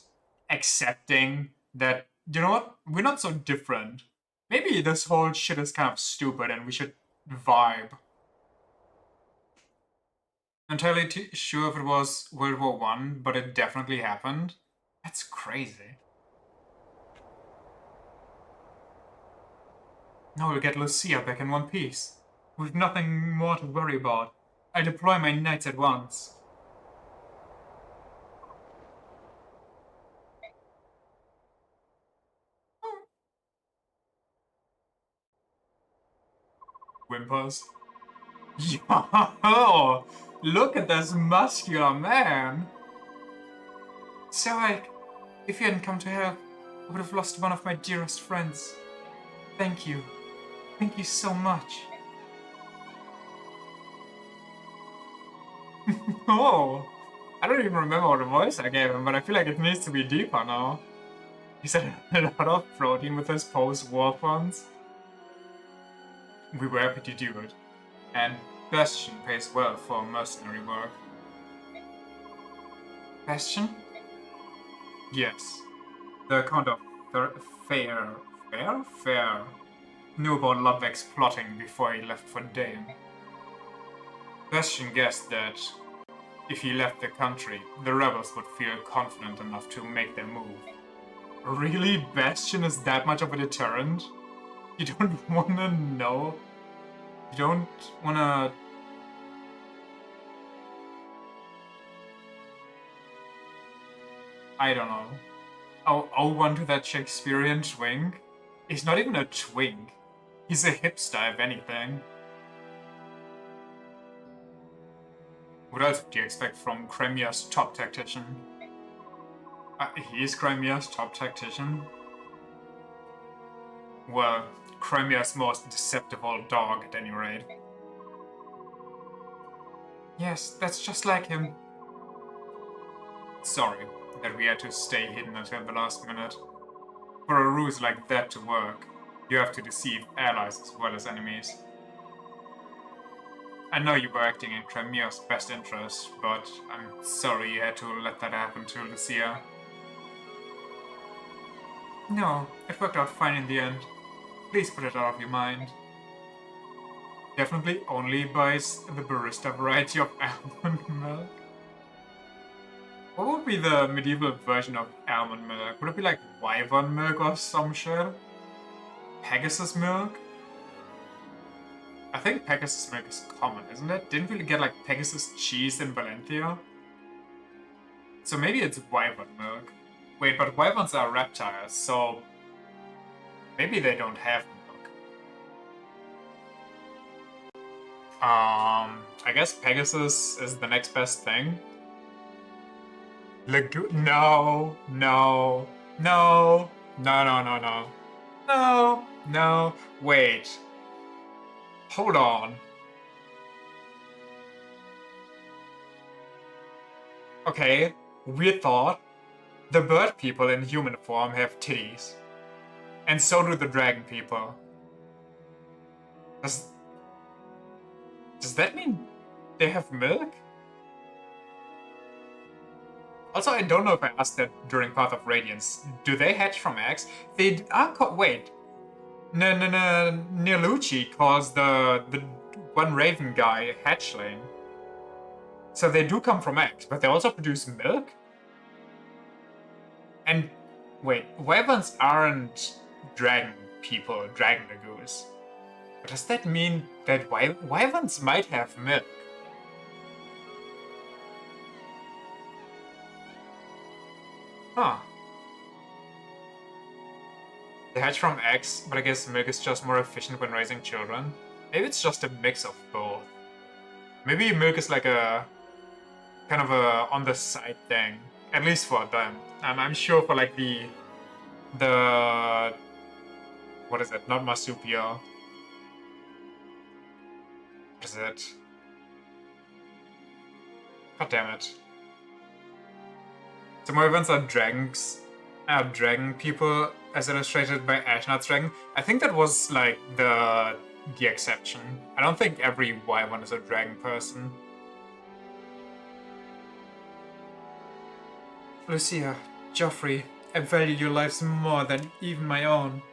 accepting that, you know what, we're not so different. Maybe this whole shit is kind of stupid and we should vibe. Entirely sure if it was World War One, but it definitely happened. That's crazy. Now we'll get Lucia back in one piece. With nothing more to worry about. I'll deploy my knights at once. Whimpers. Yo! Look at this muscular man! So, like, if you hadn't come to help, I would have lost one of my dearest friends. Thank you. Thank you so much. Oh! I don't even remember what voice I gave him, but I feel like it needs to be deeper now. He said a lot of protein with his post-war funds. We were happy to do it. And Bastion pays well for mercenary work. Bastion? Yes. The Count of Fair knew about Ludwig's plotting before he left for Dane. Bastion guessed that if he left the country, the rebels would feel confident enough to make their move. Really? Bastion is that much of a deterrent? You don't wanna know? You don't wanna... I don't know. I'll want to that Shakespearean twink? He's not even a twink. He's a hipster, if anything. What else would you expect from Crimea's top tactician? He's Crimea's top tactician? Well, Crimea's most deceptive old dog, at any rate. Yes, that's just like him. Sorry that we had to stay hidden until the last minute. For a ruse like that to work, you have to deceive allies as well as enemies. I know you were acting in Crimea's best interest, but I'm sorry you had to let that happen to Lucia. No, it worked out fine in the end. Please put it out of your mind. Definitely only buys the barista variety of almond milk. What would be the medieval version of almond milk? Would it be like wyvern milk or some shit? Pegasus milk? I think Pegasus milk is common, isn't it? Didn't we get like Pegasus cheese in Valentia? So maybe it's wyvern milk. Wait, but wyverns are reptiles, so maybe they don't have milk. I guess Pegasus is the next best thing. No, no, no, no, no, no, no, no, no, wait. Hold on. Okay, weird thought. The bird people in human form have titties. And so do the dragon people. Does that mean they have milk? Also, I don't know if I asked that during Path of Radiance. Do they hatch from eggs? They are wait. Neolucci calls the one raven guy a hatchling. So they do come from eggs, but they also produce milk? And wait, wyverns aren't dragon people, dragon lagoons. But does that mean that wyverns might have milk? Huh. They hatch from eggs, but I guess milk is just more efficient when raising children. Maybe it's just a mix of both. Maybe milk is like a kind of a on the side thing, at least for them. I'm sure for like the What is it? Not Marsupial. What is it? God damn it. So my events are dragons. Dragon people, as illustrated by Ashnard's Dragon. I think that was like the exception. I don't think every Y1 is a dragon person. Lucia, Joffrey, I value your lives more than even my own.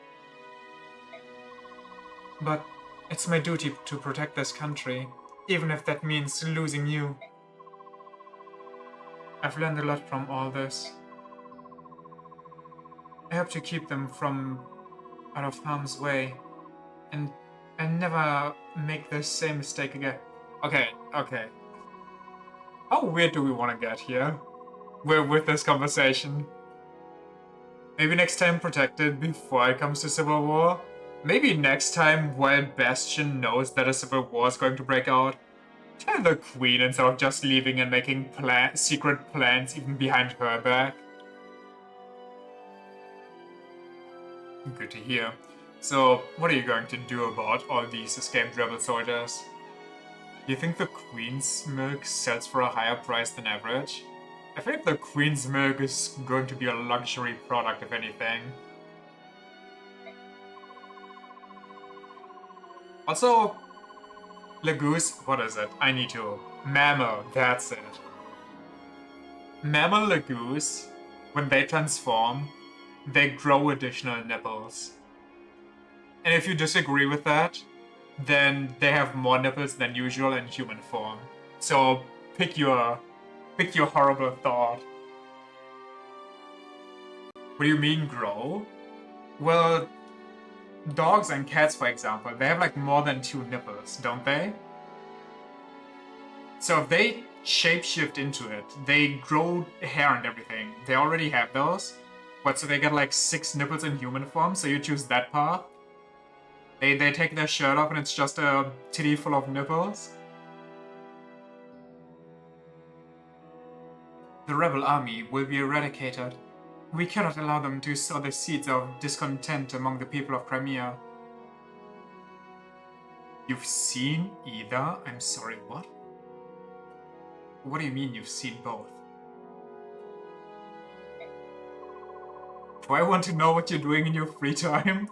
But it's my duty to protect this country, even if that means losing you. I've learned a lot from all this. I hope to keep them from out of harm's way, and never make the same mistake again. Okay, okay. How weird do we want to get here? With this conversation? Maybe next time protected before it comes to civil war? Maybe next time while Bastion knows that a civil war is going to break out? Tell the queen instead of just leaving and making secret plans even behind her back. Good to hear. So, what are you going to do about all these escaped rebel soldiers? Do you think the queen's milk sells for a higher price than average? I feel like the queen's milk is going to be a luxury product, if anything. Also, Legoose, what is it? I need to. Mammal, that's it. Mammal Legoose, when they transform, they grow additional nipples. And if you disagree with that, then they have more nipples than usual in human form. So pick your horrible thought. What do you mean grow? Well, dogs and cats, for example, they have like more than 2 nipples, don't they? So if they shapeshift into it, they grow hair and everything. They already have those. But so they get like 6 nipples in human form, so you choose that path. They take their shirt off and it's just a titty full of nipples. The rebel army will be eradicated. We cannot allow them to sow the seeds of discontent among the people of Crimea. You've seen either? I'm sorry, what? What do you mean you've seen both? Do I want to know what you're doing in your free time?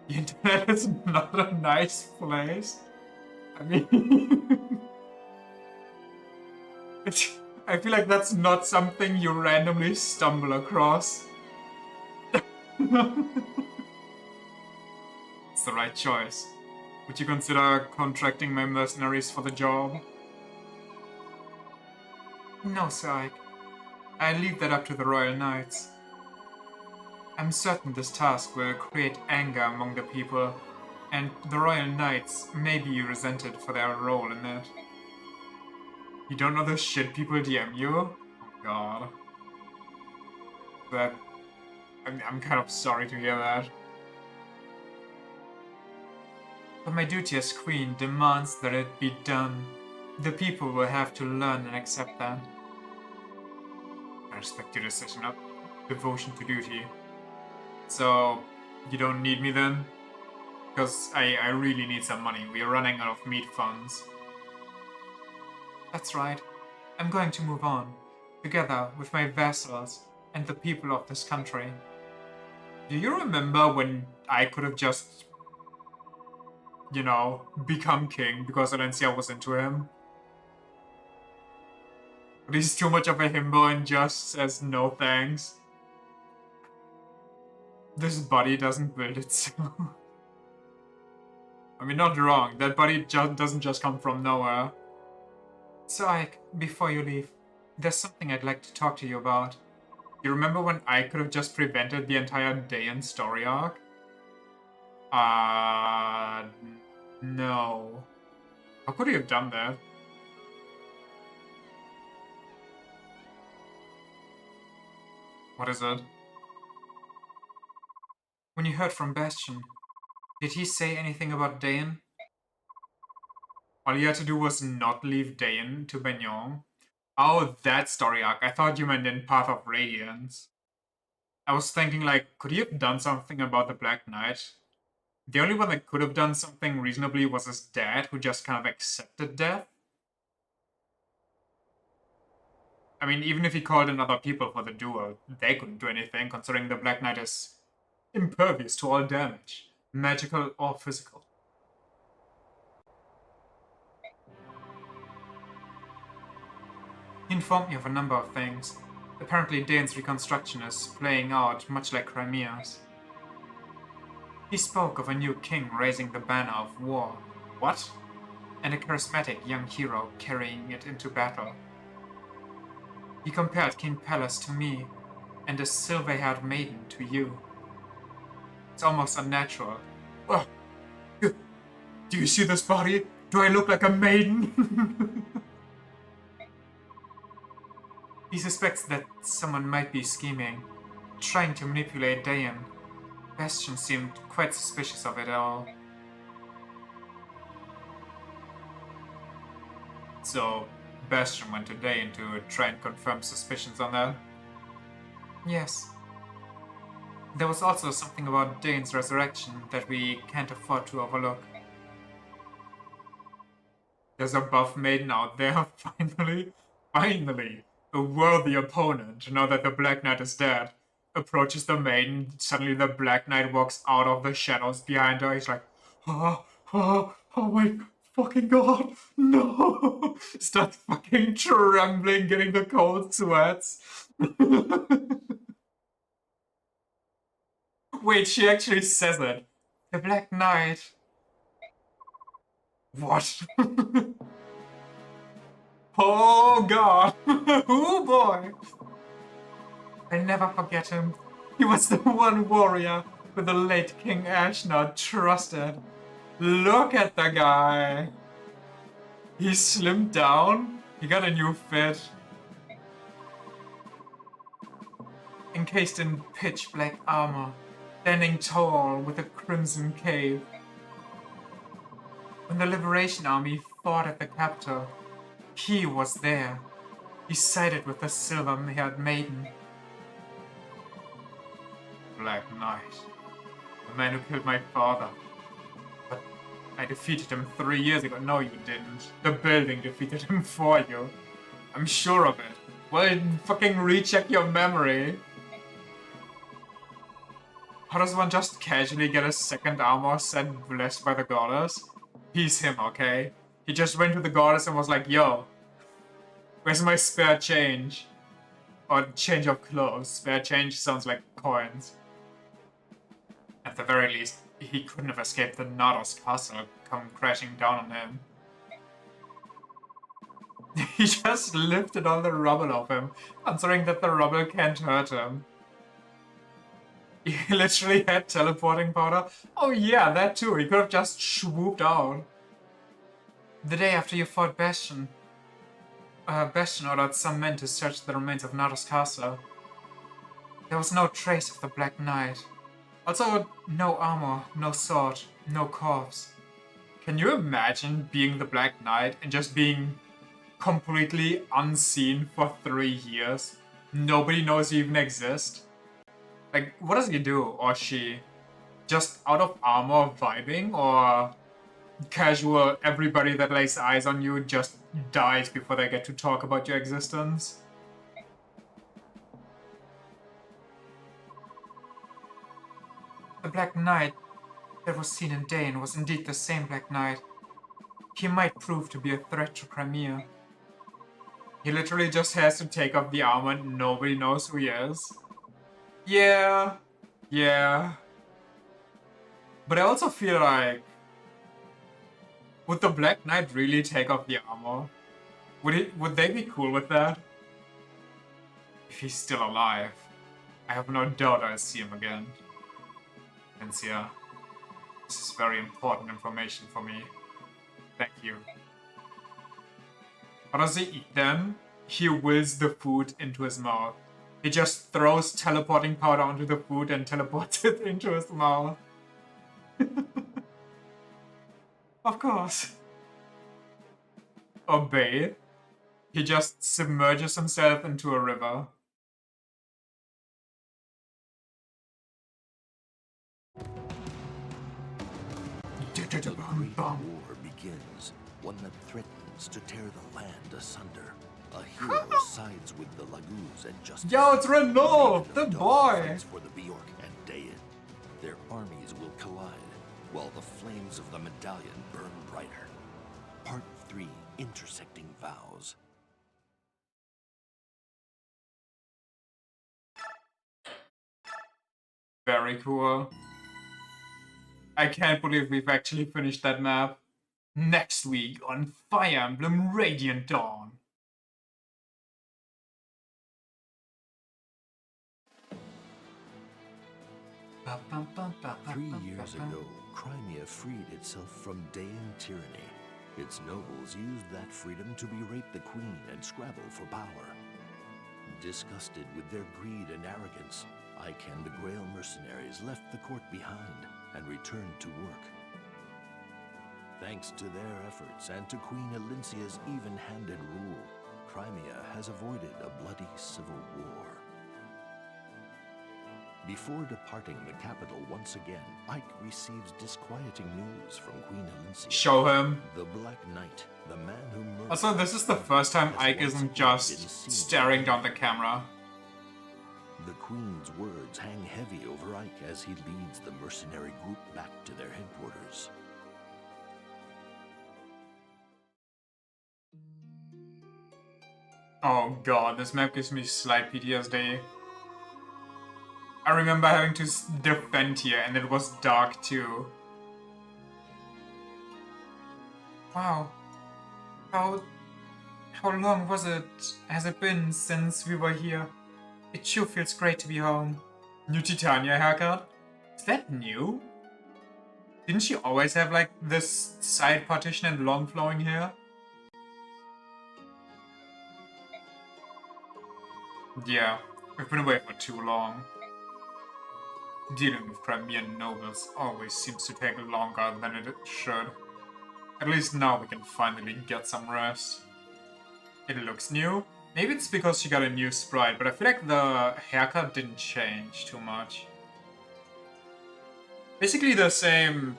The internet is not a nice place. I mean... I feel like that's not something you randomly stumble across. It's the right choice. Would you consider contracting my mercenaries for the job? No, Syke. I leave that up to the Royal Knights. I'm certain this task will create anger among the people, and the Royal Knights may be resented for their role in it. You don't know the shit people DM you? Oh god. That... I'm kind of sorry to hear that. But my duty as queen demands that it be done. The people will have to learn and accept that. I respect your decision of devotion to duty. So, you don't need me then? Because I really need some money. We are running out of meat funds. That's right. I'm going to move on, together with my vassals and the people of this country. Do you remember when I could have just, you know, become king because Valencia was into him? But he's too much of a himbo and just says no thanks. This body doesn't build itself. I mean, not wrong, that body doesn't just come from nowhere. So, Ike, before you leave, there's something I'd like to talk to you about. You remember when I could have just prevented the entire Dayan story arc? No. How could he have done that? What is it? When you heard from Bastion, did he say anything about Dayan? All you had to do was not leave Dayan to Bagnon. Oh, that story arc. I thought you meant in Path of Radiance. I was thinking, like, could he have done something about the Black Knight? The only one that could have done something reasonably was his dad, who just kind of accepted death. I mean, even if he called in other people for the duel, they couldn't do anything, considering the Black Knight is impervious to all damage, magical or physical. He informed me of a number of things. Apparently, Dane's reconstruction is playing out much like Crimea's. He spoke of a new king raising the banner of war. What? And a charismatic young hero carrying it into battle. He compared King Pallas to me, and a silver-haired maiden to you. It's almost unnatural. Oh, do you see this body? Do I look like a maiden? He suspects that someone might be scheming, trying to manipulate Dayan. Bastion seemed quite suspicious of it all. So, Bastion went to Dayan to try and confirm suspicions on that? Yes. There was also something about Dane's resurrection that we can't afford to overlook. There's a buff maiden out there, finally. Finally! A worthy opponent, now that the Black Knight is dead, approaches the maiden. Suddenly the Black Knight walks out of the shadows behind her. He's like, oh my fucking god, no! Starts fucking trembling, getting the cold sweats. Wait, she actually says it. The Black Knight. What? Oh god! Oh boy! I'll never forget him. He was the one warrior who the late King Ashnar trusted. Look at the guy! He slimmed down. He got a new fit. Encased in pitch black armor, standing tall with a crimson cape. When the Liberation Army fought at the capital, he was there. He sided with the silver-haired maiden. Black Knight. The man who killed my father. But I defeated him 3 years ago. No, you didn't. The building defeated him for you. I'm sure of it. Well, fucking recheck your memory. How does one just casually get a second armor set blessed by the goddess? He's him, okay? He just went to the goddess and was like, yo, where's my spare change? Or change of clothes. Spare change sounds like coins. At the very least, he couldn't have escaped the Nados castle come crashing down on him. He just lifted all the rubble off him, considering that the rubble can't hurt him. He literally had teleporting powder. Oh yeah, that too. He could have just swooped out. The day after you fought Bastion, Bastion ordered some men to search the remains of Nados castle. There was no trace of the Black Knight. Also, no armor, no sword, no corpse. Can you imagine being the Black Knight and just being completely unseen for 3 years? Nobody knows you even exist? Like, what does he do, or she? Just out of armor vibing, or casual, everybody that lays eyes on you just dies before they get to talk about your existence? The Black Knight that was seen in Dane was indeed the same Black Knight. He might prove to be a threat to Crimea. He literally just has to take off the armor and nobody knows who he is. Yeah. But I also feel like, would the Black Knight really take off the armor? Would they be cool with that? If he's still alive, I have no doubt I'll see him again. Vincia, this is very important information for me. Thank you. How does he eat them? He wills the food into his mouth. He just throws teleporting powder onto the food and teleports it into his mouth. Of course. Or bathe. He just submerges himself into a river. A great war begins, one that threatens to tear the land asunder. A hero sides with the Laguz and justice. Yo, it's Renault, the boy! Fights for the Bjork and Dayan. Their armies will collide, while the flames of the medallion burn brighter. Part 3, Intersecting Vows. Very cool. I can't believe we've actually finished that map. Next week on Fire Emblem Radiant Dawn. Three years ago, Crimea freed itself from Dayan tyranny. Its nobles used that freedom to berate the queen and scrabble for power. Disgusted with their greed and arrogance, Ike and the Grail mercenaries left the court behind and returned to work. Thanks to their efforts and to Queen Elincia's even-handed rule, Crimea has avoided a bloody civil war. Before departing the capital once again, Ike receives disquieting news from Queen Elincia. Show him. The Black Knight, the man who murdered... Also, this is the first time Ike isn't just staring down the camera. The Queen's words hang heavy over Ike as he leads the mercenary group back to their headquarters. Oh god, this map gives me slight PTSD. I remember having to defend here and it was dark too. Wow. How long has it been since we were here? It sure feels great to be home. New Titania haircut? Is that new? Didn't she always have like this side partition and long flowing hair? Yeah, we've been away for too long. Dealing with Crimean nobles always seems to take longer than it should. At least now we can finally get some rest. It looks new. Maybe it's because she got a new sprite, but I feel like the haircut didn't change too much. Basically the same...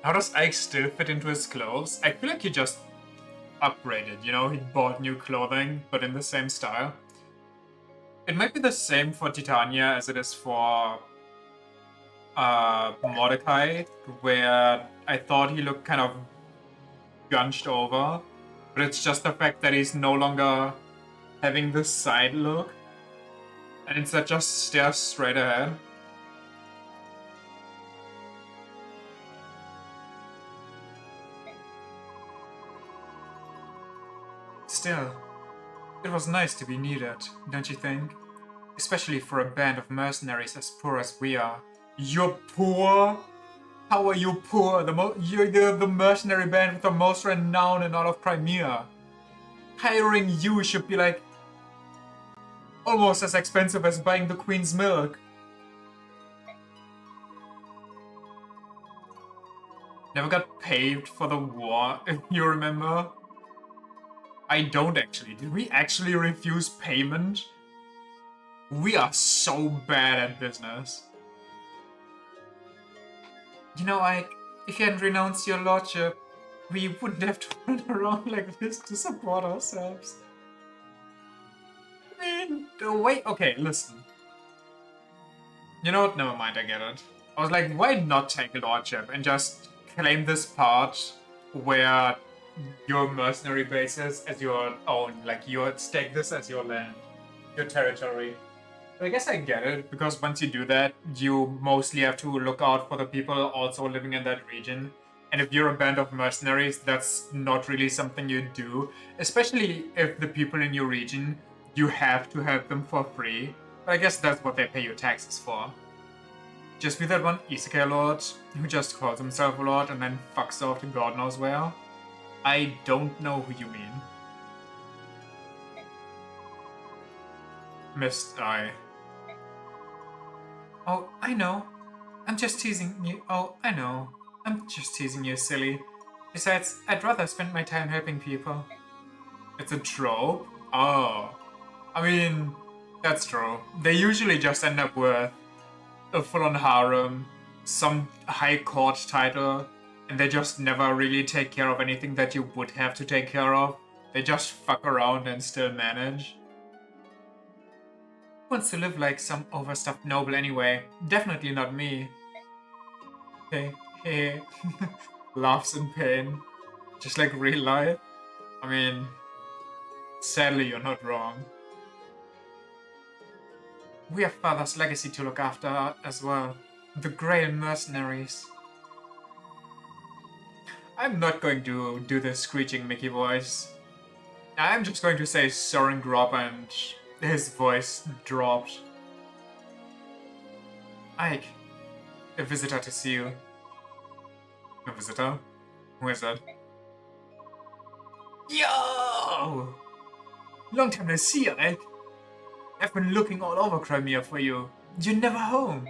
How does Ike still fit into his clothes? I feel like he just upgraded, you know? He bought new clothing, but in the same style. It might be the same for Titania as it is for Mordecai, where I thought he looked kind of gunched over, but it's just the fact that he's no longer having this side look, and instead just stares straight ahead. Still, it was nice to be needed, don't you think? Especially for a band of mercenaries as poor as we are. You're poor? How are you poor? You're the mercenary band with the most renown in all of Crimea. Hiring you should be like almost as expensive as buying the Queen's milk. Never got paid for the war, if you remember. I don't actually. Did we actually refuse payment? We are so bad at business. You know, Ike, if you hadn't renounced your lordship, we wouldn't have to run around like this to support ourselves. I mean, wait, okay, listen. You know what, never mind, I get it. I was like, why not take lordship and just claim this part where your mercenary bases as your own, like you stake this as your land, your territory. But I guess I get it, because once you do that, you mostly have to look out for the people also living in that region. And if you're a band of mercenaries, that's not really something you do, especially if the people in your region, you have to help them for free. But I guess that's what they pay your taxes for. Just be that one isekai lord who just calls himself a lord and then fucks off to God knows where. I don't know who you mean. Missed Eye. Oh, I know. I'm just teasing you. Oh, I know. I'm just teasing you, silly. Besides, I'd rather spend my time helping people. It's a trope? Oh. I mean, that's true. They usually just end up with a full-on harem, some high court title, and they just never really take care of anything that you would have to take care of. They just fuck around and still manage. Who wants to live like some overstuffed noble anyway? Definitely not me. Hey, hey. Laughs in pain. Just like real life. I mean, sadly you're not wrong. We have Father's legacy to look after as well. The Grail mercenaries. I'm not going to do the screeching Mickey voice. I'm just going to say Soren Grob and his voice dropped. Ike, a visitor to see you. A visitor? Who is that? Yo! Long time no see, Ike. I've been looking all over Crimea for you. You're never home.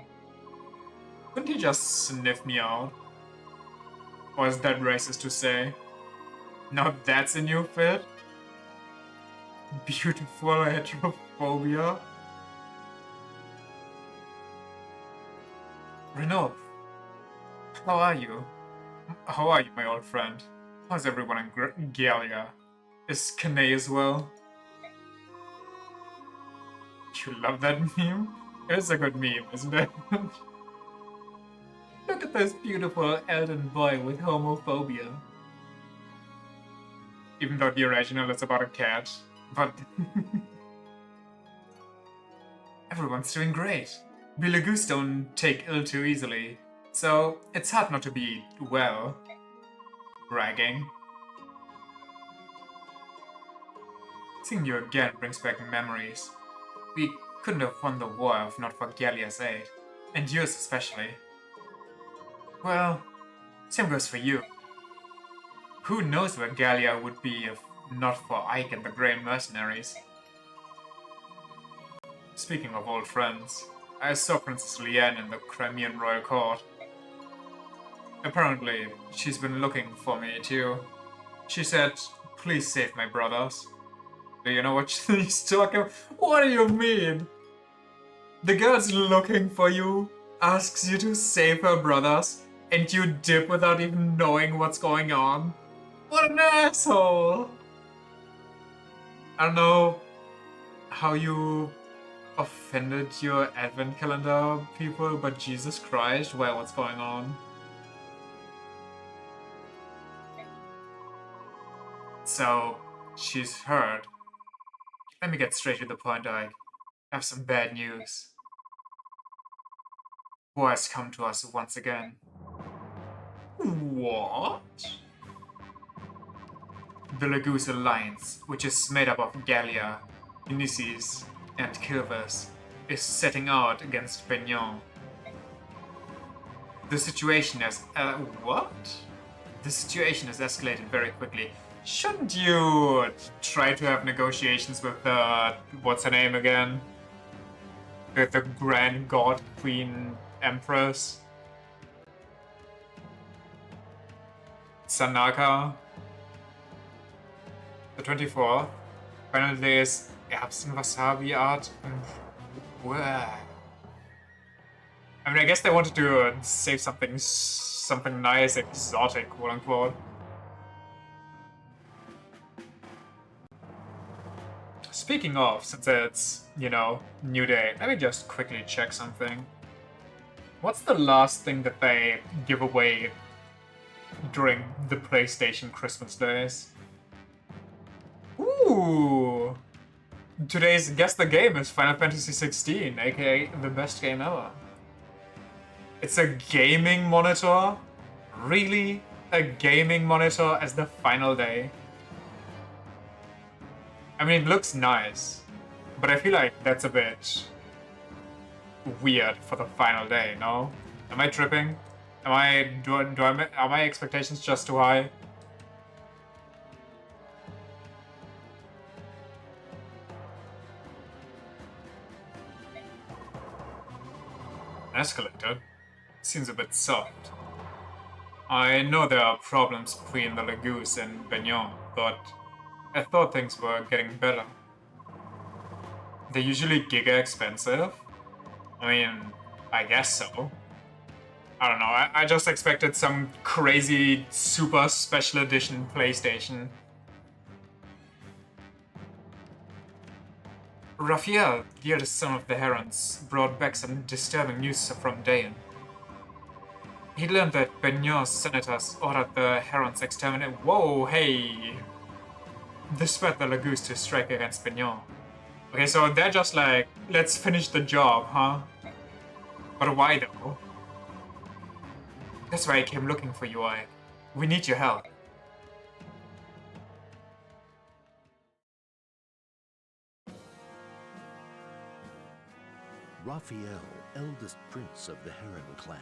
Couldn't you just sniff me out? Or is that racist to say? Now that's a new fit? Beautiful heterophobia? Renault, how are you? How are you, my old friend? How's everyone in Galia? Is Kane as well? You love that meme? It's a good meme, isn't it? Look at this beautiful elden boy with homophobia. Even though the original is about a cat. But everyone's doing great. Bilagoos don't take ill too easily, so it's hard not to be, well, bragging. Seeing you again brings back memories. We couldn't have won the war if not for Gallia's aid, and yours especially. Well, same goes for you. Who knows where Gallia would be if not for Ike and the Grey Mercenaries. Speaking of old friends, I saw Princess Leanne in the Crimean Royal Court. Apparently, she's been looking for me too. She said, please save my brothers. Do you know what she's talking about? What do you mean? The girl's looking for you, asks you to save her brothers, and you dip without even knowing what's going on? What an asshole! I don't know how you offended your advent calendar people, but Jesus Christ, well, what's going on? So, she's heard. Let me get straight to the point, I have some bad news. War has come to us once again. What? The Lagoose Alliance, which is made up of Gallia, Ulysses, and Kilvas, is setting out against Benyon. The situation has... what? The situation has escalated very quickly. Shouldn't you try to have negotiations with the... what's her name again? With the Grand God Queen Empress? Sanaka? The 24th. Final days Erbsen Wasabi Art. I mean, I guess they wanted to save something nice, exotic, quote unquote. Speaking of, since it's, you know, New Day, let me just quickly check something. What's the last thing that they give away during the PlayStation Christmas days? Ooh! Today's Guess the Game is Final Fantasy 16, aka the best game ever. It's a gaming monitor? Really? A gaming monitor as the final day? I mean, it looks nice, but I feel like that's a bit weird for the final day, no? Am I tripping? Are my expectations just too high? Escalator? Seems a bit soft. I know there are problems between the Lagoose and Benyon, but I thought things were getting better. They're usually giga expensive. I mean, I guess so. I don't know, I just expected some crazy super special edition PlayStation. Raphael, the eldest son of the Herons, brought back some disturbing news from Dayan. He learned that Benio's senators ordered the Herons exterminate. Whoa, hey! This spurred the Lagoos to strike against Benio. Okay, so they're just like, let's finish the job, huh? But why though? That's why I came looking for you, Ike. We need your help. Raphael, eldest prince of the Heron clan,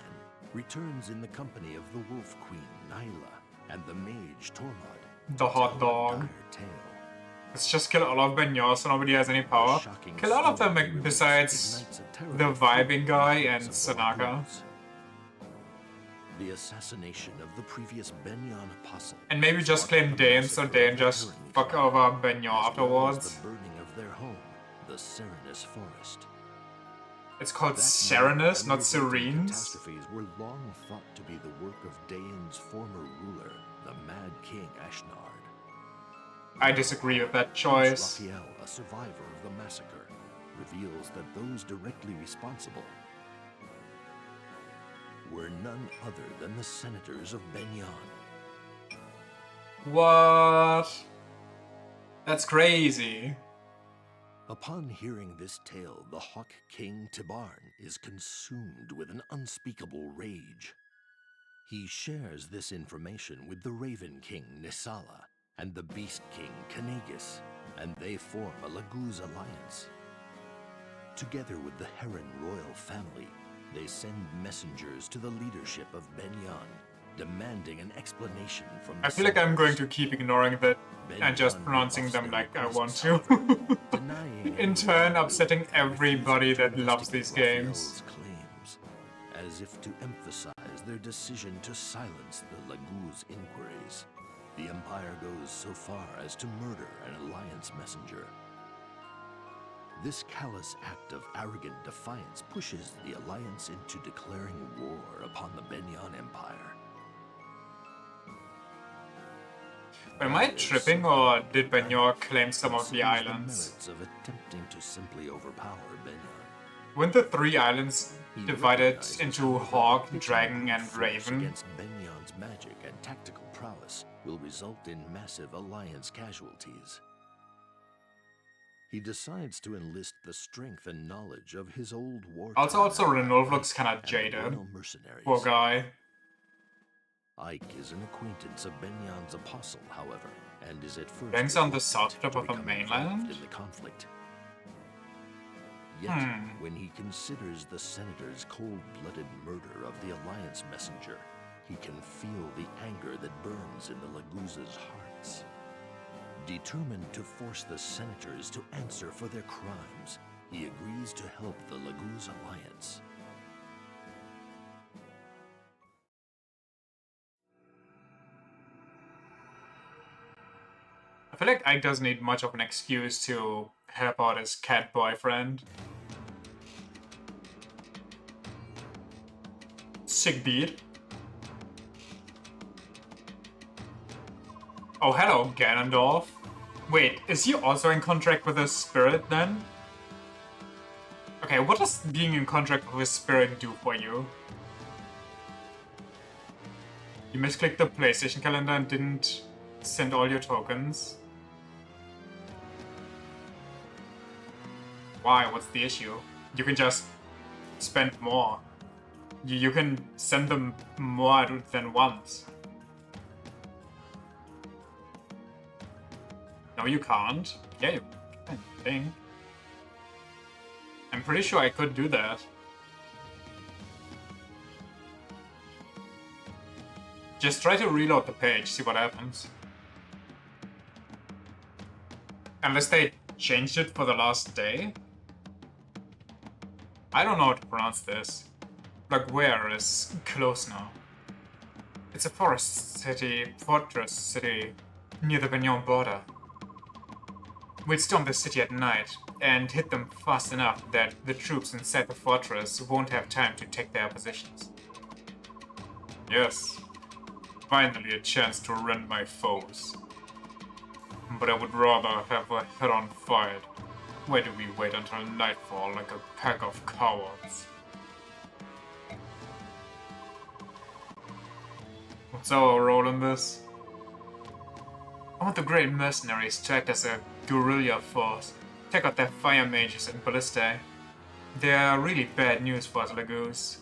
returns in the company of the Wolf Queen, Nyla, and the mage, Tormod. The hot dog. Let's just kill all of Benio so nobody has any power. Kill all of them besides the vibing guy and Sanaka. The assassination of the previous Benyon apostle. And maybe just claim Dayan so Dayan just fuck over Benio afterwards. The burning of their home, the Serenus Forest. It's called Serenus, not Serenes. Catastrophes were long thought to be the work of Dayan's former ruler, the Mad King Ashnard. I disagree with that choice. Raphael, a survivor of the massacre, reveals that those directly responsible were none other than the senators of Benyon. What? That's crazy. Upon hearing this tale, the Hawk King Tibarn is consumed with an unspeakable rage. He shares this information with the Raven King Nisala and the Beast King Canegus, and they form a Laguz alliance. Together with the Heron royal family, they send messengers to the leadership of Benyon, demanding an explanation from the I feel like I'm going to keep ignoring that and just pronouncing them like I want to. In turn, upsetting everybody that loves these games. Claims, as if to emphasize their decision to silence the Laguz inquiries. The Empire goes so far as to murder an alliance messenger. This callous act of arrogant defiance pushes the Alliance into declaring war upon the Benyon Empire. Am I tripping, or did Benio claim some of the The islands? merits of attempting to simply overpower Benyon. Weren't the 3 islands He divided recognizes into that Hawk, pitting Dragon, brute and force Raven? Against Benyon's magic and tactical prowess will result in massive Alliance casualties. He decides to enlist the strength and knowledge of his old war. Also, Renolf looks kinda jaded. Poor guy. Ike is an acquaintance of Benyon's apostle, however, and is at first Banks on the south reluctant tip to of the become mainland? involved in the conflict. Yet, when he considers the senator's cold-blooded murder of the Alliance messenger, he can feel the anger that burns in the Laguz's hearts. Determined to force the senators to answer for their crimes, he agrees to help the Laguz Alliance. I feel like Ike doesn't need much of an excuse to help out his cat boyfriend. Sick beat. Oh, hello, Ganondorf. Wait, is he also in contract with his spirit then? Okay, what does being in contract with his spirit do for you? You misclicked the PlayStation calendar and didn't send all your tokens. Why? What's the issue? You can just spend more. You can send them more than once. No, you can't. Yeah, you can, I think. I'm pretty sure I could do that. Just try to reload the page, see what happens. Unless they changed it for the last day? I don't know how to pronounce this. Like, where is close now? It's a fortress city near the Benyon border. We'd storm the city at night and hit them fast enough that the troops inside the fortress won't have time to take their positions. Yes, finally a chance to rend my foes. But I would rather have a head-on fight. Why do we wait until nightfall like a pack of cowards? What's our role in this? I want the great mercenaries to act as a guerrilla force. Take out their fire mages and ballistae. They are really bad news for us Lagoos.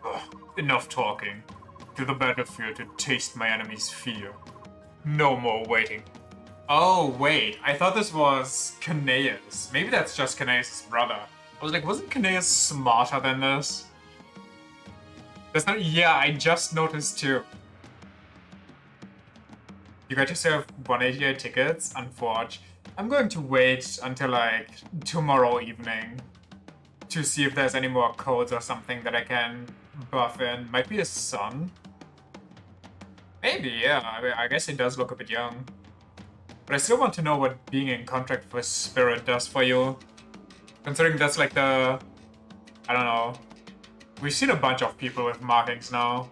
Ugh, enough talking. To the battlefield to taste my enemy's fear. No more waiting. Oh, wait. I thought this was Caneus. Maybe that's just Caneus' brother. I was like, wasn't Caneus smarter than this? That's not. Yeah, I just noticed too. You got yourself 188 tickets, unfortunately. I'm going to wait until like tomorrow evening to see if there's any more codes or something that I can buff in. Might be a son. Maybe, yeah. I guess he does look a bit young. But I still want to know what being in contract with Spirit does for you. Considering that's like the... I don't know. We've seen a bunch of people with markings now.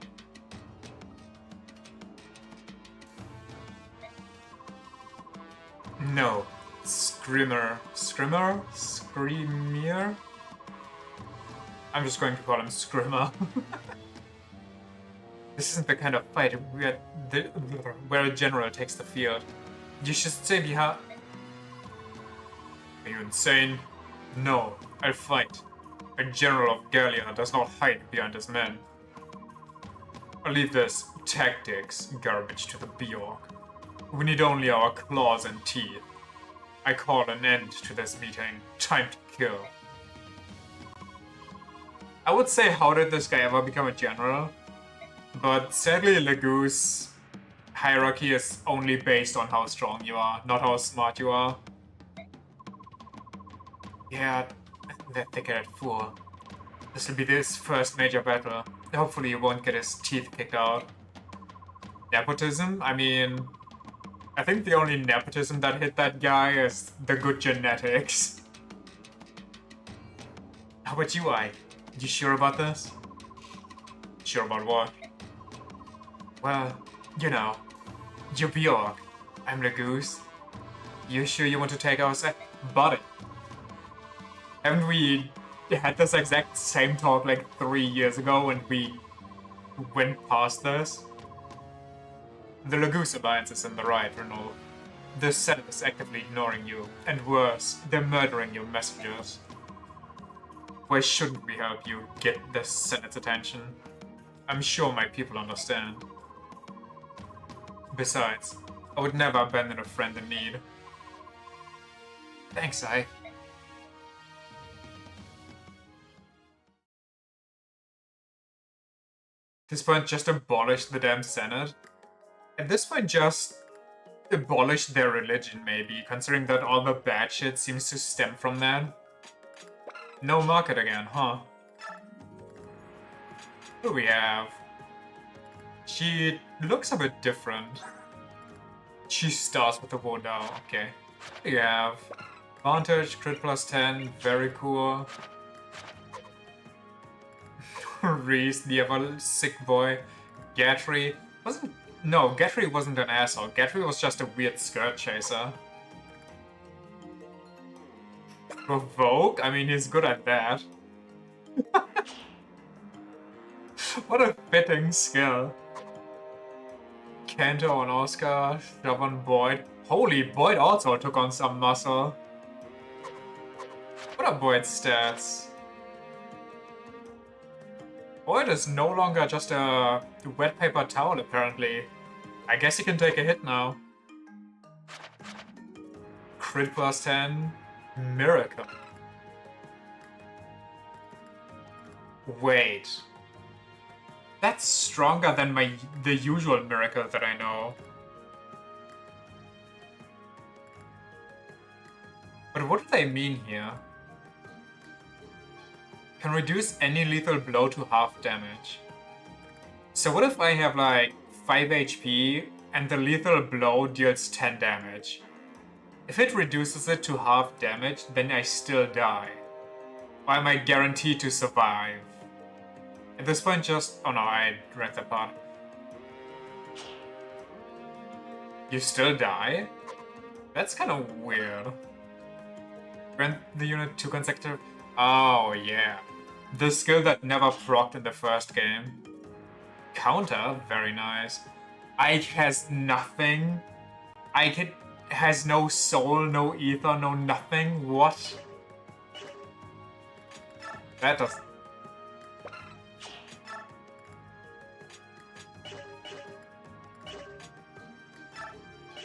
No. Screamer. Screamer? Screamier? I'm just going to call him Screamer. This isn't the kind of fight where a general takes the field. You should stay behind. Are you insane? No, I'll fight. A general of Gallia does not hide behind his men. I'll leave this tactics garbage to the Bjork. We need only our claws and teeth. I call an end to this meeting. Time to kill. I would say, how did this guy ever become a general? But sadly, Lagoo's hierarchy is only based on how strong you are, not how smart you are. Yeah, that thick-headed fool. This will be his first major battle. Hopefully he won't get his teeth kicked out. Nepotism? I mean... I think the only nepotism that hit that guy is the good genetics. How about you, I? You sure about this? Sure about what? Well, you know, you're Bjork. I'm the goose. You sure you want to take our buddy? Haven't we had this exact same talk like 3 years ago when we went past this? The Lagoose Alliance is in the right, Renault. The Senate is actively ignoring you, and worse, they're murdering your messengers. Why shouldn't we help you get the Senate's attention? I'm sure my people understand. Besides, I would never abandon a friend in need. Thanks, I. At this point, just abolish the damn Senate. At this point, just abolish their religion, maybe, considering that all the bad shit seems to stem from that. No market again, huh? Who do we have? She looks a bit different. She starts with the Wodao, okay. What do you have? Vantage, crit plus 10, very cool. Reese, the ever sick boy. Gatry wasn't. No, Gatry wasn't an asshole. Gatry was just a weird skirt chaser. Provoke? I mean, he's good at that. What a fitting skill. Kanto on Oscar, shove on Boyd. Holy, Boyd also took on some muscle. What are Boyd's stats? Boyd is no longer just a wet paper towel, apparently. I guess he can take a hit now. Crit plus 10. Miracle. Wait. That's stronger than the usual miracle that I know. But what do they mean here? Can reduce any lethal blow to half damage. So what if I have like 5 HP and the lethal blow deals 10 damage? If it reduces it to half damage, then I still die. Or am I guaranteed to survive? At this point, just... Oh no, I read that part. You still die? That's kind of weird. Grant the unit 2 consecutive... Oh, yeah. The skill that never procced in the first game. Counter? Very nice. Ike has nothing. Ike has no soul, no ether, no nothing. What? That does...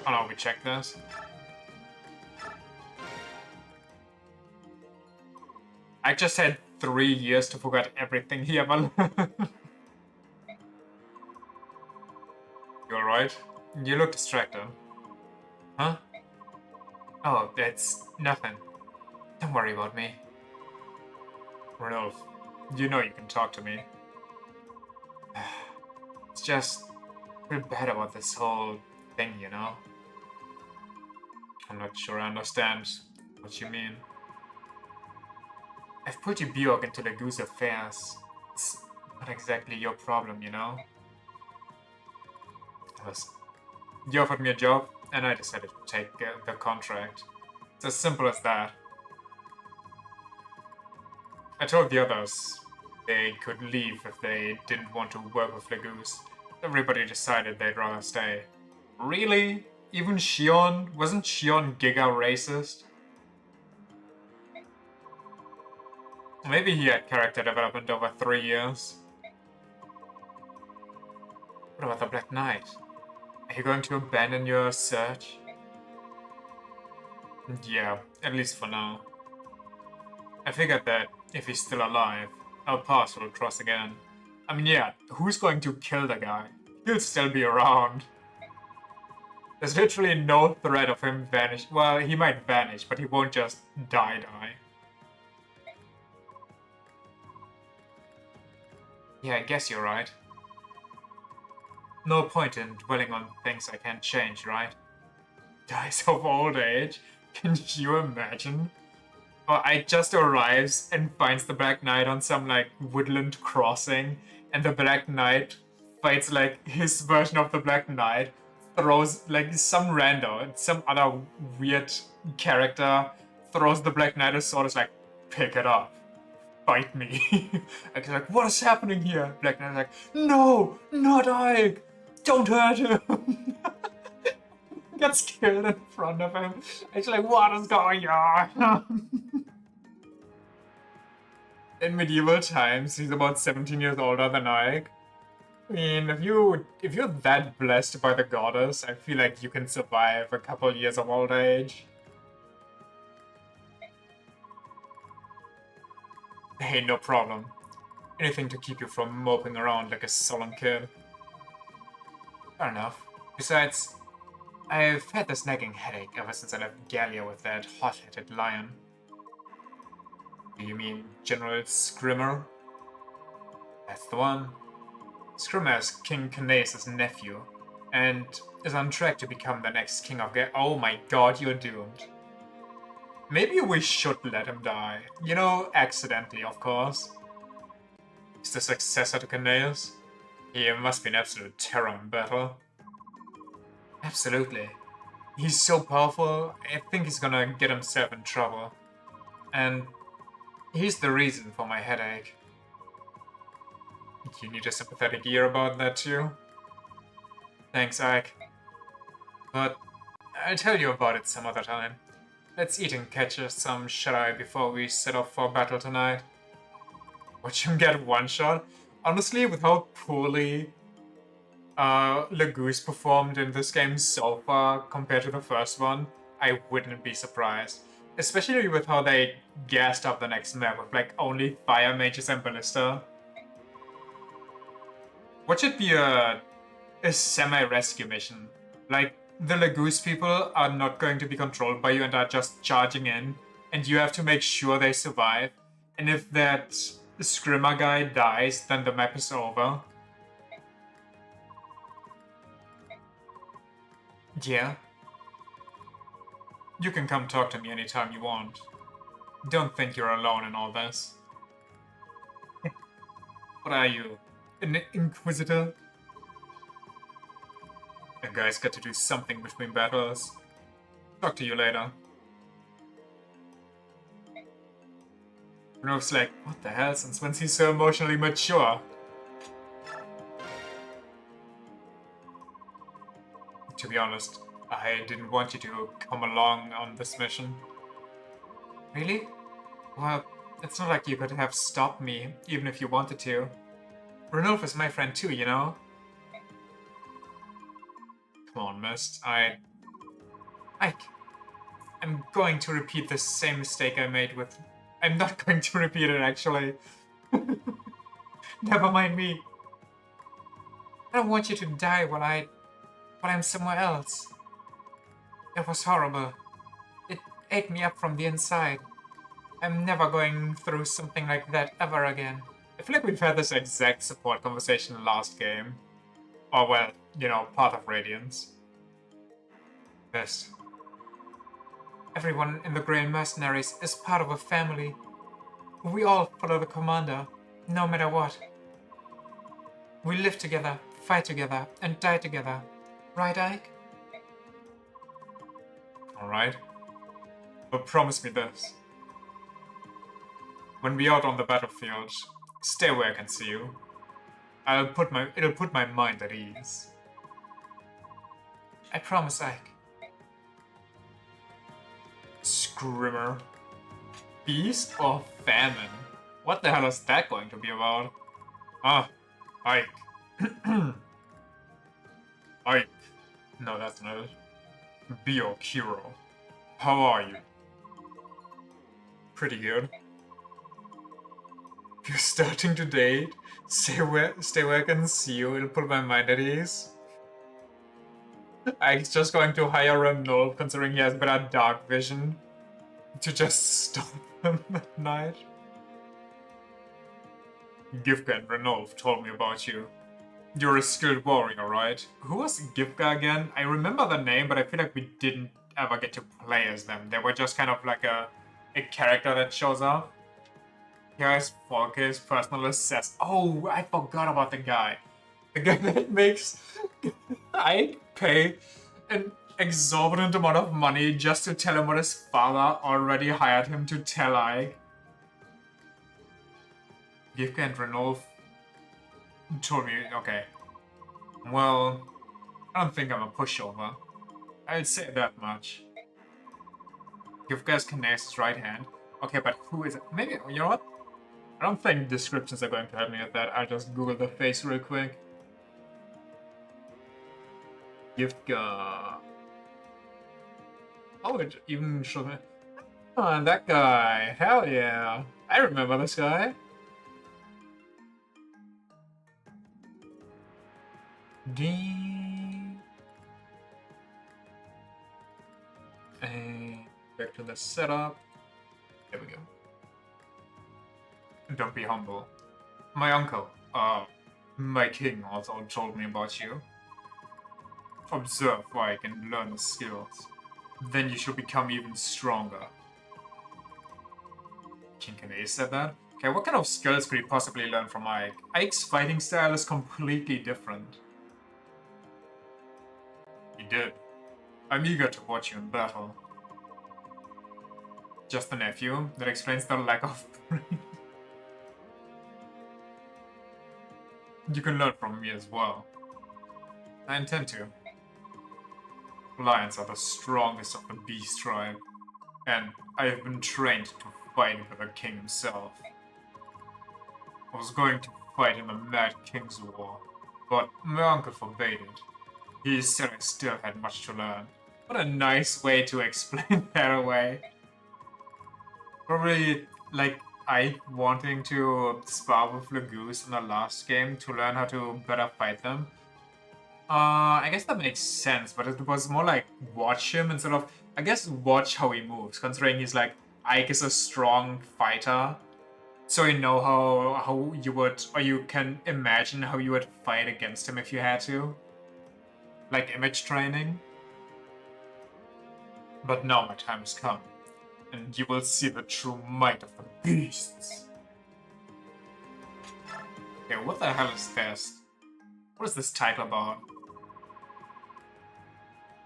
Oh no, we checked this. I just had 3 years to forget everything he ever learned. You alright? You look distracted. Huh? Oh, that's nothing. Don't worry about me. Rodolphe, you know you can talk to me. It's just... I feel bad about this whole thing, you know? I'm not sure I understand what you mean. I've put you Bjork into the Goose affairs. It's not exactly your problem, you know? Listen, you offered me a job, and I decided to take the contract. It's as simple as that. I told the others they could leave if they didn't want to work with Legoose. Everybody decided they'd rather stay. Really? Even Shion? Wasn't Shion giga racist? Maybe he had character development over 3 years. What about the Black Knight? Are you going to abandon your search? Yeah, at least for now. I figured that if he's still alive, our paths will cross again. I mean, yeah, who's going to kill the guy? He'll still be around. There's literally no threat of him vanish. Well, he might vanish, but he won't just die. Yeah, I guess you're right. No point in dwelling on things I can't change, right? Dies of old age? Can you imagine? Or I just arrives and finds the Black Knight on some, like, woodland crossing, and the Black Knight fights, like, his version of the Black Knight, throws, like, some rando, some other weird character, throws the Black Knight a sword, is like, pick it up. Fight me. Ike's like, what is happening here? Black Knight's like, no, not Ike! Don't hurt him! Gets killed in front of him. It's like, what is going on? In medieval times, he's about 17 years older than Ike. I mean, if you're that blessed by the goddess, I feel like you can survive a couple years of old age. Hey, no problem. Anything to keep you from moping around like a sullen kid. Fair enough. Besides, I've had this nagging headache ever since I left Gallia with that hot-headed lion. Do you mean General Scrimmer? That's the one. Scrimmer is King Kanace's nephew, and is on track to become the next king of Gallia. Oh my god, you're doomed. Maybe we should let him die. You know, accidentally, of course. He's the successor to Kanace. He must be an absolute terror in battle. Absolutely. He's so powerful, I think he's gonna get himself in trouble. And he's the reason for my headache. You need a sympathetic ear about that too? Thanks, Ike. But I'll tell you about it some other time. Let's eat and catch us some shut-eye before we set off for battle tonight. Watch him get one shot? Honestly, with how poorly Legoose performed in this game so far compared to the first one, I wouldn't be surprised. Especially with how they gassed up the next map with like only fire mages and ballista. What should be a semi-rescue mission? Like, the Legoose people are not going to be controlled by you and are just charging in, and you have to make sure they survive. And if that Scrimmer guy dies, then the map is over. Yeah? You can come talk to me anytime you want. Don't think you're alone in all this. What are you? An inquisitor? You guys got to do something between battles. Talk to you later. Renov's like, what the hell, since when's he so emotionally mature? To be honest, I didn't want you to come along on this mission. Really? Well, it's not like you could have stopped me, even if you wanted to. Renov is my friend too, you know? Come on, Mist. I'm going to repeat the same mistake I made with... I'm not going to repeat it, actually. Never mind me. I don't want you to die while I'm somewhere else. It was horrible. It ate me up from the inside. I'm never going through something like that ever again. I feel like we've had this exact support conversation last game. Or, well, you know, part of Radiance. Yes. Everyone in the Grey Mercenaries is part of a family. We all follow the commander, no matter what. We live together, fight together, and die together. Right, Ike? Alright. But promise me this. When we're out on the battlefield, stay where I can see you. It'll put my mind at ease. I promise, Ike. Scrimmer. Feast or famine? What the hell is that going to be about? Ah, Ike. Ike. No, that's not it. Biokiro. How are you? Pretty good. If you're starting to date, stay where I can see you, it'll put my mind at ease. Ike's just going to hire a Null, considering he has better dark vision, to just stop him at night. Gifka and Renolf told me about you. You're a skilled warrior, right? Who was Gifka again? I remember the name, but I feel like we didn't ever get to play as them. They were just kind of like a character that shows up. Here's Falke's personal assess. Oh, I forgot about the guy. The guy that makes I pay an exorbitant amount of money just to tell him what his father already hired him to tell Ike. Gifka and Renolf told me, okay. Well, I don't think I'm a pushover. I'd say that much. Gifka's Kinesis' right hand. Okay, but who is it? Maybe, you know what? I don't think descriptions are going to help me with that. I'll just Google the face real quick. Gifka. Oh, it even showed me. Oh, that guy. Hell yeah. I remember this guy. And back to the setup. There we go. Don't be humble. My uncle, my king also told me about you. Observe why I can learn the skills. Then you should become even stronger. King Kane said that? Okay, what kind of skills could he possibly learn from Ike? Ike's fighting style is completely different. He did. I'm eager to watch you in battle. Just the nephew? That explains the lack of brain. You can learn from me as well. I intend to. Lions are the strongest of the beast tribe, and I have been trained to fight with the king himself. I was going to fight in the Mad King's War, but my uncle forbade it. He said I still had much to learn. What a nice way to explain that away. Probably, like, I wanting to spar with Lagoose in the last game to learn how to better fight them. I guess that makes sense, but it was more like watch him instead of, I guess, watch how he moves, considering he's like, Ike is a strong fighter. So you know how you would, or you can imagine how you would fight against him if you had to. Like image training. But now my time has come, and you will see the true might of the beasts. Okay, what the hell is this? What is this title about?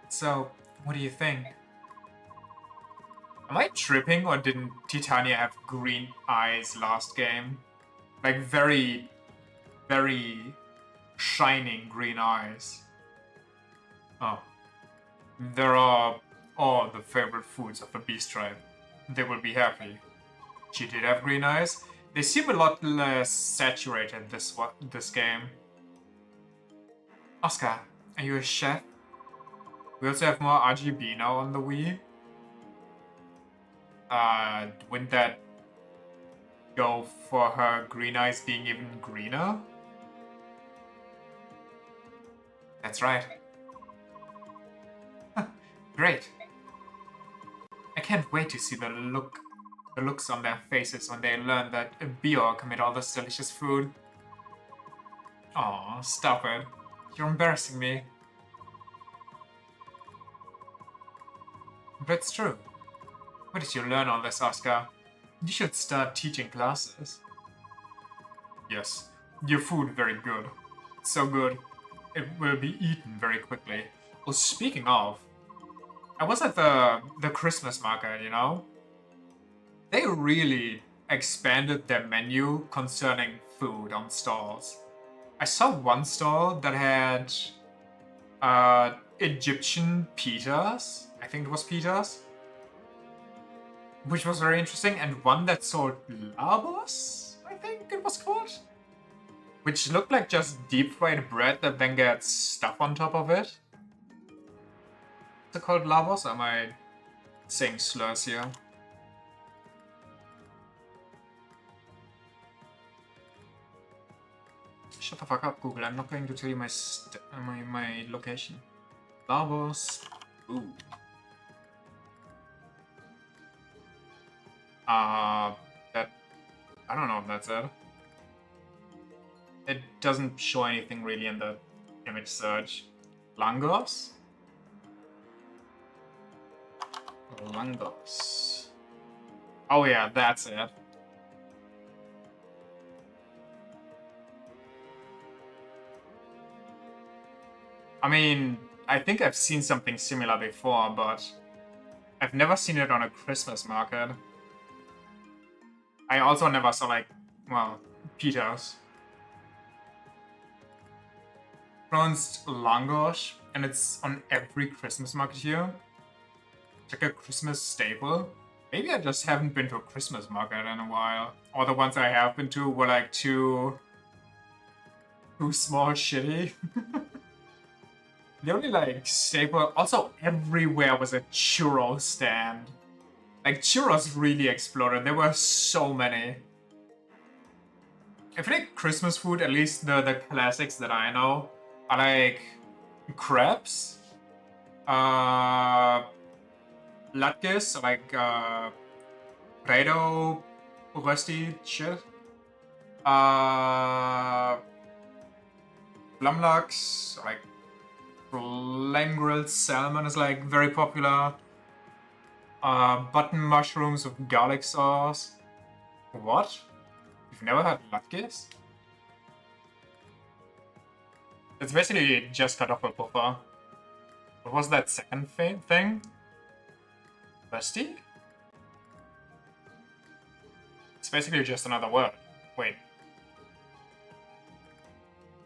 So, what do you think? Am I tripping, or didn't Titania have green eyes last game? Like very, very shining green eyes. Oh. There are all the favorite foods of the beast tribe. They will be happy. She did have green eyes. They seem a lot less saturated this game. Oscar, are you a chef? We also have more RGB now on the Wii. Wouldn't that go for her green eyes being even greener? That's right. Great. I can't wait to see the looks on their faces when they learn that a Bjork made all this delicious food. Aw, stop it. You're embarrassing me. But it's true. Where did you learn all this, Oscar? You should start teaching classes. Yes, your food very good. So good, it will be eaten very quickly. Well, speaking of, I was at the Christmas market, you know? They really expanded their menu concerning food on stalls. I saw one stall that had Egyptian pitas. I think it was pitas. Which was very interesting, and one that sold labos, I think it was called. Which looked like just deep fried bread that then gets stuff on top of it. Is it called labos? Or am I saying slurs here? Shut the fuck up, Google. I'm not going to tell you my location. Labos. Ooh. That... I don't know if that's it. It doesn't show anything really in the image search. Langos? Langos. Oh yeah, that's it. I mean, I think I've seen something similar before, but I've never seen it on a Christmas market. I also never saw, like, well, pitas. Pronounced langos, and it's on every Christmas market here. It's like a Christmas staple. Maybe I just haven't been to a Christmas market in a while. Or the ones I have been to were like too small shitty. The only like staple, also everywhere was a churro stand. Like churros really exploded. There were so many. I feel like Christmas food, at least the classics that I know, are like crepes, latkes, like Play-Doh, rusty shit, Blumlux, like flame grilled salmon is like very popular. Button mushrooms with garlic sauce. What? You've never had latkes? It's basically just Kartoffelpuffer. What was that second thing? Rusty? It's basically just another word. Wait.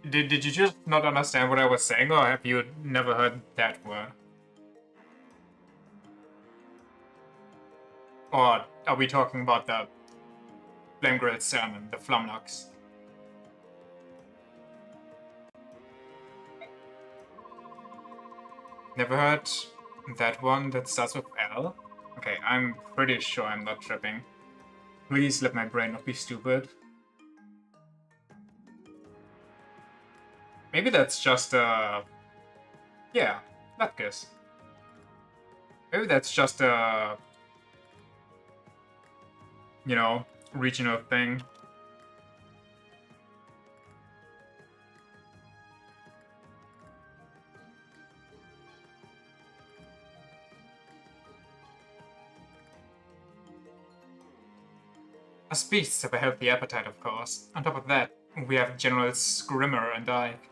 Did you just not understand what I was saying, or have you never heard that word? Or are we talking about the flame grilled salmon, the flumlux? Never heard that one that starts with L? Okay, I'm pretty sure I'm not tripping. Please let my brain not be stupid. Maybe that's just a... Yeah, latkes. Maybe that's just a... you know, regional thing. Us beasts have a healthy appetite, of course. On top of that, we have General Scrimmer and Ike.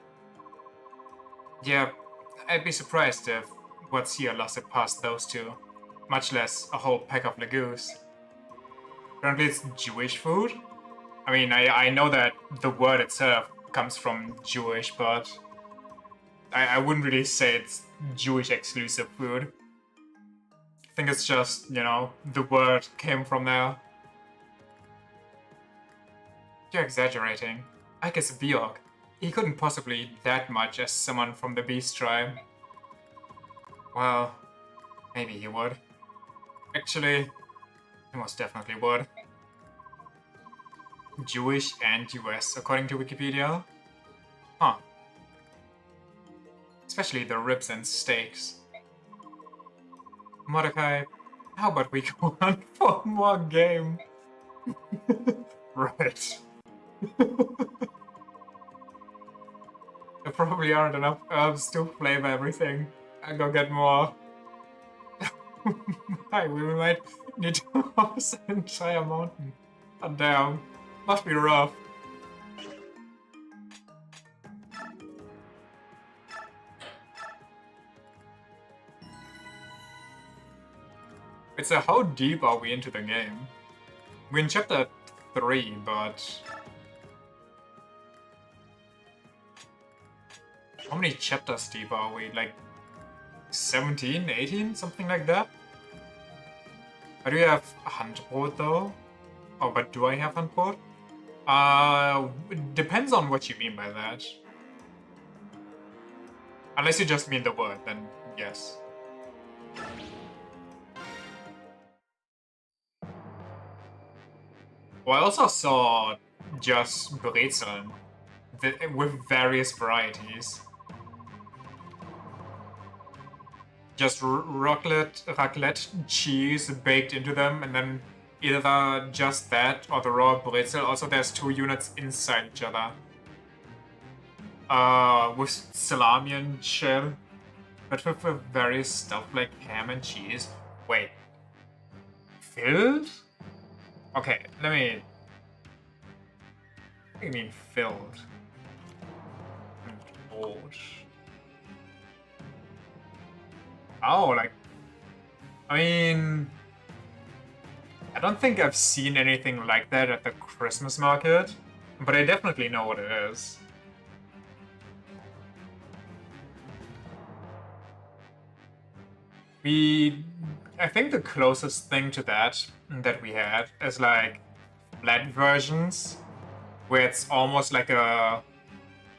Yeah, I'd be surprised if what's here lasted past those two, much less a whole pack of Lagoos. Apparently it's Jewish food? I mean, I know that the word itself comes from Jewish, but I wouldn't really say it's Jewish exclusive food. I think it's just, you know, the word came from there. You're exaggerating. I guess Biog. He couldn't possibly eat that much as someone from the Beast tribe. Well, maybe he would. Actually, he most definitely would. Jewish and US, according to Wikipedia? Huh. Especially the ribs and steaks. Mordecai, how about we go on for more game? Right. There probably aren't enough herbs to flavor everything. I go get more. We might need to cross an entire mountain. Oh, damn. Must be rough. It's a how deep are we into the game? We're in chapter 3, but... How many chapters deep are we? Like 17, 18? Something like that? I do have Handbrot though. Oh, but do I have Handbrot? It depends on what you mean by that. Unless you just mean the word, then yes. Well, I also saw just Brezeln with various varieties. Just raclette cheese baked into them, and then either just that or the raw Brezel. Also, there's 2 units inside each other. With salami and shell, but with various stuff like ham and cheese. Wait. Filled? Okay, let me... What do you mean filled? Old. Oh, like... I mean... I don't think I've seen anything like that at the Christmas market, but I definitely know what it is. I think the closest thing to that we had is like flat versions, where it's almost like a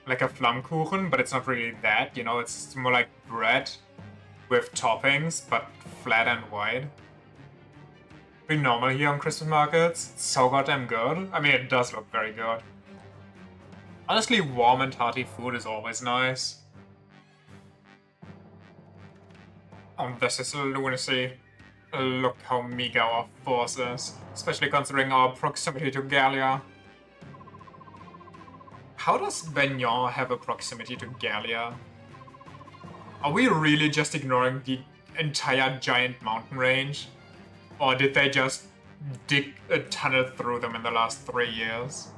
Flammkuchen, but it's not really that, you know, it's more like bread with toppings, but flat and wide. Pretty normal here on Christmas markets. It's so goddamn good. I mean, it does look very good. Honestly, warm and hearty food is always nice. This is lunacy. Look how meager our force is, especially considering our proximity to Gallia. How does Bagnon have a proximity to Gallia? Are we really just ignoring the entire giant mountain range? Or did they just dig a tunnel through them in the last 3 years?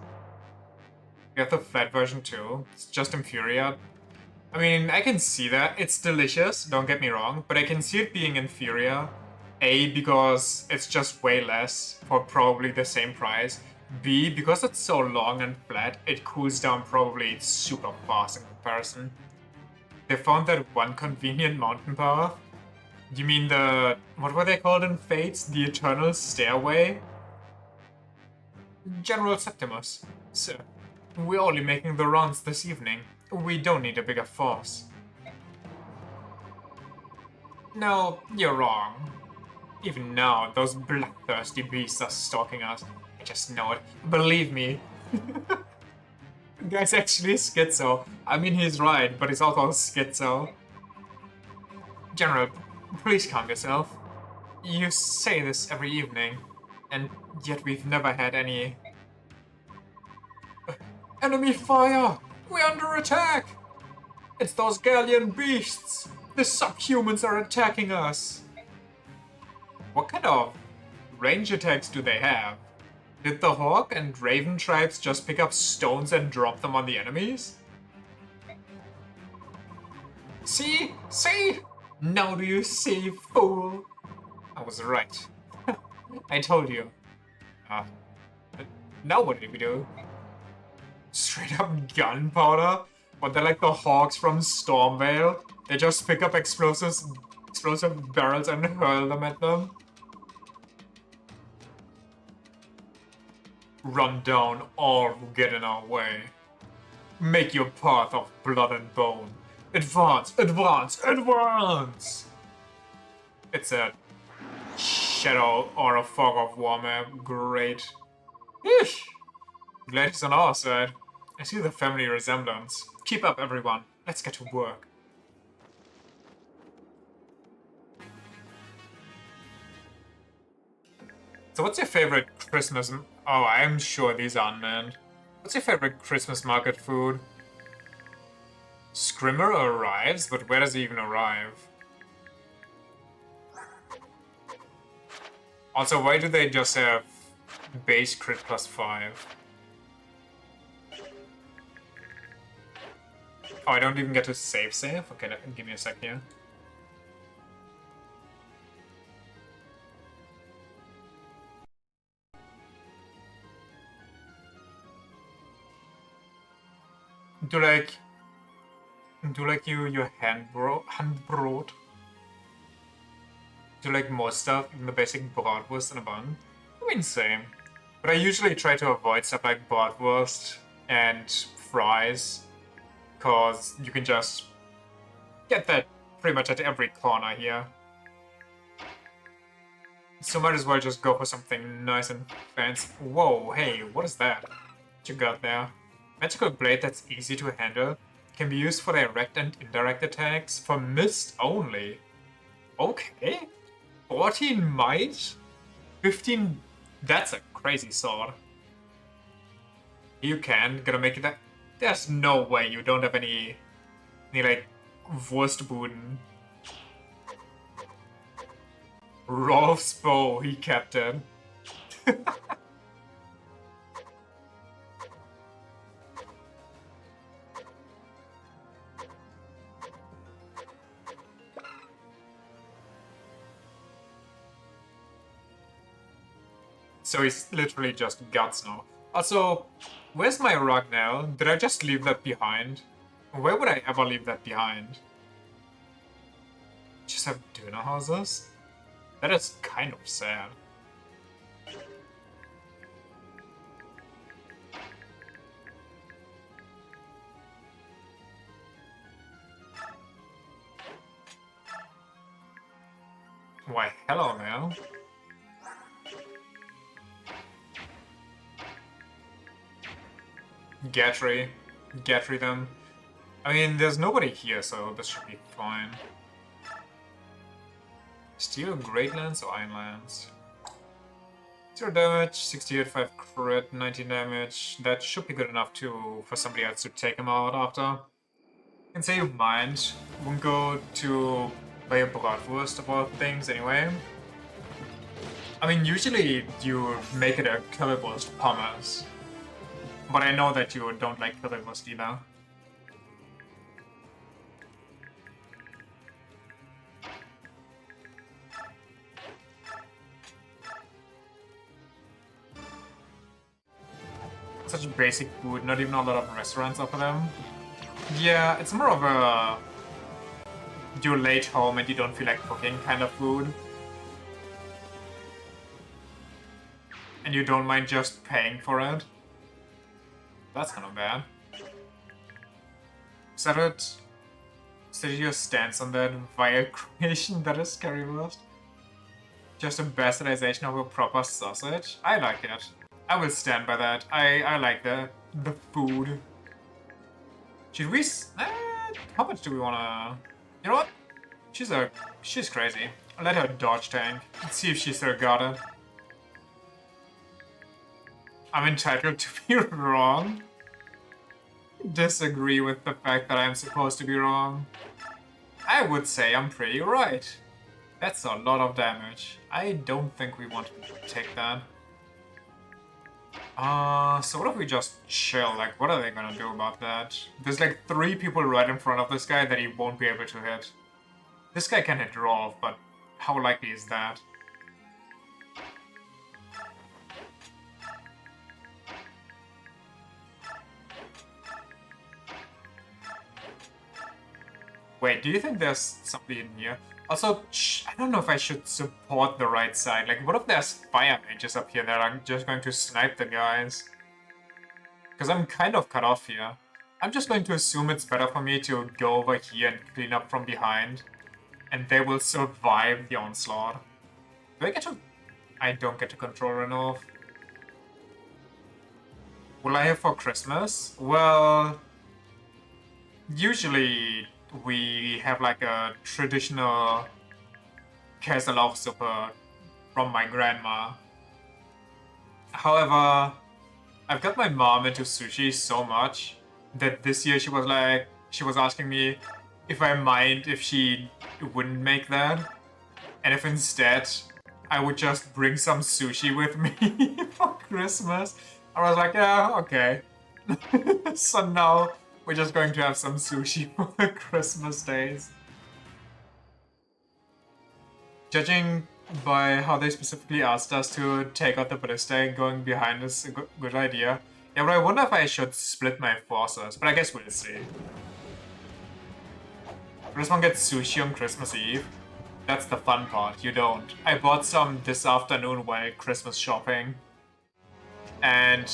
We have the flat version too. It's just inferior. I mean, I can see that. It's delicious, don't get me wrong, but I can see it being inferior. A, because it's just way less for probably the same price. B, because it's so long and flat, it cools down probably super fast in comparison. They found that one convenient mountain path. You mean the... what were they called in Fates? The Eternal Stairway? General Septimus. Sir, we're only making the rounds this evening. We don't need a bigger force. No, you're wrong. Even now, those bloodthirsty beasts are stalking us. I just know it. Believe me. The guy's actually schizo. I mean, he's right, but he's also schizo. General, please calm yourself. You say this every evening, and yet we've never had any... Enemy fire! We're under attack! It's those Gallian beasts! The subhumans are attacking us! What kind of range attacks do they have? Did the Hawk and Raven tribes just pick up stones and drop them on the enemies? See? See? Now do you see, fool? I was right. I told you. Uh, now what did we do? Straight up gunpowder? But they're like the Hawks from Stormvale. They just pick up explosive barrels and hurl them at them. Run down all who get in our way. Make your path of blood and bone. Advance, advance, advance! It's a shadow or a fog of war map. Great. Eesh. Glad it's on our side. I see the family resemblance. Keep up, everyone. Let's get to work. So what's your favorite Christmas... Oh, I'm sure these aren't meant. What's your favorite Christmas market food? Scrimmer arrives, but where does he even arrive? Also, why do they just have base crit +5? Oh, I don't even get to save? Okay, give me a sec here. Do like you hand brought? Do like more stuff in the basic bratwurst and a bun? I mean, same. But I usually try to avoid stuff like bratwurst and fries, cause you can just get that pretty much at every corner here. So might as well just go for something nice and fancy. Whoa, hey, what is that? What you got there? Magical blade that's easy to handle. Can be used for direct and indirect attacks. For mist only. Okay. 14 might? 15... That's a crazy sword. You can. Gonna make it that... There's no way you don't have any like, Wurstbuden. Rolf's bow, he kept it. So he's literally just guts now. Also, where's my rug now? Did I just leave that behind? Where would I ever leave that behind? Just have dinner houses? That is kind of sad. Why, hello now. Gatry them. I mean, there's nobody here, so this should be fine. Steel Greatlands or Ironlands? 0 damage, 68, 5 crit, 19 damage. That should be good enough for somebody else to take him out after. And say you mind. Won't go to buy a bratwurst of all things anyway. I mean, usually you make it a currywurst pommes. But I know that you don't like currywurst either. Such basic food, not even a lot of restaurants offer them. Yeah, it's more of a... You're late home and you don't feel like cooking kind of food. And you don't mind just paying for it. That's kind of bad. Is that it? Is that your stance on that vile creation that is currywurst? Just a bastardization of a proper sausage? I like it. I will stand by that. I like the food. Should we... how much do we wanna... You know what? She's crazy. I'll let her dodge tank. Let's see if she still got it. I'm entitled to be wrong. Disagree with the fact that I'm supposed to be wrong. I would say I'm pretty right. That's a lot of damage. I don't think we want to take that. So what if we just chill? Like, what are they gonna do about that? There's like 3 people right in front of this guy that he won't be able to hit. This guy can hit Rolf, but how likely is that? Wait, do you think there's somebody in here? Also, I don't know if I should support the right side. Like, what if there's fire mages up here that are just going to snipe the guys? Because I'm kind of cut off here. I'm just going to assume it's better for me to go over here and clean up from behind. And they will survive the onslaught. Do I get to... I don't get to control Renov. Will I have for Christmas? Well... Usually we have like a traditional Käselauchsuppe from my grandma. However, I've got my mom into sushi so much that this year she was asking me if I mind if she wouldn't make that, and if instead I would just bring some sushi with me for Christmas. I was like, yeah, okay. So now we're just going to have some sushi for the Christmas days. Judging by how they specifically asked us to take out the ballista, going behind is a good idea. Yeah, but I wonder if I should split my forces, but I guess we'll see. This one gets sushi on Christmas Eve. That's the fun part, you don't. I bought some this afternoon while Christmas shopping. And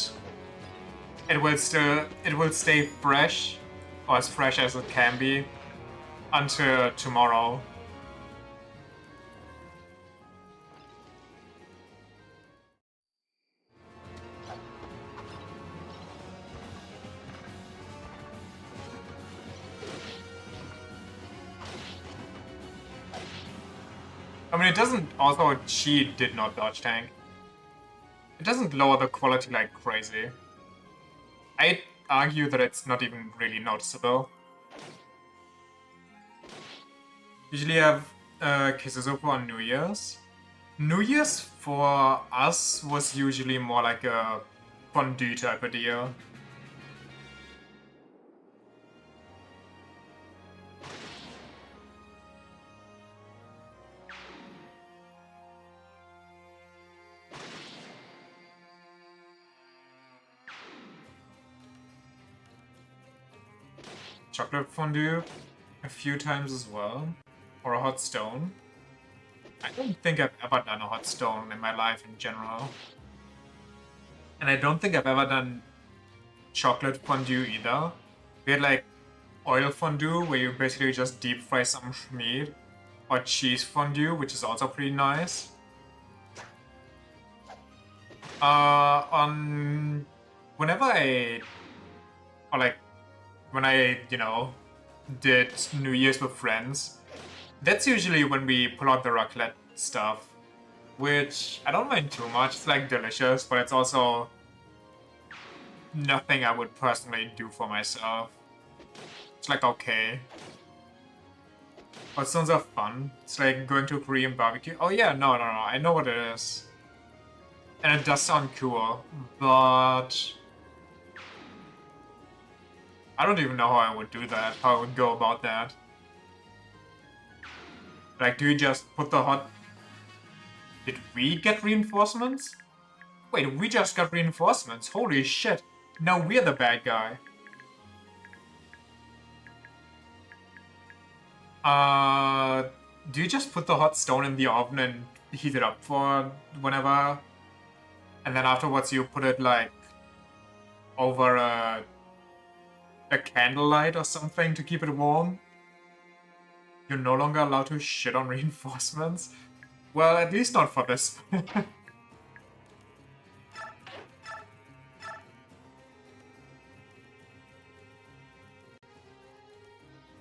it will stay fresh, or as fresh as it can be, until tomorrow. I mean, it doesn't... Also, she did not dodge tank. It doesn't lower the quality like crazy. I'd argue that it's not even really noticeable. Usually I have Kisuzupo on New Year's. New Year's for us was usually more like a fondue type of deal. Chocolate fondue a few times as well. Or a hot stone. I don't think I've ever done a hot stone in my life in general. And I don't think I've ever done chocolate fondue either. We had like oil fondue where you basically just deep fry some meat. Or cheese fondue, which is also pretty nice. Whenever I... Or like, when I, you know, did New Year's with friends, that's usually when we pull out the raclette stuff, which I don't mind too much. It's like delicious, but it's also nothing I would personally do for myself. It's like okay. But sounds are fun. It's like going to a Korean barbecue. Oh yeah, no, I know what it is. And it does sound cool, but I don't even know how I would do that, how I would go about that. Like, do you just put the hot... Did we get reinforcements? Wait, we just got reinforcements. Holy shit. Now we're the bad guy. Do you just put the hot stone in the oven and heat it up for whenever? And then afterwards you put it, like, over a candlelight or something to keep it warm? You're no longer allowed to shit on reinforcements? Well, at least not for this.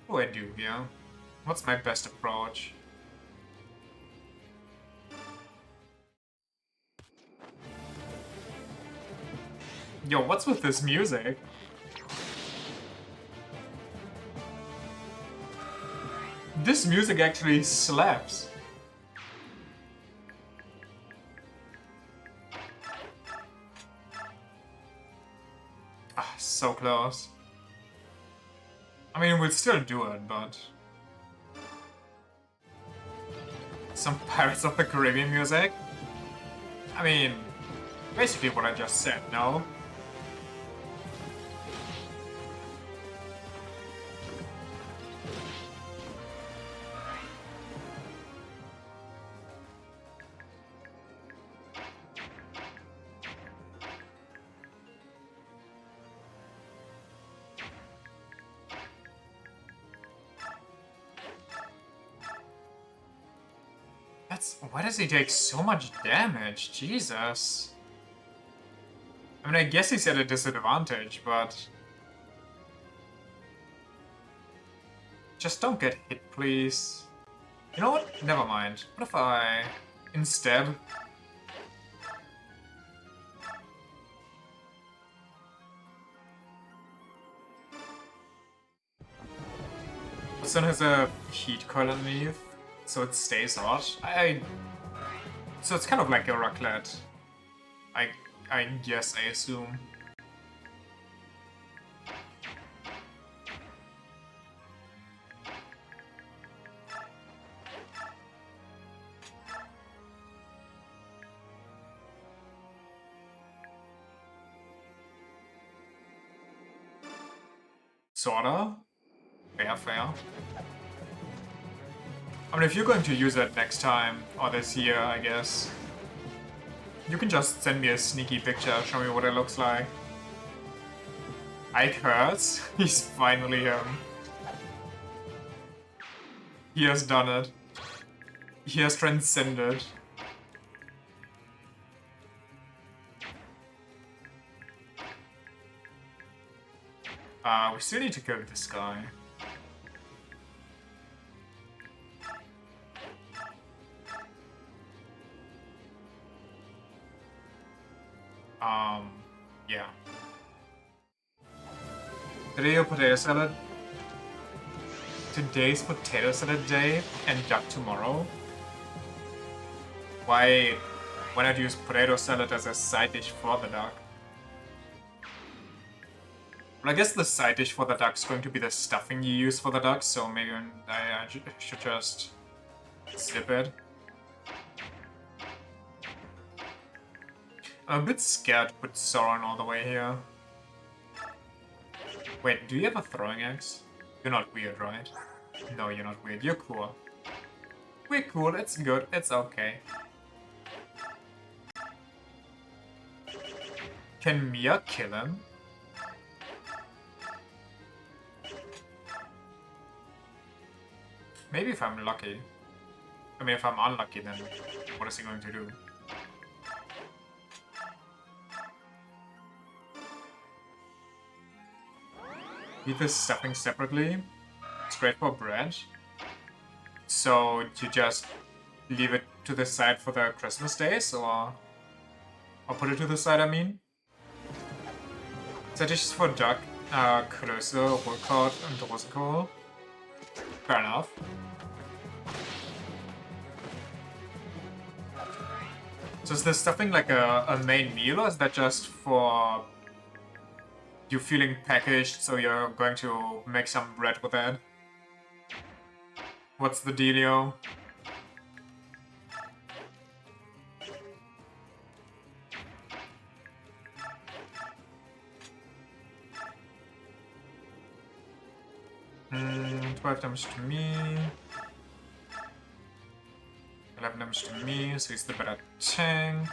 What do I do here? What's my best approach? Yo, what's with this music? This music actually slaps. Ah, so close. I mean, we'll still do it, but... Some Pirates of the Caribbean music? I mean, basically what I just said, no? Why does he take so much damage? Jesus. I mean, I guess he's at a disadvantage, but... Just don't get hit, please. You know what? Never mind. What if I... Instead... This one has a heat coil underneath, so it stays hot. So it's kind of like a raclette. I guess, I assume. Sorta. Fair, fair. I mean, if you're going to use it next time, or this year, I guess, you can just send me a sneaky picture, show me what it looks like. Ike hurts. He's finally him. He has done it. He has transcended. We still need to kill this guy. Yeah. Today potato salad. Today's potato salad day and duck tomorrow. Why not use potato salad as a side dish for the duck? Well, I guess the side dish for the duck is going to be the stuffing you use for the duck, so maybe I should just skip it. I'm a bit scared to put Soren all the way here. Wait, do you have a throwing axe? You're not weird, right? No, you're not weird. You're cool. We're cool. It's good. It's okay. Can Mia kill him? Maybe if I'm lucky. I mean, if I'm unlucky, then what is he going to do? Eat this stuffing separately. It's great for bread. So you just leave it to the side for the Christmas days, or put it to the side, I mean? Side dishes for duck, Klöße, Rotkraut, and Rosenkohl. Fair enough. So is the stuffing like a main meal, or is that just for you feeling packaged, so you're going to make some bread with it? What's the dealio? Hmm, 12 damage to me. 11 damage to me, so he's the better tank.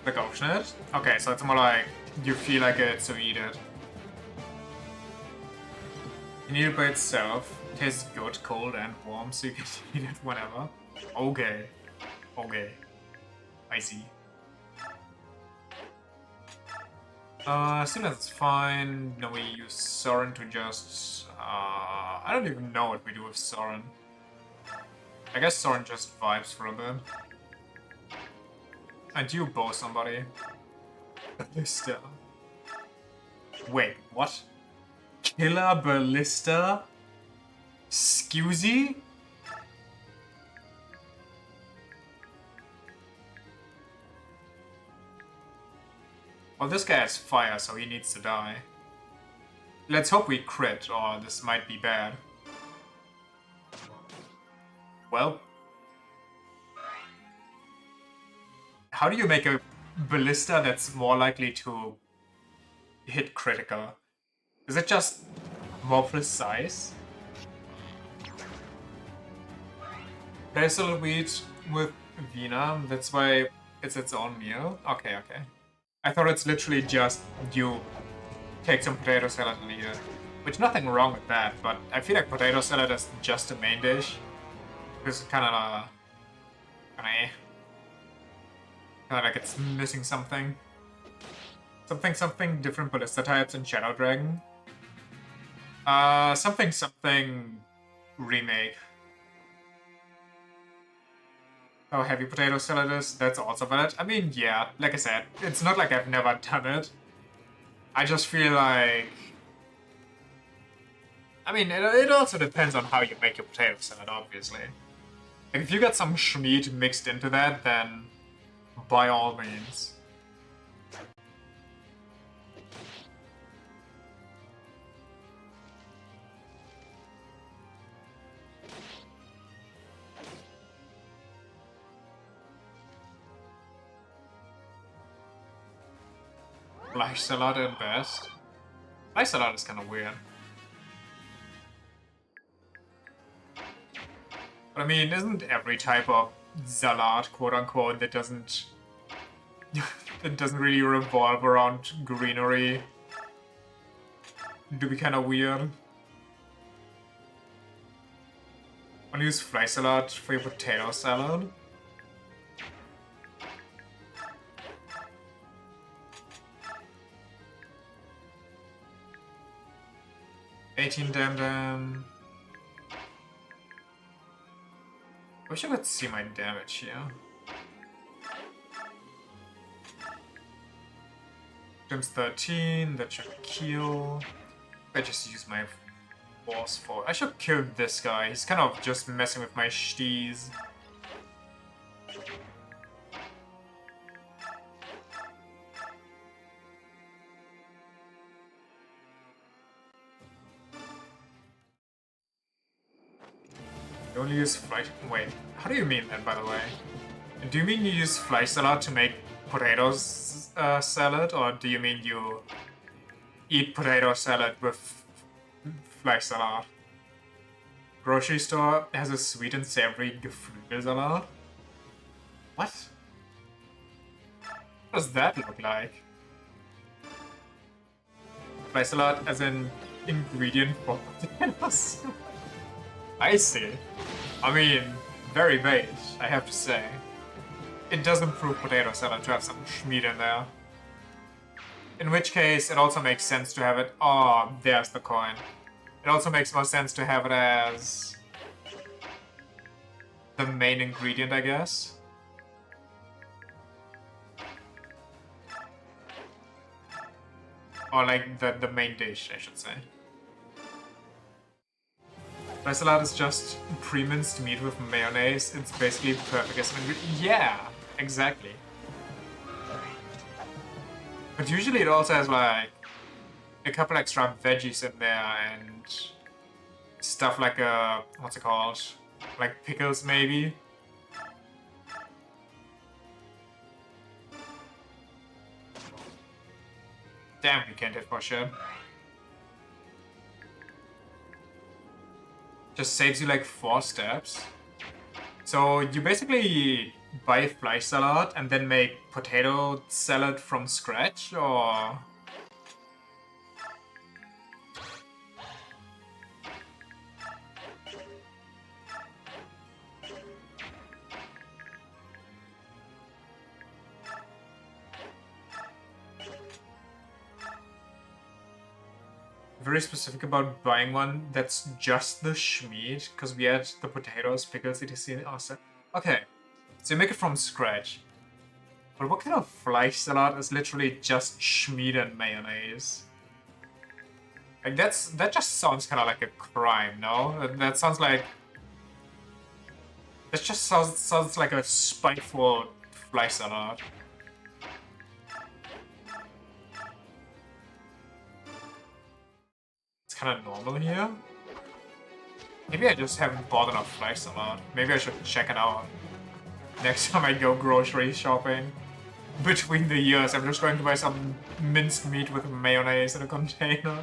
Like option it? Okay, so it's more like you feel like it, so eat it. You eat it by itself. It tastes good, cold, and warm, so you can eat it whenever. Okay. Okay. I see. Still that's fine. No, we use Soren to just... I don't even know what we do with Soren. I guess Soren just vibes for a bit. And you bow somebody. Ballista. Wait, what? Killer Ballista? Scusi? Well, this guy has fire, so he needs to die. Let's hope we crit, or this might be bad. Well. How do you make a ballista that's more likely to hit critical? Is it just more precise? There's a little weed with Vina, that's why it's its own meal? Okay, okay. I thought it's literally just you take some potato salad and eat it. Which, nothing wrong with that, but I feel like potato salad is just a main dish. It's kinda like it's missing something. Something different ballista types in Shadow Dragon. Something remake. Oh, heavy potato salad is, that's also valid. I mean, yeah, like I said, it's not like I've never done it. I just feel like... I mean, it also depends on how you make your potato salad, obviously. Like, if you got some schmeat mixed into that, then by all means. Flash salad at best. Flash salad is kind of weird. But I mean, isn't every type of salad, quote unquote, that doesn't really revolve around greenery to be kind of weird? Wanna use fly salad for your potato salad? $18 I wish I could see my damage here. Times 13, that should kill. I just use my force for. I should kill this guy. He's kind of just messing with my steez. You only use fly. Wait, how do you mean that, by the way? Do you mean you use fly salad to make potatoes salad, or do you mean you eat potato salad with fly salad? Grocery store has a sweet and savory geflügel salad? What? What does that look like? Fly salad as an ingredient for potatoes? I see. I mean, very beige, I have to say. It does improve potato salad to have some schmeat in there. In which case, it also makes sense to have it... Oh, there's the coin. It also makes more sense to have it as... the main ingredient, I guess. Or like the main dish, I should say. Rice salad is just pre-minced meat with mayonnaise. It's basically perfect as an ingredient. Yeah, exactly. But usually it also has like a couple extra veggies in there and stuff like what's it called? Like pickles maybe. Damn, you can't hit for sure. Just saves you like 4 steps. So you basically buy fly salad and then make potato salad from scratch, or... Very specific about buying one that's just the schmeat, because we add the potatoes, pickles, etc. Also. Okay, so you make it from scratch. But what kind of fly salad is literally just schmeat and mayonnaise? Like that just sounds kind of like a crime, no? That sounds like... That just sounds like a spiteful fly salad. kind of normal here. Maybe I just haven't bought enough flags a lot. Maybe I should check it out. Next time I go grocery shopping. Between the years, I'm just going to buy some minced meat with mayonnaise in a container.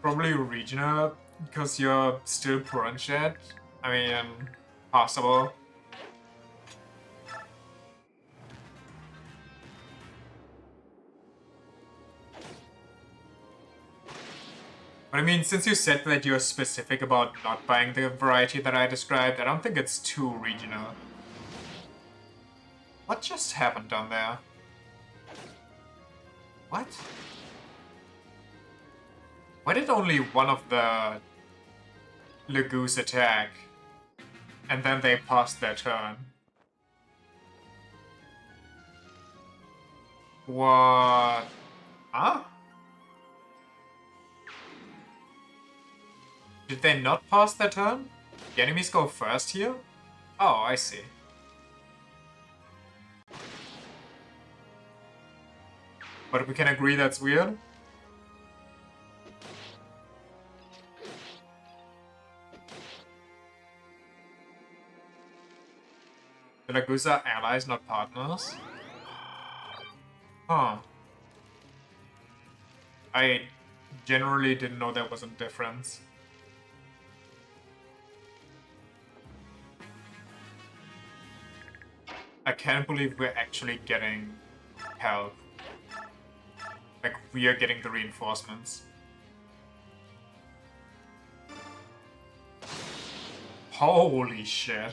Probably regional, because you're still poor and shit. I mean, possible. But I mean, since you said that you're specific about not buying the variety that I described, I don't think it's too regional. What just happened down there? What? Why did only one of the Lagoos attack? And then they passed their turn. What? Huh? Did they not pass their turn? The enemies go first here? Oh, I see. But we can agree that's weird? The Lagoos are allies, not partners? Huh. I generally didn't know there was a difference. I can't believe we're actually getting help. Like, we are getting the reinforcements. Holy shit.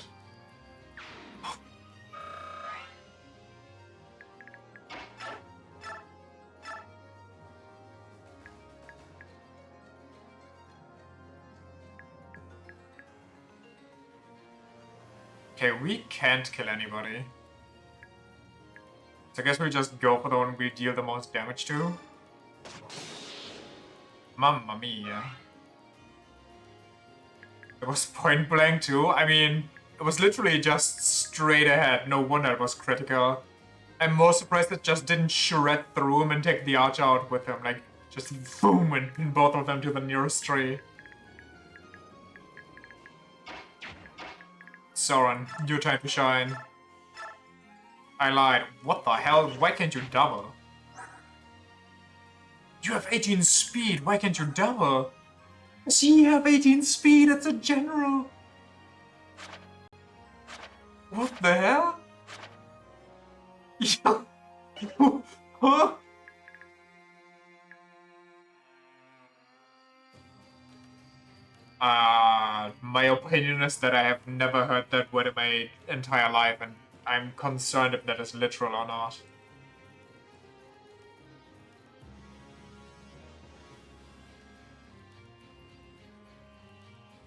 Okay, we can't kill anybody. So I guess we just go for the one we deal the most damage to. Mamma mia. It was point blank too. I mean, it was literally just straight ahead. No wonder it was critical. I'm more surprised it just didn't shred through him and take the archer out with him. Like, just boom and pin both of them to the nearest tree. Soren, your time to shine. I lied. What the hell? Why can't you double? You have 18 speed. Why can't you double? Does he have 18 speed? It's a general. What the hell? Huh? My opinion is that I have never heard that word in my entire life, and I'm concerned if that is literal or not.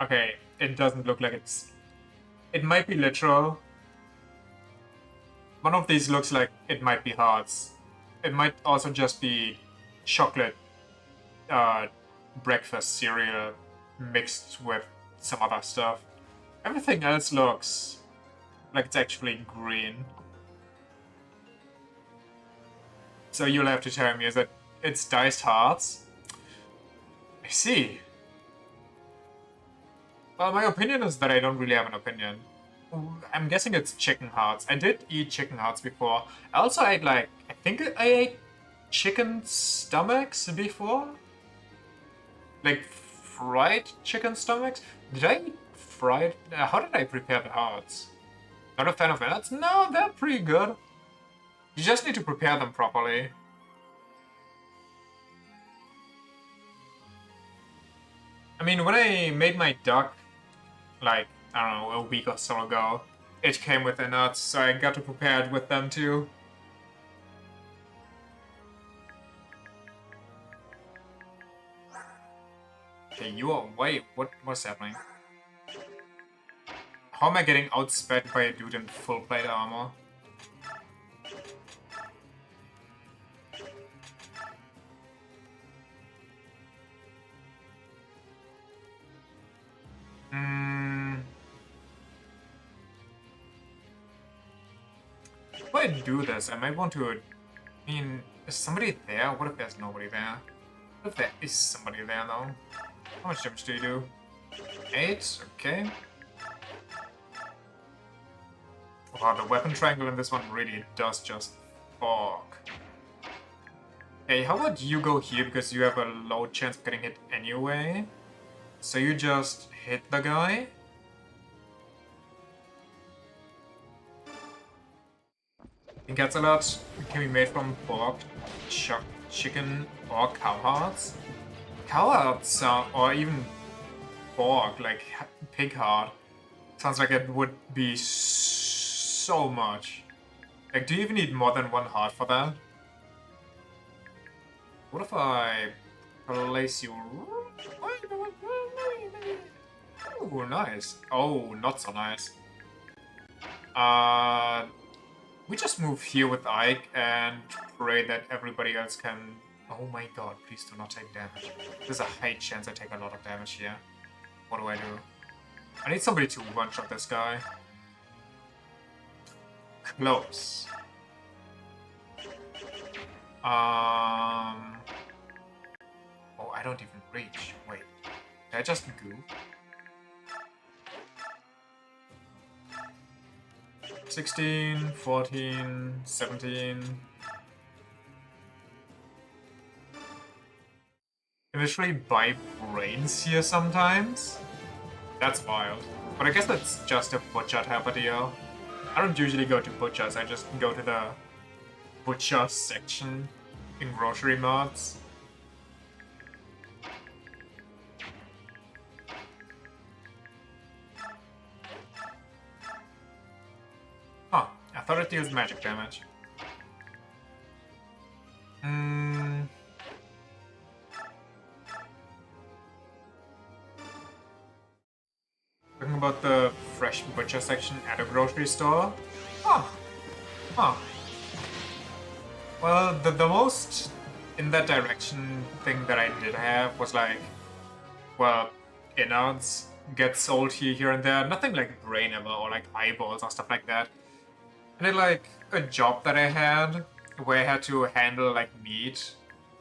Okay, it doesn't look like it's... It might be literal. One of these looks like it might be hearts. It might also just be chocolate breakfast cereal mixed with some other stuff. Everything else looks like it's actually green. So you'll have to tell me, is it it's diced hearts? I see. Well, my opinion is that I don't really have an opinion. I'm guessing it's chicken hearts. I did eat chicken hearts before. I also ate I think I ate chicken stomachs before? Like fried chicken stomachs? Did I eat fried? How did I prepare the hearts? Not a fan of hearts? No, they're pretty good. You just need to prepare them properly. I mean, when I made my duck, like, I don't know, a week or so ago, it came with the nuts, so I got to prepare it with them too. Okay, you are... Wait, what's happening? How am I getting outsped by a dude in full plate armor? I do this, I might want to... I mean, is somebody there? What if there's nobody there? What if there is somebody there, though? How much damage do you do? 8? Okay. Wow, the weapon triangle in this one really does just fuck. Hey, how about you go here because you have a low chance of getting hit anyway? So you just hit the guy? I think that's a lot can be made from pork, chicken, or cow hearts. Cow hearts, or even pork, like pig heart, sounds like it would be so much. Like, do you even need more than one heart for that? What if I place you... Oh, nice. Oh, not so nice. We just move here with Ike and pray that everybody else can... Oh my god, please do not take damage. There's a high chance I take a lot of damage here. What do I do? I need somebody to one-shot this guy. Close. Oh, I don't even reach. Wait. Did I just goof? 16, 14, 17. Can literally buy brains here sometimes? That's wild. But I guess that's just a butcher type of deal. I don't usually go to butchers, I just go to the butcher section in grocery marts. Huh, I thought it deals magic damage. Talking about the fresh butcher section at a grocery store? Huh. Huh. Well, the most in that direction thing that I did have was like, well, innards get sold here and there. Nothing like brain ever or like eyeballs or stuff like that. I did like a job that I had where I had to handle like meat.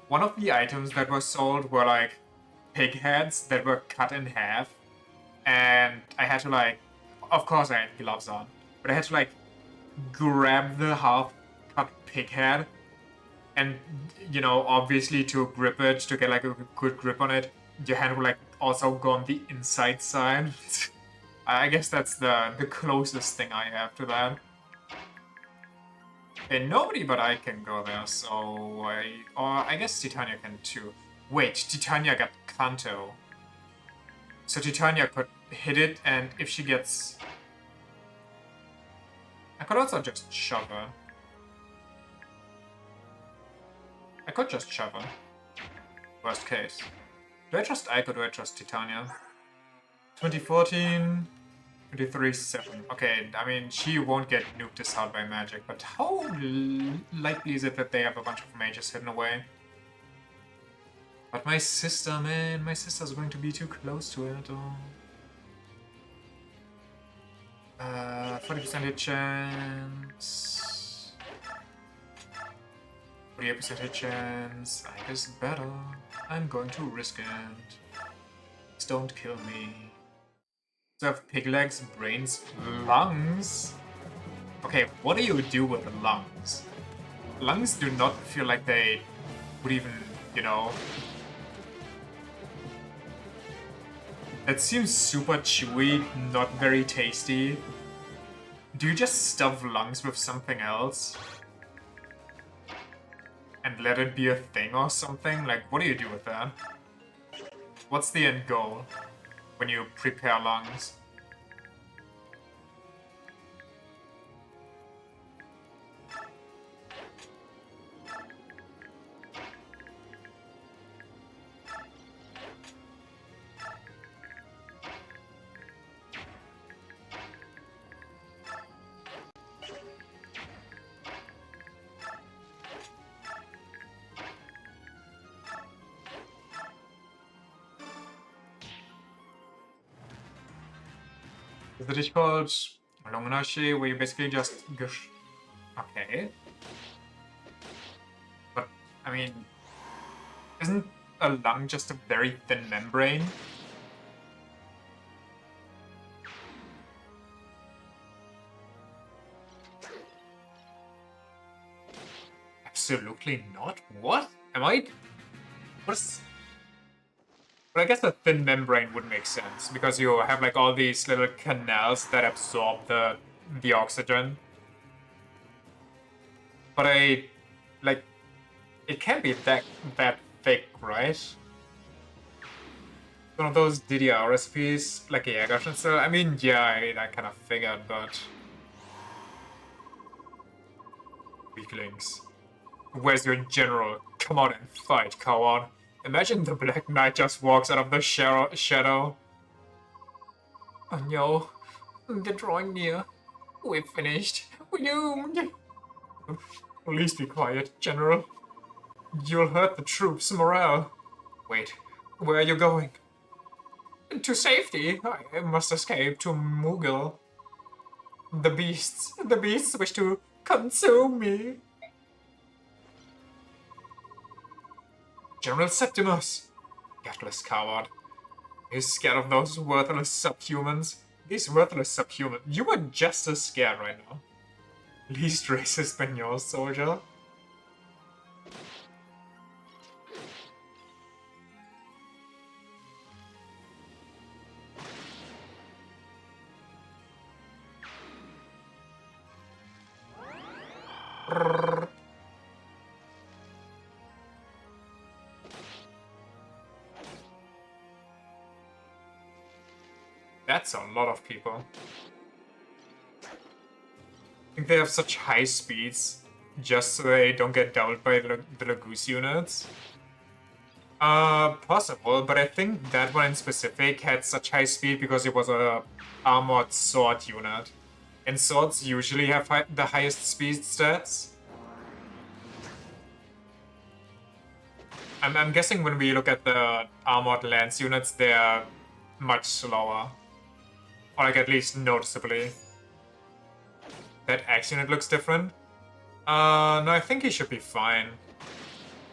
One of the items that were sold were like pig heads that were cut in half. And I had to like, of course I had gloves on, but I had to like grab the half cut pig head and, you know, obviously to grip it, to get like a good grip on it, your hand will like also go on the inside side. I guess that's the closest thing I have to that. And nobody but I can go there, so I guess Titania can too. Wait, Titania got Kanto. So Titania could hit it, and if she gets... I could also just shove her. I could just shove her. Worst case. Do I trust Ike or do I trust Titania? 2014... 23-7. Okay, I mean, she won't get nuked this hard by magic, but how likely is it that they have a bunch of mages hidden away? But my sister, man, my sister's going to be too close to it. Oh. 40% hit chance. 48% hit chance. I guess better. I'm going to risk it. Please don't kill me. So I have pig legs, brains, lungs. Okay, what do you do with the lungs? Lungs do not feel like they would even, you know... That seems super chewy, not very tasty. Do you just stuff lungs with something else? And let it be a thing or something? Like, what do you do with that? What's the end goal when you prepare lungs? Is the dish called Longenashi, where you basically just Okay. But, I mean, isn't a lung just a very thin membrane? Absolutely not. What? Am I? What is? But I guess a thin membrane would make sense because you have like all these little canals that absorb the oxygen. But like it can't be that thick, right? One of those DDR recipes, like a Jägerschnitzel. I mean, yeah, I kind of figured, but weaklings. Where's your general? Come out and fight, coward. Imagine the Black Knight just walks out of the shadow. Oh no, they're drawing near. We're finished. We're doomed. Please be quiet, General. You'll hurt the troops' morale. Wait, where are you going? To safety. I must escape to Mughal. The beasts wish to consume me. General Septimus. Gutless coward. He's scared of those worthless subhumans. These worthless subhumans. You are just as scared right now. Least racist than your soldier. That's a lot of people. I think they have such high speeds just so they don't get doubled by the Lagoose units. Possible, but I think that one in specific had such high speed because it was a armored sword unit. And swords usually have the highest speed stats. I'm guessing when we look at the armored lance units, they're much slower. Or like at least noticeably. That axe unit looks different. No, I think he should be fine.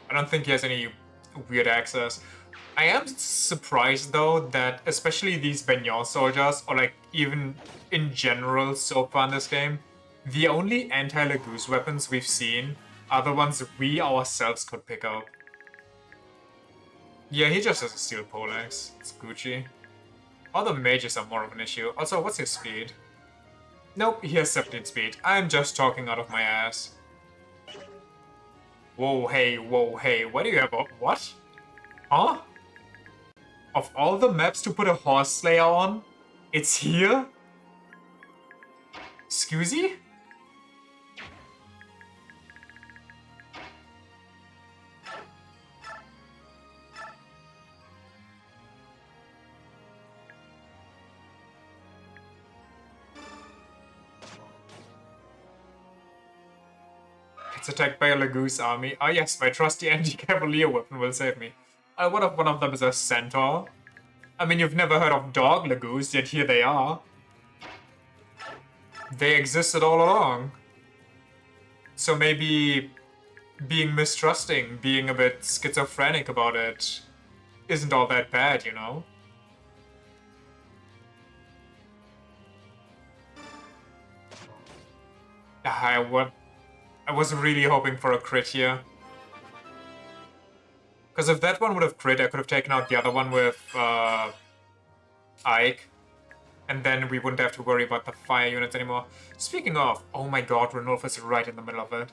I don't think he has any weird access. I am surprised though that especially these Benyon soldiers, or like even in general so far in this game, the only anti-Lagoose weapons we've seen are the ones we ourselves could pick up. Yeah, he just has a steel poleaxe. It's Gucci. Other mages are more of an issue. Also, what's his speed? Nope, he has 17 speed. I'm just talking out of my ass. Whoa, hey, what do you have? What? Huh? Of all the maps to put a horse slayer on, it's here? Excusey? It's attacked by a Lagoose army. Ah yes, my trusty anti-cavalier weapon will save me. What if one of them is a centaur? I mean, you've never heard of dog Lagoose, yet here they are. They existed all along. So maybe being mistrusting, being a bit schizophrenic about it, isn't all that bad, you know? I was really hoping for a crit here. Because if that one would have crit, I could have taken out the other one with Ike. And then we wouldn't have to worry about the fire units anymore. Speaking of, oh my god, Ranulf is right in the middle of it.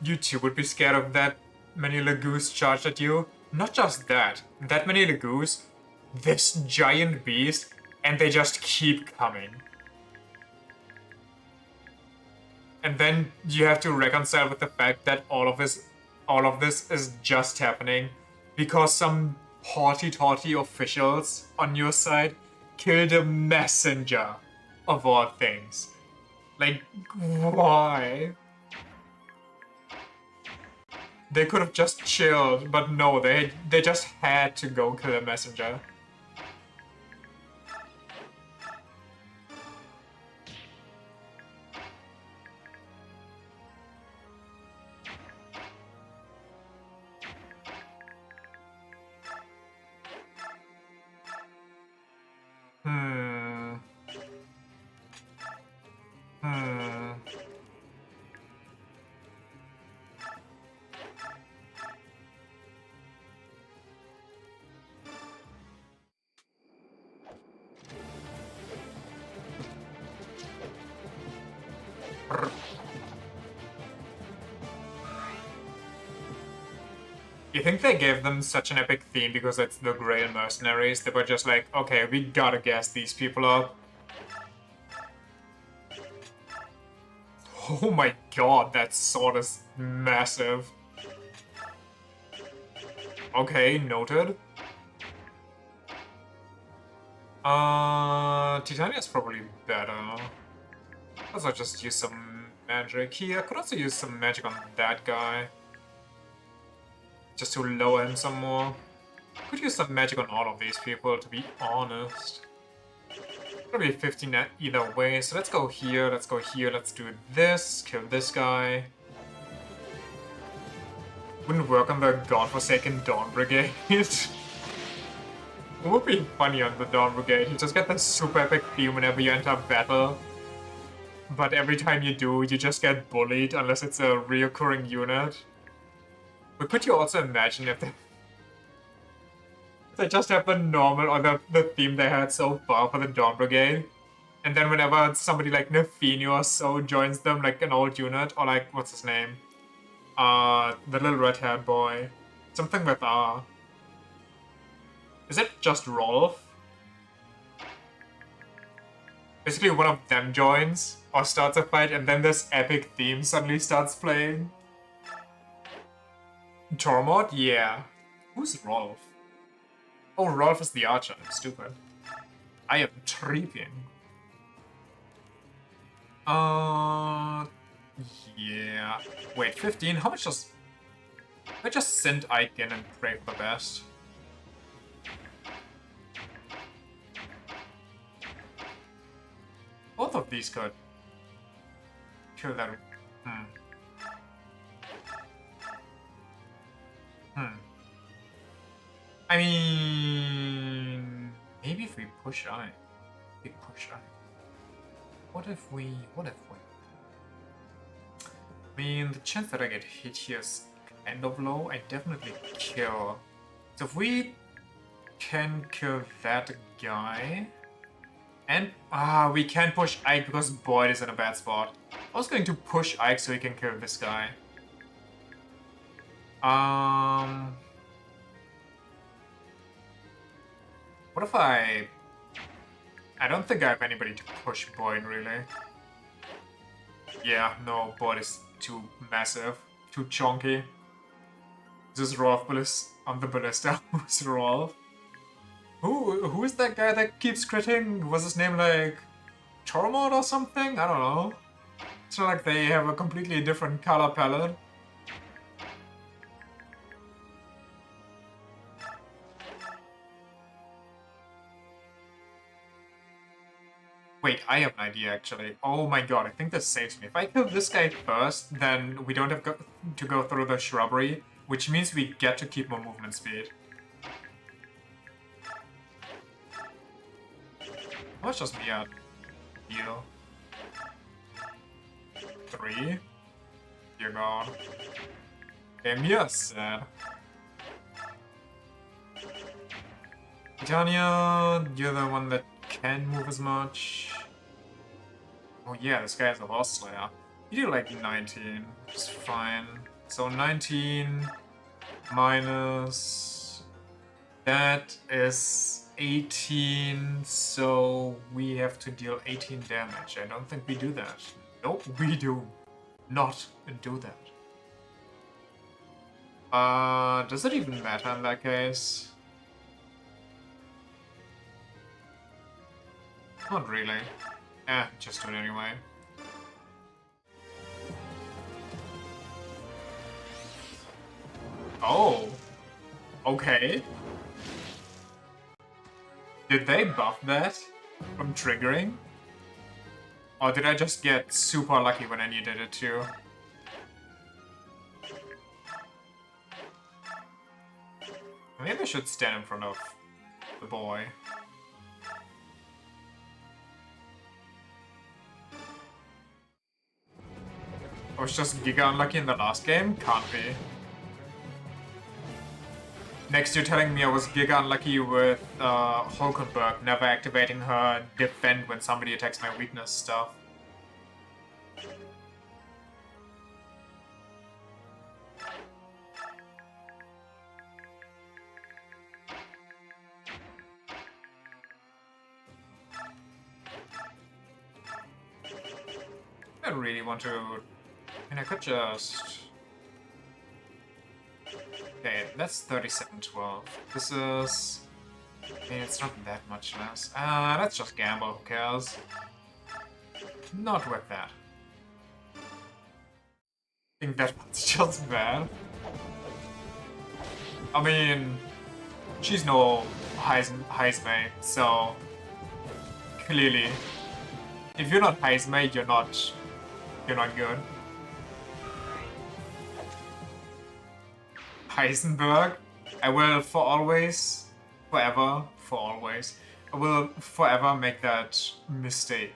You too would be scared of that many Lagoose charged at you. Not just that many Lagoose, this giant beast, and they just keep coming. And then you have to reconcile with the fact that all of this is just happening because some haughty-taughty officials on your side killed a messenger of all things. Like, why? They could have just chilled, but no, they just had to go kill a messenger. Hmm. Hmm. You think they gave them such an epic theme because it's the Grail Mercenaries? They were just like, okay, we gotta gas these people up. Oh my god, that sword is massive. Okay, noted. Titania's probably better. Let's just use some magic here. I could also use some magic on that guy. Just to lower him some more. Could use some magic on all of these people, to be honest. Gonna be 15 either way, so let's go here, let's go here, let's do this, kill this guy. Wouldn't work on the godforsaken Dawn Brigade. It would be funny on the Dawn Brigade, you just get the super epic theme whenever you enter battle. But every time you do, you just get bullied unless it's a reoccurring unit. But could you also imagine if they just have the normal or the theme they had so far for the Dawn Brigade? And then whenever somebody like Nefini or so joins them, like an old unit, or like, what's his name? The little red-haired boy. Something with R. Is it just Rolf? Basically one of them joins, or starts a fight, and then this epic theme suddenly starts playing. Tormod? Yeah. Who's Rolf? Oh, Rolf is the archer. I'm stupid. I am tripping. Yeah. Wait, 15? How much does... I just send Ike in and pray for the best. Both of these could kill them. I mean... Maybe if we push Ike. We push Ike. What if we... I mean, the chance that I get hit here is kind of low. I definitely kill. So if we can kill that guy... And, we can't push Ike because Boyd is in a bad spot. I was going to push Ike so he can kill this guy. What if I don't think I have anybody to push Boyd, really. Yeah, no, Boyd is too massive. Too chunky. This is Rolf on the ballista. Who's Rolf? Who is that guy that keeps critting? Was his name like Tormod or something? I don't know. It's not like they have a completely different color palette. Wait, I have an idea actually. Oh my god, I think this saves me. If I kill this guy first, then we don't have to go through the shrubbery, which means we get to keep more movement speed. How much does Mia heal? 3? Dear god. Okay, Mia's sad. Titania, you're the one that can move as much. Oh yeah, this guy has a Lost Slayer. You do like 19, which is fine. So 19 minus... That is 18, so we have to deal 18 damage. I don't think we do that. Nope, we do not do that. Does it even matter in that case? Not really. Just do it anyway. Oh. Okay. Did they buff that from triggering? Or did I just get super lucky when I needed it too? Maybe I should stand in front of the boy. was just giga unlucky in the last game? Can't be. Next, you're telling me I was giga unlucky with Hulkenberg never activating her defend when somebody attacks my weakness stuff. I don't really want to... I mean, I could just... Okay, that's 37-12. This is... I mean, it's not that much less. Let's just gamble, who cares? Not with that. I think that one's just bad. I mean... She's no Heismay, so... Clearly... If you're not Heismay, you're not good. Heisenberg, I will for always, forever, for always, I will forever make that mistake.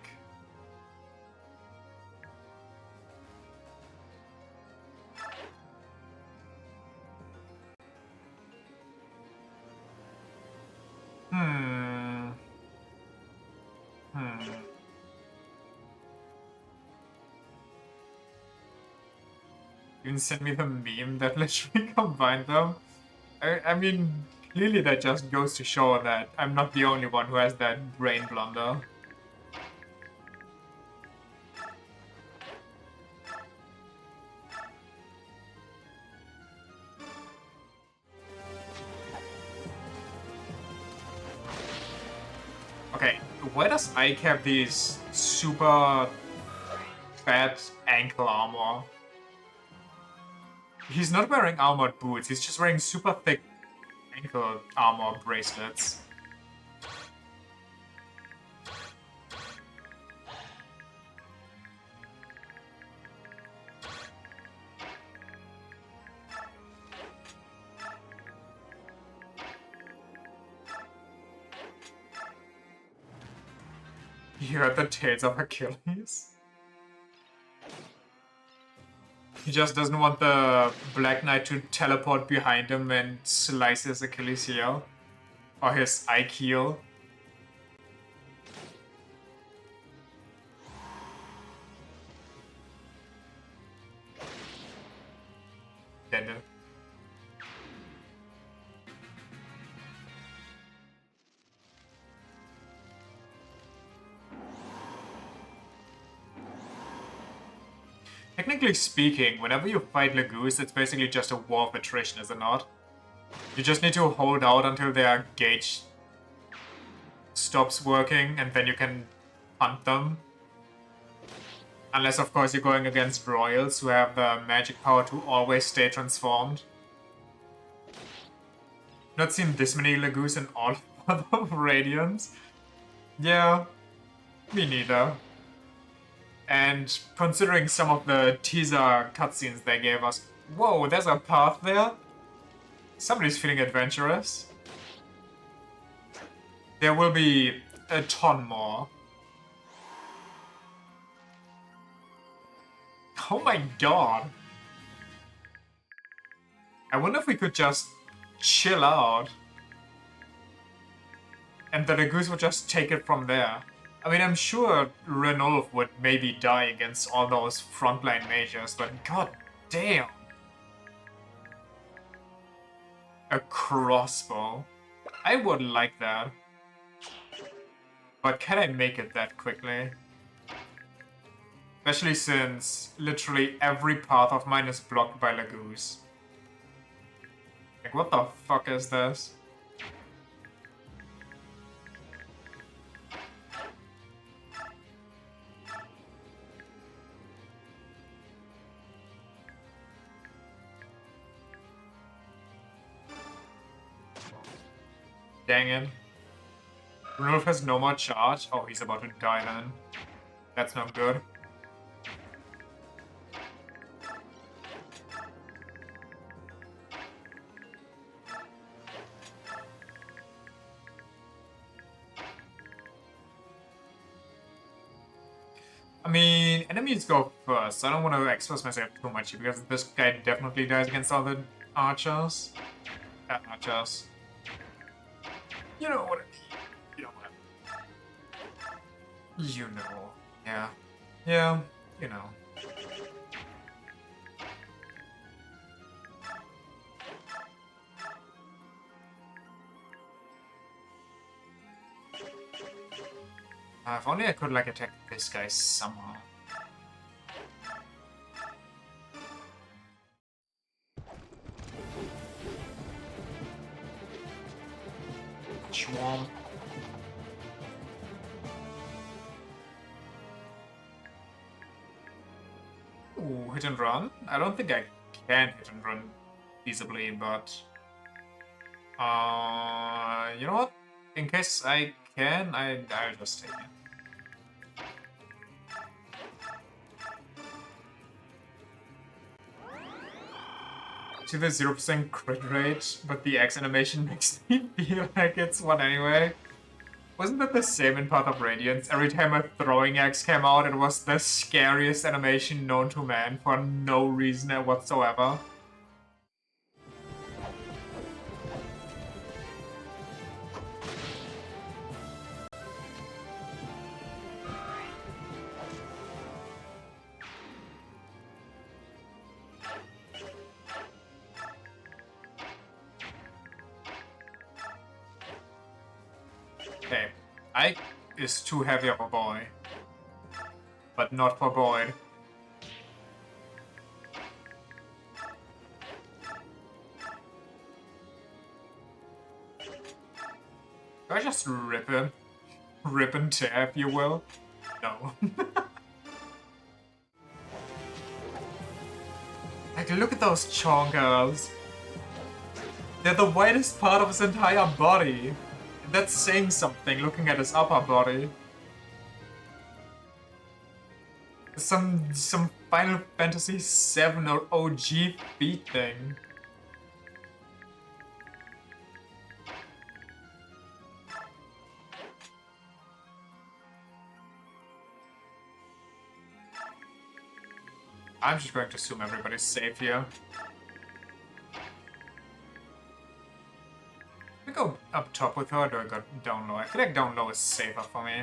You can send me the meme that literally combined them. I mean, clearly that just goes to show that I'm not the only one who has that brain blunder. Okay, where does Ike have these super fat ankle armor? He's not wearing armored boots, he's just wearing super thick ankle armor bracelets. You heard the tales of Achilles? He just doesn't want the Black Knight to teleport behind him and slice his Achilles heel. Or his Ike heel. Dead. Technically speaking, whenever you fight Lagoose, it's basically just a war of attrition, is it not? You just need to hold out until their gauge stops working, and then you can hunt them. Unless, of course, you're going against Royals, who have the magic power to always stay transformed. Not seen this many Lagoose in all of Radiance. Yeah, me neither. And considering some of the teaser cutscenes they gave us, whoa, there's a path there? Somebody's feeling adventurous. There will be a ton more. Oh my god. I wonder if we could just chill out. And the Lagoose would just take it from there. I mean, I'm sure Renolf would maybe die against all those frontline mages, but god damn. A crossbow. I would like that. But can I make it that quickly? Especially since literally every path of mine is blocked by Lagoose. Like, what the fuck is this? Dang it. Rudolph has no more charge. Oh, he's about to die then. That's not good. I mean, enemies go first. I don't want to expose myself too much because this guy definitely dies against all the archers. Archers. You know what I mean. You know what I mean. You know. Yeah. Yeah. You know. If only I could, like, attack this guy somehow. Schwamp. Ooh, hit and run? I don't think I can hit and run feasibly, but... you know what? In case I can, I'll just take it. To the 0% crit rate, but the X animation makes me feel like it's one anyway. Wasn't that the same in Path of Radiance? Every time a throwing axe came out, it was the scariest animation known to man for no reason whatsoever. Okay, Ike is too heavy of a boy. But not for Boyd. Do I just rip him? Rip and tear, if you will? No. Like, look at those chonkers. They're the widest part of his entire body. That's saying something, looking at his upper body. Some Final Fantasy VII or OG feet thing. I'm just going to assume everybody's safe here. Do I go up top with her or do I go down low? I feel like down low is safer for me.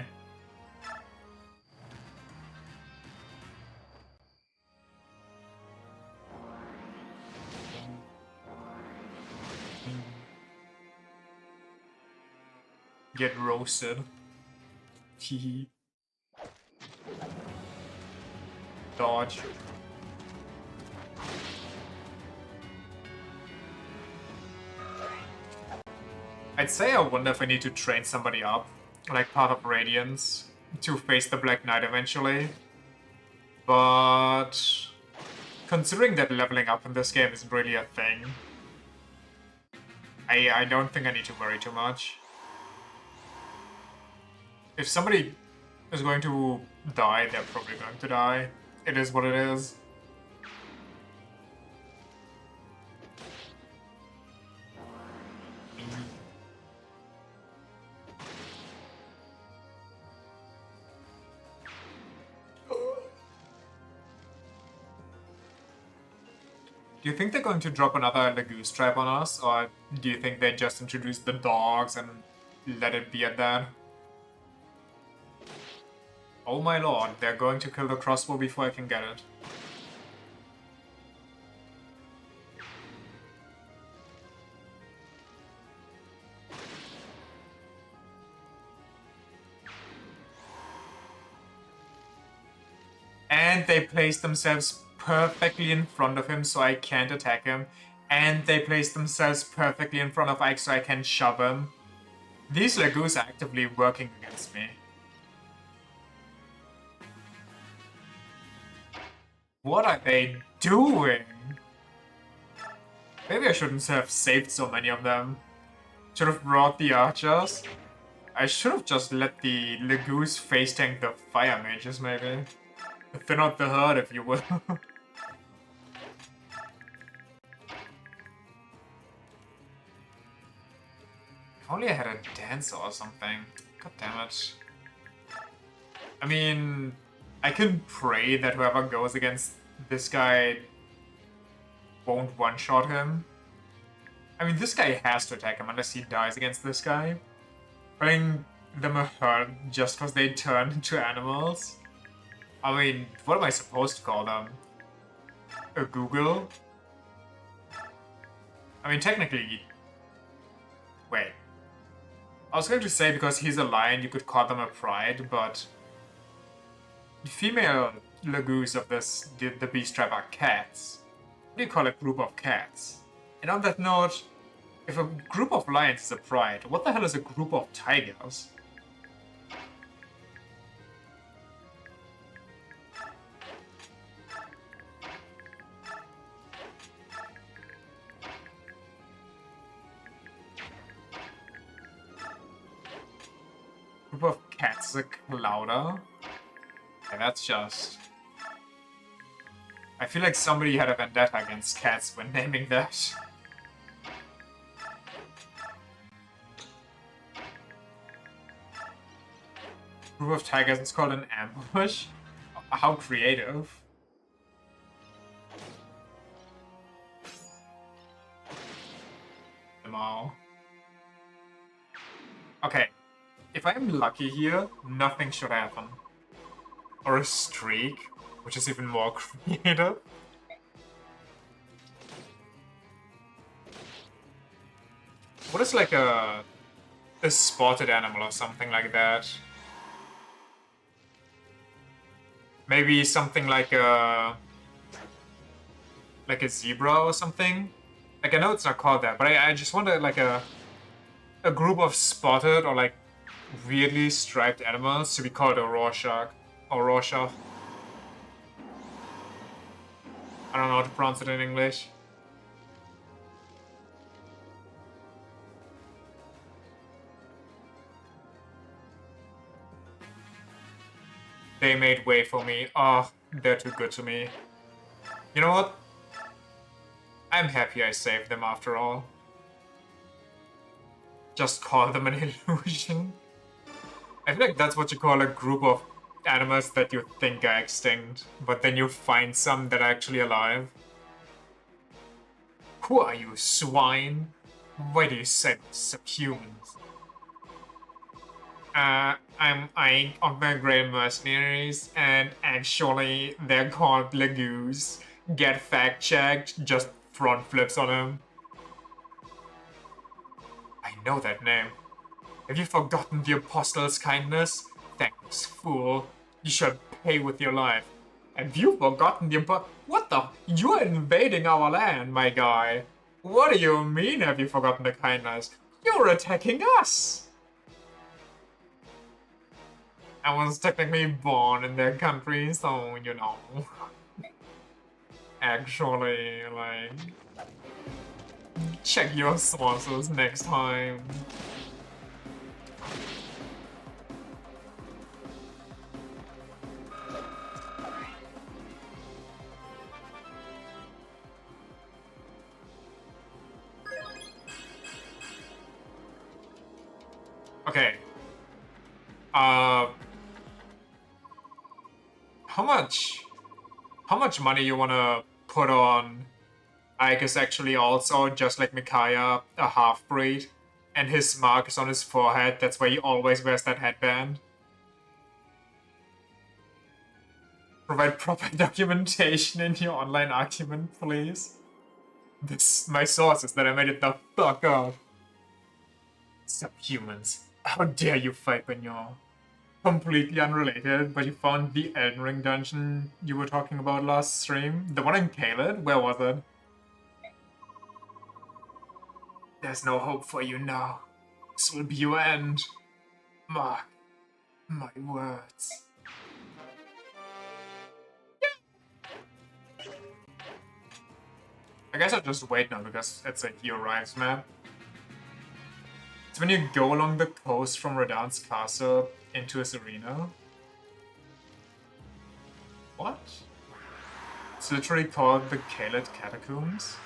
Get roasted. Hehe. Dodge. I'd say I wonder if I need to train somebody up, like Path of Radiance, to face the Black Knight eventually. But considering that leveling up in this game isn't really a thing, I don't think I need to worry too much. If somebody is going to die, they're probably going to die. It is what it is. Do you think they're going to drop another Lagoose trap on us, or do you think they just introduce the dogs and let it be at that? Oh my lord, they're going to kill the crossbow before I can get it. And they place themselves perfectly in front of him so I can't attack him. And they place themselves perfectly in front of Ike so I can shove him. These Lagoos are actively working against me. What are they doing? Maybe I shouldn't have saved so many of them. Should have brought the archers. I should have just let the Lagoos face tank the fire mages, maybe. Thin out the herd, if you will. If only I had a dancer or something. God damn it. I mean, I can pray that whoever goes against this guy won't one-shot him. I mean, this guy has to attack him unless he dies against this guy. Putting them a hurt just because they turn into animals? I mean, what am I supposed to call them? A Google? I mean, technically... Wait. I was going to say because he's a lion, you could call them a pride, but... The female Lagoos of the beast tribe are cats. What do you call a group of cats? And on that note, if a group of lions is a pride, what the hell is a group of tigers? Group of cats is a clouder? Okay, that's just... I feel like somebody had a vendetta against cats when naming that. Group of tigers is called an ambush? How creative. Wow. Okay. If I'm lucky here, nothing should happen. Or a streak, which is even more creative. What is like a spotted animal or something like that? Maybe something like a zebra or something? Like, I know it's not called that, but I just wonder like a group of spotted or like weirdly striped animals to be called a Rorschach. Or Rorschach. I don't know how to pronounce it in English. They made way for me. Oh, they're too good to me. You know what? I'm happy I saved them after all. Just call them an illusion. I feel like that's what you call a group of animals that you think are extinct, but then you find some that are actually alive. Who are you, swine? Why do you send subhumans? I'm eyeing on the Grey Mercenaries, and actually they're called Lagoos. Get fact-checked, just front flips on him. I know that name. Have you forgotten the Apostle's kindness? Thanks, fool. You shall pay with your life. Have you forgotten the What the? You're invading our land, my guy. What do you mean, have you forgotten the kindness? You're attacking us! I was technically born in their country, so, you know. Actually, like... Check your sources next time. Okay. How much money you wanna put on Ike is actually also, just like Micaiah, a half-breed, and his mark is on his forehead, that's why he always wears that headband. Provide proper documentation in your online argument, please. This my source is that I made it the fuck up. Subhumans, how dare you fight when you're completely unrelated, but you found the Elden Ring dungeon you were talking about last stream? The one in Caelid? Where was it? There's no hope for you now. This will be your end. Mark my words. I guess I'll just wait now because it's a he arrives map. It's when you go along the coast from Radahn's castle into his arena. What? It's literally called the Caelid Catacombs.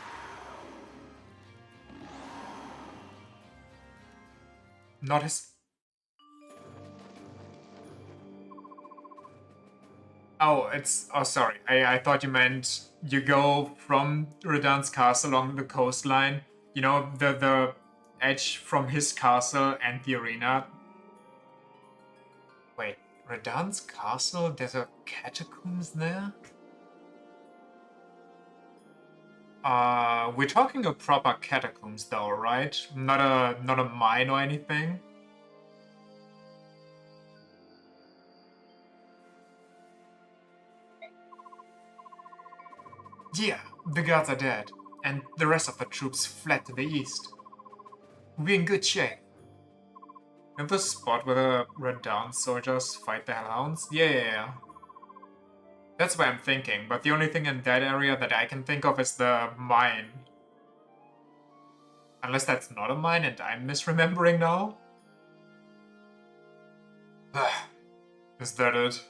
Not his... Oh, it's... Oh, sorry. I thought you meant you go from Radahn's castle along the coastline. You know, the edge from his castle and the arena. Wait, Radahn's castle? There's a catacombs there? We're talking a proper catacombs though, right? Not a mine or anything? Yeah, the guards are dead, and the rest of the troops fled to the east. We're in good shape. In the spot where the Red Dawn soldiers fight the Hellhounds? Yeah. That's what I'm thinking, but the only thing in that area that I can think of is the mine. Unless that's not a mine and I'm misremembering now? Is that it?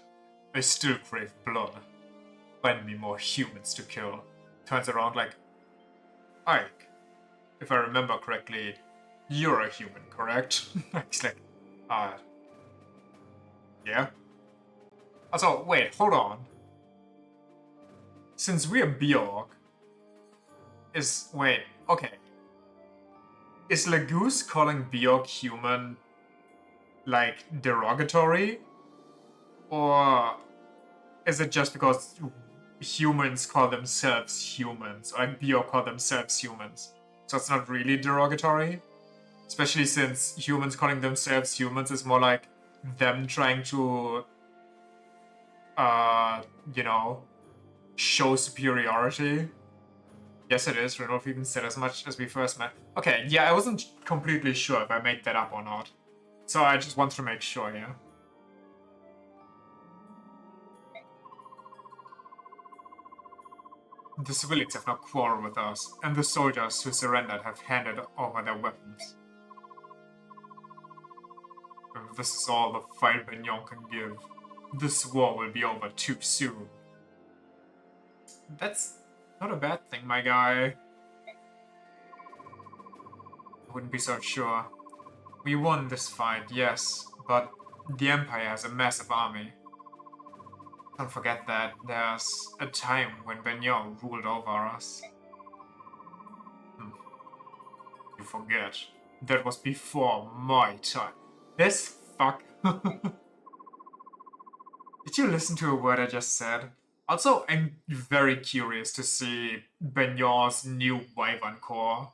I still crave blood. Find me more humans to kill. Turns around like, Ike, if I remember correctly, you're a human, correct? It's like, uh, yeah? Also, wait, hold on. Since we're Bjork, okay. Is Lagoose calling Bjork human, like, derogatory? Or is it just because humans call themselves humans, or like Bjork call themselves humans? So it's not really derogatory? Especially since humans calling themselves humans is more like them trying to, you know, show superiority. Yes, it is. Rudolph even said as much as we first met. Okay, yeah, I wasn't completely sure if I made that up or not. So I just want to make sure, yeah. The civilians have no quarrel with us, and the soldiers who surrendered have handed over their weapons. If this is all the fight Benyon can give, this war will be over too soon. That's not a bad thing, my guy. I wouldn't be so sure. We won this fight, yes, but the Empire has a massive army. Don't forget that there's a time when Benyon ruled over us. You forget. That was before my time. This fuck. Did you listen to a word I just said? Also, I'm very curious to see Benyon's new Wyvern core.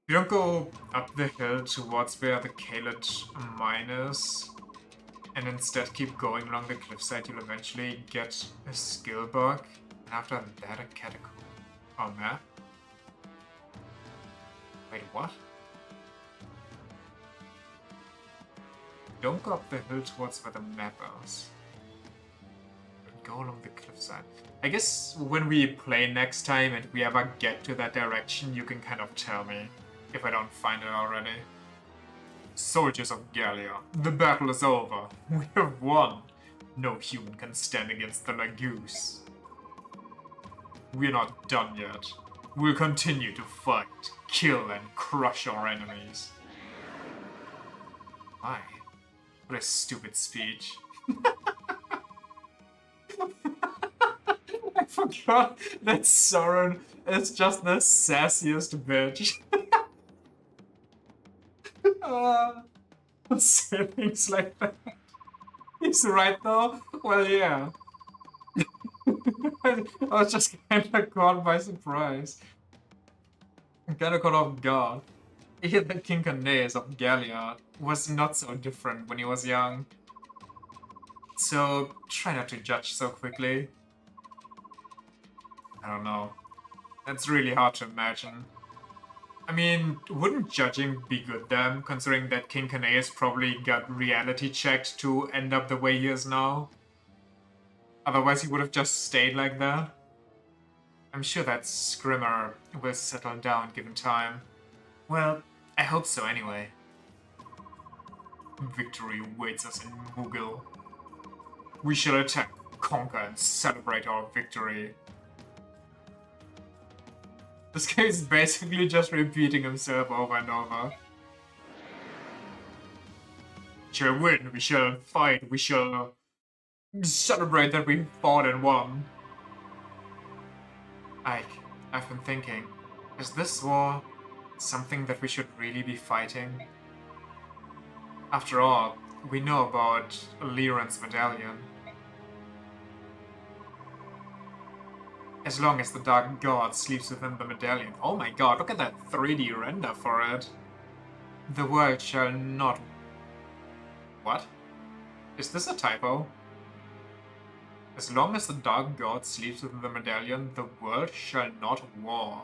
You don't go up the hill towards where the Kaled mine is, and instead keep going along the cliffside, you'll eventually get a skill bug, and after that a catacomb. Oh, man. Wait, what? Don't go up the hill towards where the map is. Go along the cliffside. I guess when we play next time and we ever get to that direction, you can kind of tell me if I don't find it already. Soldiers of Gallia, the battle is over. We have won. No human can stand against the Lagoose. We're not done yet. We'll continue to fight, kill, and crush our enemies. My, what a stupid speech. I forgot that Soren is just the sassiest bitch. Say things like that. He's right though? Well, yeah. I was just kinda caught by surprise. Kinda caught off guard. He the King Candace of Gallia was not so different when he was young. So try not to judge so quickly. I don't know. That's really hard to imagine. I mean, wouldn't judging be good then, considering that King Candace probably got reality checked to end up the way he is now? Otherwise he would have just stayed like that. I'm sure that Scrimmer will settle down given time. Well, I hope so anyway. Victory awaits us in Mughal. We shall attack, conquer, and celebrate our victory. This guy is basically just repeating himself over and over. shall win, we shall fight, we shall celebrate that we fought and won. Ike, I've been thinking, is this war something that we should really be fighting? After all, we know about Liran's medallion. As long as the Dark God sleeps within the medallion. Oh my god, look at that 3D render for it. The world shall not... What? Is this a typo? As long as the Dark God sleeps within the medallion, the world shall not war.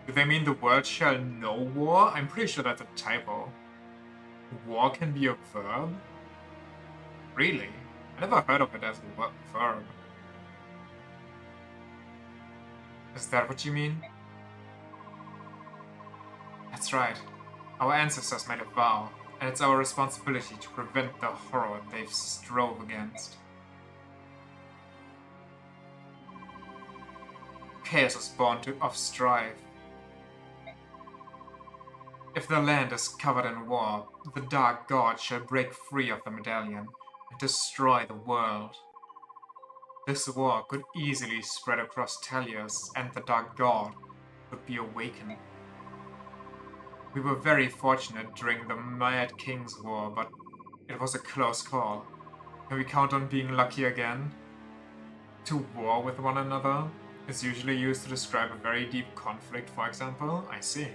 Do they mean the world shall no war? I'm pretty sure that's a typo. War can be a verb? Really? I never heard of it as a verb. Is that what you mean? That's right. Our ancestors made a vow, and it's our responsibility to prevent the horror they've strove against. Chaos is born of strife. If the land is covered in war, the Dark God shall break free of the medallion and destroy the world. This war could easily spread across Telios, and the Dark God would be awakened. We were very fortunate during the Mad King's War, but it was a close call. Can we count on being lucky again? To war with one another is usually used to describe a very deep conflict, for example. I see.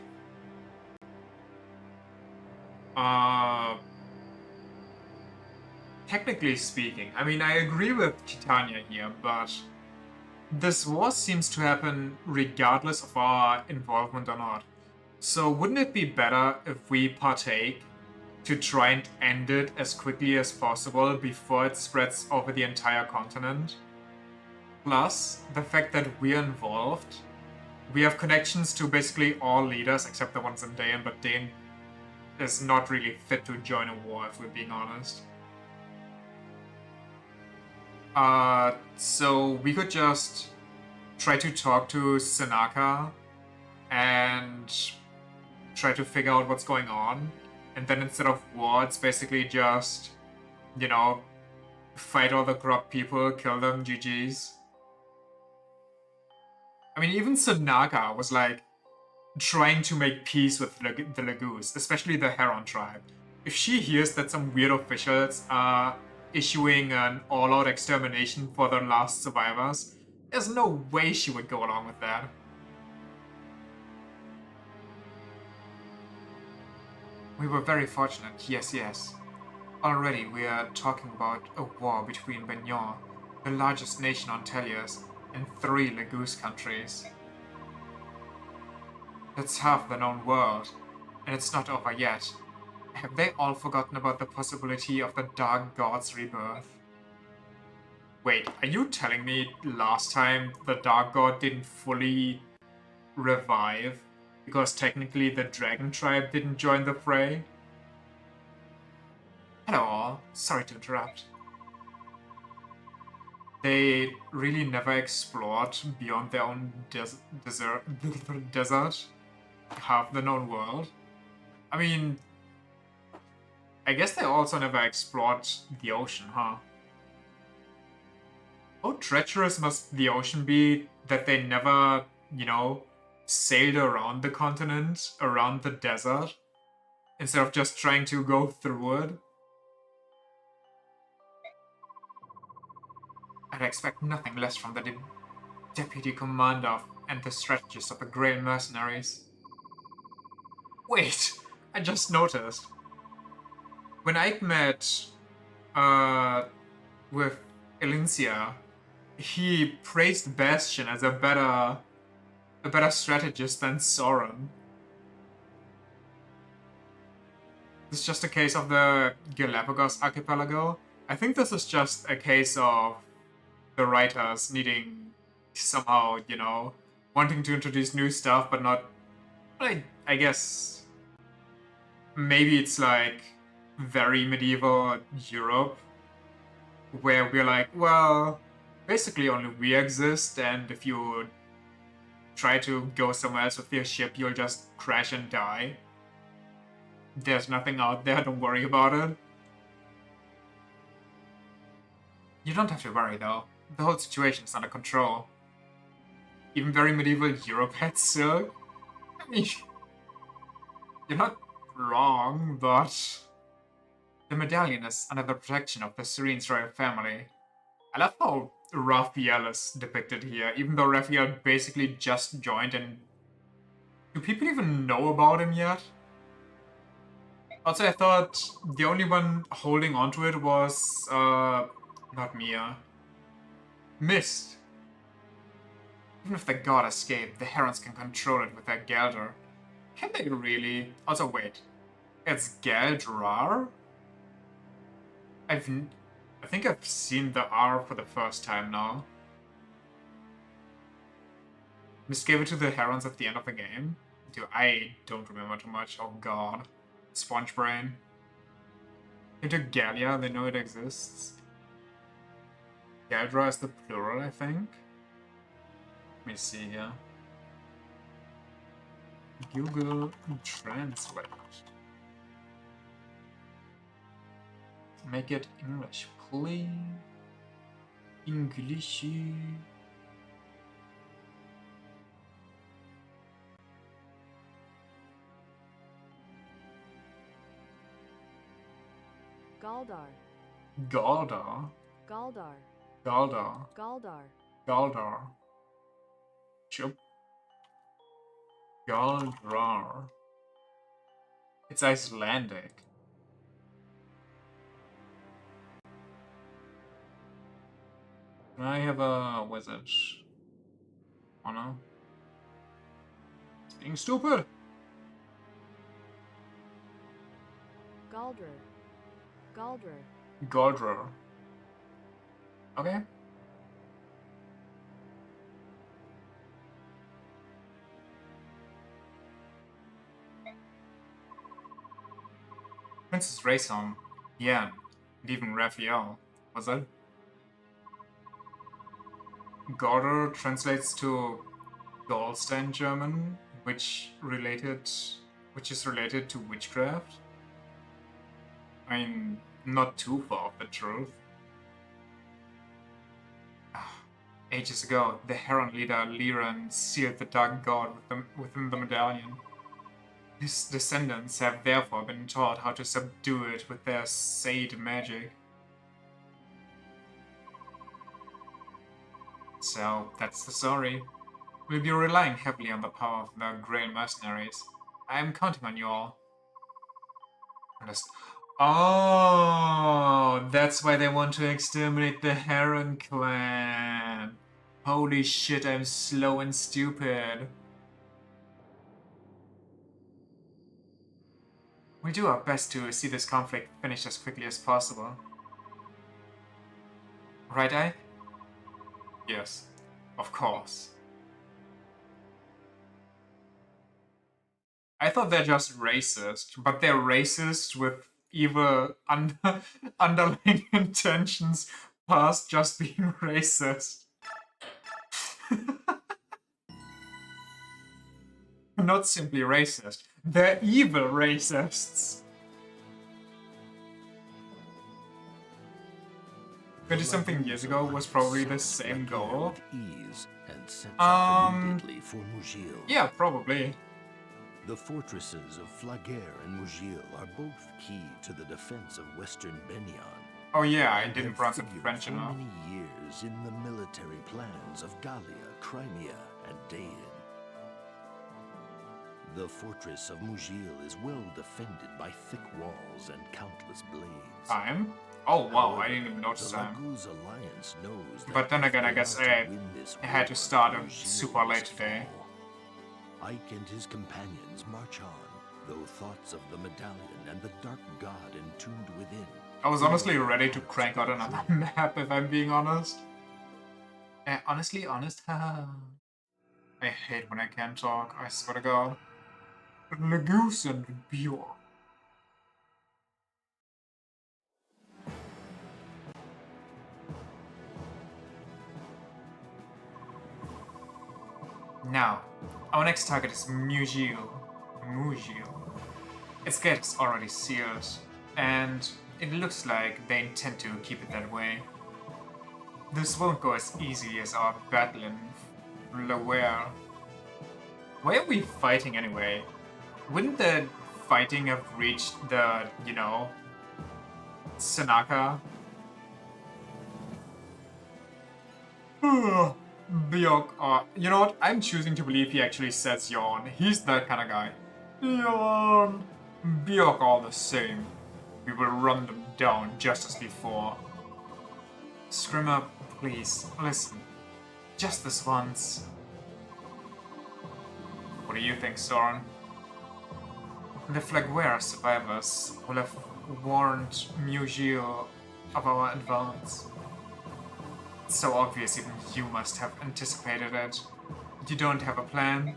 Technically speaking, I mean, I agree with Titania here, but this war seems to happen regardless of our involvement or not. So wouldn't it be better if we partake to try and end it as quickly as possible before it spreads over the entire continent? Plus, the fact that we're involved, we have connections to basically all leaders except the ones in Dain, but Dain is not really fit to join a war, if we're being honest. So we could just try to talk to Senaka and try to figure out what's going on. And then instead of war, it's basically just, you know, fight all the corrupt people, kill them, GG's. I mean, even Senaka was like trying to make peace with the Lagoos, especially the Heron tribe. If she hears that some weird officials are issuing an all-out extermination for the last survivors, there's no way she would go along with that. We were very fortunate, yes. Already we are talking about a war between Benyon, the largest nation on Telios, and 3 Lagoos countries. That's half the known world, and it's not over yet. Have they all forgotten about the possibility of the Dark God's rebirth? Wait, are you telling me last time the Dark God didn't fully revive because technically the Dragon Tribe didn't join the fray? Hello all, sorry to interrupt. They really never explored beyond their own desert, half the known world. I mean, I guess they also never explored the ocean, huh? How treacherous must the ocean be that they never, you know, sailed around the continent, around the desert, instead of just trying to go through it? I'd expect nothing less from the deputy commander and the strategist of the Grail Mercenaries. Wait, I just noticed. When I met with Elincia, he praised Bastion as a better strategist than Soren. This is just a case of the Galapagos archipelago. I think this is just a case of the writers needing somehow, you know, wanting to introduce new stuff, but not. I guess maybe it's like very medieval Europe, where we're like, well, basically only we exist, and if you try to go somewhere else with your ship, you'll just crash and die. There's nothing out there, don't worry about it. You don't have to worry, though. The whole situation is under control. Even very medieval Europe had silk. I mean, you're not wrong, but... The medallion is under the protection of the Serene's royal family. I love how Raphael is depicted here, even though Raphael basically just joined, and... Do people even know about him yet? Also, I thought the only one holding onto it was, not Mia. Mist. Even if the god escaped, the herons can control it with their Gelder. Can they really? Also, wait. It's Geldrar? I think I've seen the R for the first time now. Mist gave it to the herons at the end of the game. I don't remember too much. Oh god. Sponge brain. Into Galia, they know it exists. Geldra is the plural, I think. Let me see here. Google Translate. Make it English, please. English. Galdar. Galdar. Galdar. Galdar. Galdar. Galdar. Chup. Galdrar. It's Icelandic. Can I have a wizard? Oh no. It's being stupid. Galdrer. Galdrer. Galdrar. Okay. Princess Raysom. Yeah. And even Raphael. Was that? Gordor translates to Golster in German, which is related to witchcraft. I mean, not too far off the truth. Ages ago, the Heron leader Liran sealed the Dark God within the medallion. His descendants have therefore been taught how to subdue it with their Sade magic. So, that's the story. We'll be relying heavily on the power of the Grail mercenaries. I am counting on you all. Oh, that's why they want to exterminate the Heron clan. Holy shit, I'm slow and stupid. We'll do our best to see this conflict finished as quickly as possible. Right, Ike? Yes, of course. I thought they're just racist, but they're racist with evil underlying intentions past just being racist. Not simply racist, they're evil racists. 20-something years ago was probably the same goal. Yeah, probably. The fortresses of Flaguer and Mugil are both key to the defense of western Benyan. Oh yeah, I didn't pronounce it French enough. For many years in the military plans of Gallia, Crimea, and Dain. The fortress of Mugil is well defended by thick walls and countless blades. Time? Oh wow, However, I didn't even notice the time. Laguz Alliance knows that But then again, I if they guess are to I win this had to war, start Mugil super late must today. fall. Ike and his companions march on, though thoughts of the medallion and the dark god entombed within. I was honestly ready to crank out another map, if I'm being honest. Honestly honest? I hate when I can't talk, I swear to god. Lagoose and Bjorn. Now, our next target is Mugil. Its gate is already sealed, and it looks like they intend to keep it that way. This won't go as easy as our battle in Laware. Why are we fighting anyway? Wouldn't the fighting have reached the, Sanaka? Bjork, you know what? I'm choosing to believe he actually says yawn. He's that kind of guy. Yawn. Bjork all the same. We will run them down just as before. Scrimmer, please, listen. Just this once. What do you think, Soren? The Flagware survivors will have warned Mugil of our advance. It's so obvious even you must have anticipated it. You don't have a plan?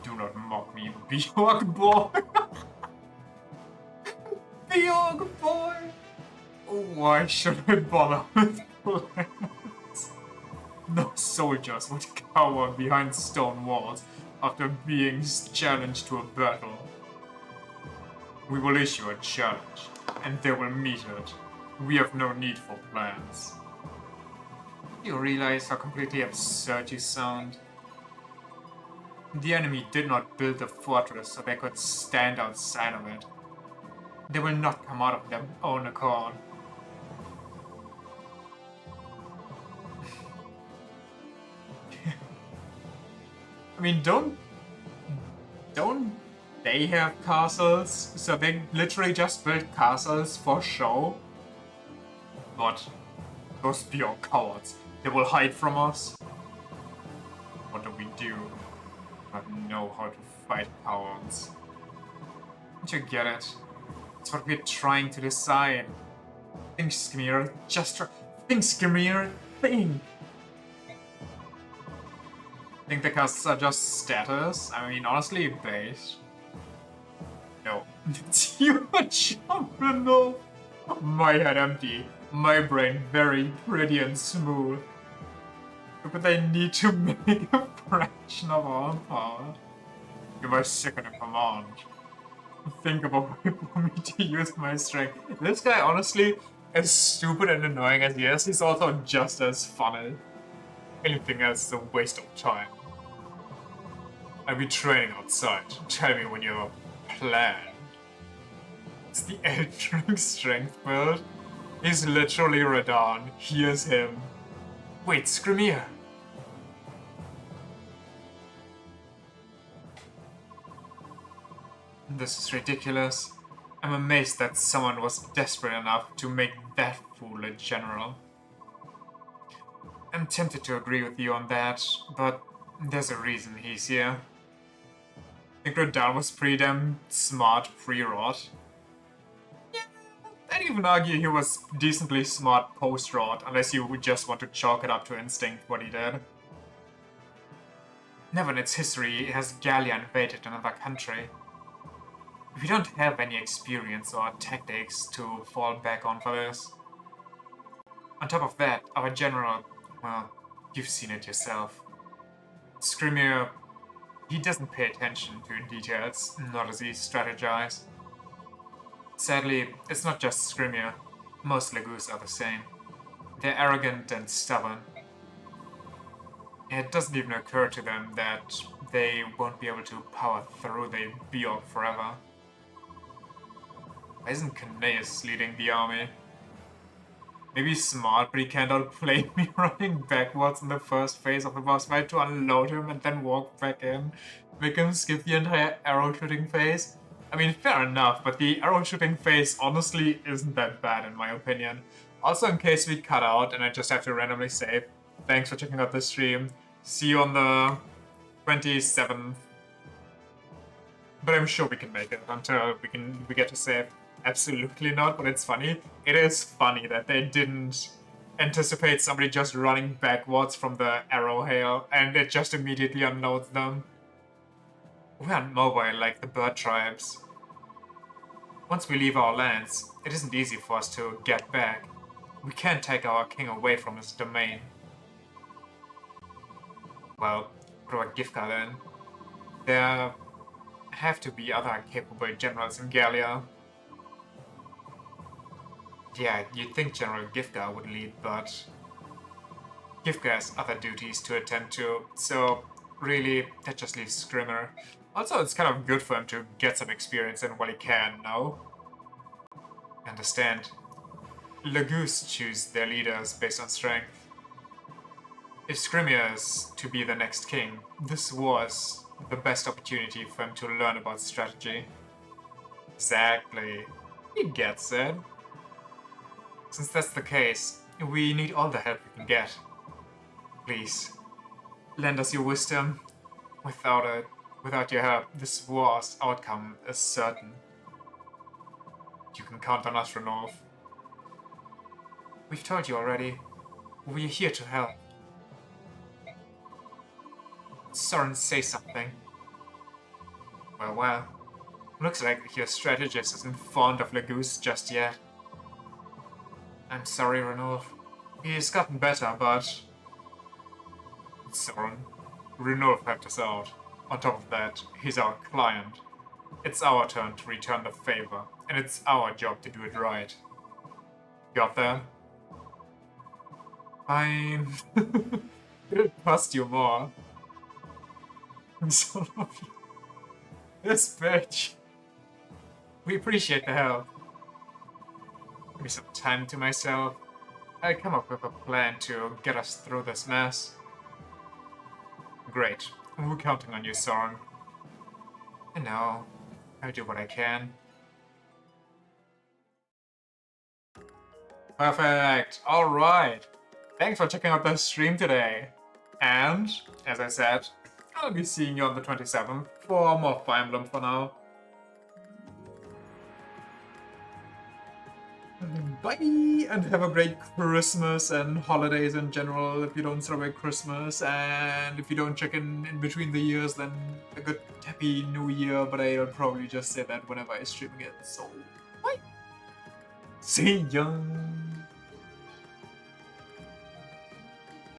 Do not mock me, Bjork boy! Bjork boy! Why should I bother with plans? No soldiers would cower behind stone walls after being challenged to a battle. We will issue a challenge, and they will meet it. We have no need for plans. You realize how completely absurd you sound? The enemy did not build a fortress so they could stand outside of it. They will not come out of their own accord. I mean, don't they have castles? So they literally just build castles for show? But those Bjork cowards, they will hide from us. What do we do? Not know how to fight cowards. Don't you get it? It's what we're trying to decide. Think, Skimir. Just think, Skimir. Think. Think the casts are just status? I mean, honestly, base. No. You are jumping though. My head empty. My brain very pretty and smooth. But they need to make a fraction of our power. Give us second in command. Think of a way for me to use my strength. This guy, honestly, as stupid and annoying as he is, he's also just as funny. Anything else is a waste of time. I'll be training outside. Tell me when you have a plan. It's the Eldritch strength build. He's literally Radon. Here's him. Wait, Skrimir. This is ridiculous. I'm amazed that someone was desperate enough to make that fool a general. I'm tempted to agree with you on that, but there's a reason he's here. I think Radon was pretty damn smart pre-rot. Yeah, I'd even argue he was decently smart post-rot, unless you would just want to chalk it up to instinct what he did. Never in its history has Gallia invaded another country. We don't have any experience or tactics to fall back on for this. On top of that, our general, well, you've seen it yourself. Skrimir, he doesn't pay attention to details, nor does he strategize. Sadly, it's not just Skrimir. Most Lagoos are the same. They're arrogant and stubborn. It doesn't even occur to them that they won't be able to power through the Bjork forever. Why isn't Kneas leading the army? Maybe he's smart, but he can't outplay me running backwards in the first phase of the boss fight to unload him and then walk back in. Make him skip the entire arrow shooting phase. I mean, fair enough, but the arrow shooting phase honestly isn't that bad in my opinion. Also, in case we cut out and I just have to randomly save, thanks for checking out this stream. See you on the 27th. But I'm sure we can make it until we get to save. Absolutely not, but it's funny. It is funny that they didn't anticipate somebody just running backwards from the arrow hail and it just immediately unloads them. We aren't mobile like the bird tribes. Once we leave our lands, it isn't easy for us to get back. We can't take our king away from his domain. Well, what about Gifka then? They're have to be other capable generals in Gallia. Yeah, you'd think General Gifka would lead, but Gifka has other duties to attend to, so really, that just leaves Scrimmer. Also, it's kind of good for him to get some experience in what he can, no? Understand. Lagoose choose their leaders based on strength. If Scrimmer is to be the next king, this was the best opportunity for him to learn about strategy. Exactly. He gets it. Since that's the case, we need all the help we can get. Please, lend us your wisdom. Without your help, this war's outcome is certain. You can count on us, Renolf. We've told you already. We're here to help. Soren, say something. Well. Looks like your strategist isn't fond of Lagoose just yet. I'm sorry, Renolf. He's gotten better, but... Soren, Renolf helped us out. On top of that, he's our client. It's our turn to return the favor, and it's our job to do it right. Got that? Fine. It'll cost you more. Son of you. This bitch. We appreciate the help. Give me some time to myself. I'll come up with a plan to get us through this mess. Great. We're counting on you, Soren. I know. I'll do what I can. Perfect. Alright. Thanks for checking out the stream today. And, as I said, I'll be seeing you on the 27th for more Fire Emblem for now. Bye! And have a great Christmas and holidays in general if you don't celebrate Christmas. And if you don't check in between the years, then a good happy new year. But I'll probably just say that whenever I stream again. So, bye! See ya!